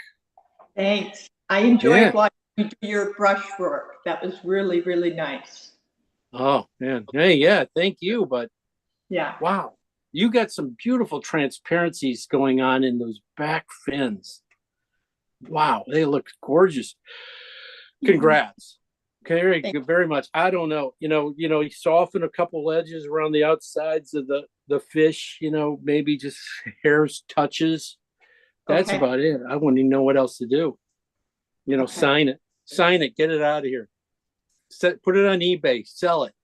Thanks. I enjoyed Yeah. watching you do your brush work. That was really, really nice. Oh man. Hey, yeah, thank you. But Yeah. wow, you got some beautiful transparencies going on in those back fins. Wow, they look gorgeous. Congrats. Okay, very much. I don't know, you soften a couple edges around the outsides of the fish, maybe just hairs touches. That's Okay. about it. I wouldn't even know what else to do. Okay. Sign it, get it out of here. Put it on eBay, sell it.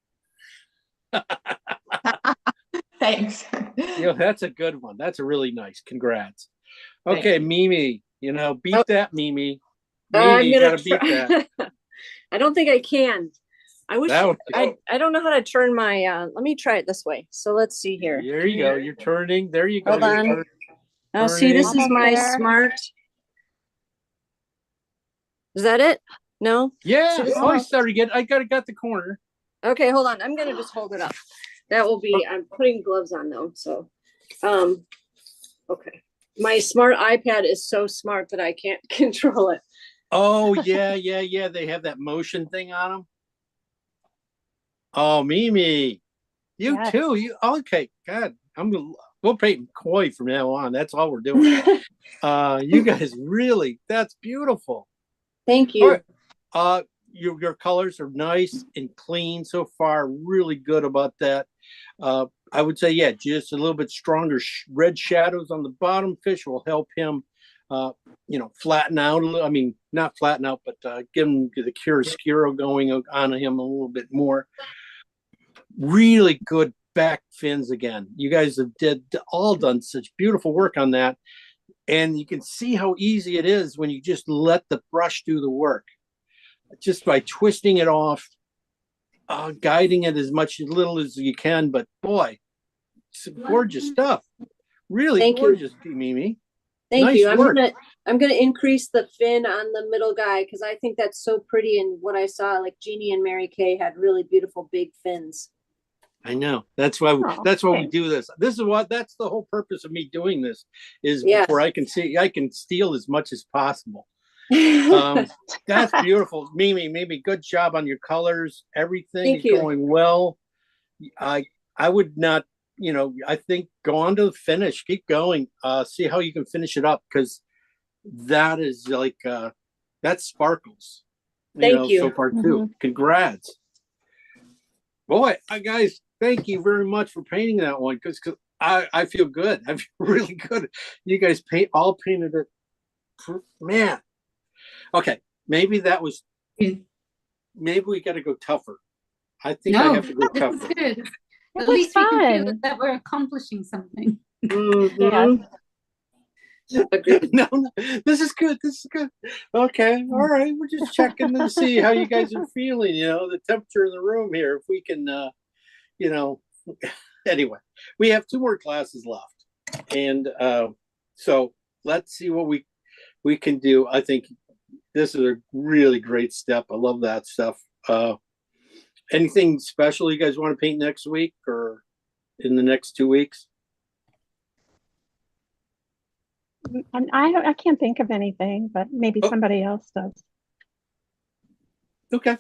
Thanks. That's a good one. That's a really nice. Congrats. Thank Okay, you. Mimi, beat that, Mimi. I'm You gonna gotta beat that. I don't think I can. I wish That would- I don't know how to turn my let me try it this way. So let's see here. There you go. You're turning. There you go. Hold You're on. turning. Oh, see, this Turning. is my There. smart. Is that it? No? Yeah. See, this- Oh, I started getting. I got the corner. Okay, hold on. I'm gonna just hold it up. That will be, I'm putting gloves on though, so, okay. My smart iPad is so smart that I can't control it. Oh yeah. They have that motion thing on them. Oh, Mimi. You Yes. too. You okay? God, we'll paint koi from now on. That's all we're doing. You guys really, that's beautiful. Thank All you. right. Your colors are nice and clean so far. Really good about that. I would say, yeah, just a little bit stronger red shadows on the bottom fish will help him, flatten out a little. I mean, not flatten out, but give him the chiaroscuro going on him a little bit more. Really good back fins again. You guys have all done such beautiful work on that. And you can see how easy it is when you just let the brush do the work. Just by twisting it off, guiding it as little as you can. But boy, some gorgeous stuff. Really Thank you. gorgeous, Mimi. Thank Nice you. work. I'm gonna increase the fin on the middle guy because I think that's so pretty. And what I saw, like Jeannie and Mary Kay had really beautiful big fins. I know. That's why we thanks. do this. That's the whole purpose of me doing this is Yes. before I can steal as much as possible. That's beautiful. Mimi, good job on your colors. Everything Thank is you. going well. I would not, I think go on to the finish. Keep going. See how you can finish it up because that is like that sparkles. Thank you. So far too. Congrats. Boy, guys, thank you very much for painting that one because I feel good. I feel really good. You guys painted it. Man. Okay, maybe maybe we got to go tougher. I think I have to go this is tougher. good. It At was least we can feel fun. that we're accomplishing something. Mhm. Agreed. No, this is good. This is good. Okay, all right. We're just checking to see how you guys are feeling. The temperature in the room here. If we can, anyway, we have 2 more classes left, and so let's see what we can do. I think this is a really great step. I love that stuff. Anything special you guys want to paint next week or in the next 2 weeks? I can't think of anything, but maybe Oh. somebody else does. Okay.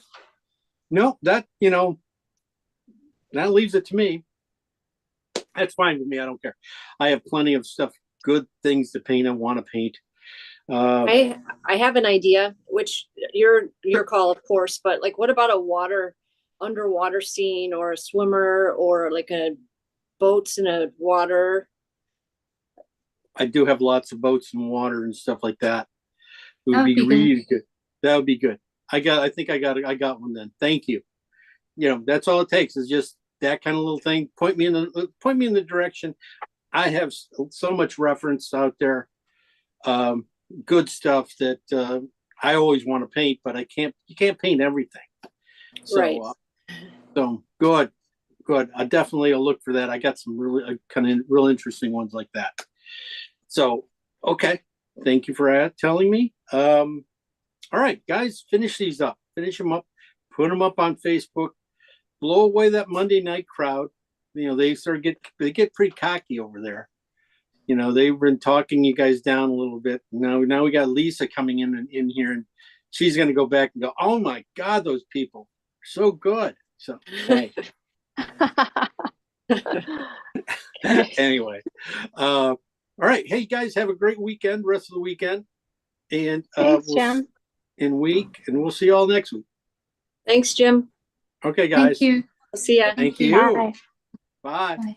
No, that leaves it to me. That's fine with me. I don't care. I have plenty of stuff, good things to paint. I want to paint. I have an idea, which your call, of course, but like, what about a underwater scene or a swimmer or like a boats in a water? I do have lots of boats and water and stuff like that. It would That would be be good. really good. That would be good. I got one then. Thank you. That's all it takes is just that kind of little thing. Point me in the direction. I have so much reference out there. Good stuff that I always want to paint, but you can't paint everything. So, Right. So good. I definitely will look for that. I got some really kind of real interesting ones like that. So, okay. Thank you for telling me. All right, guys, finish these up. Finish them up. Put them up on Facebook. Blow away that Monday night crowd. They get pretty cocky over there. They've been talking you guys down a little bit. Now we got Lisa coming in here, and she's going to go back and go, oh my God, those people are so good. So, hey. Anyway, all right. Hey, guys, have a great weekend, rest of the weekend. And Thanks, Jim. We'll see you all next week. Thanks, Jim. Okay, guys. Thank you. I'll see ya. Thank you. Bye. Bye. Bye.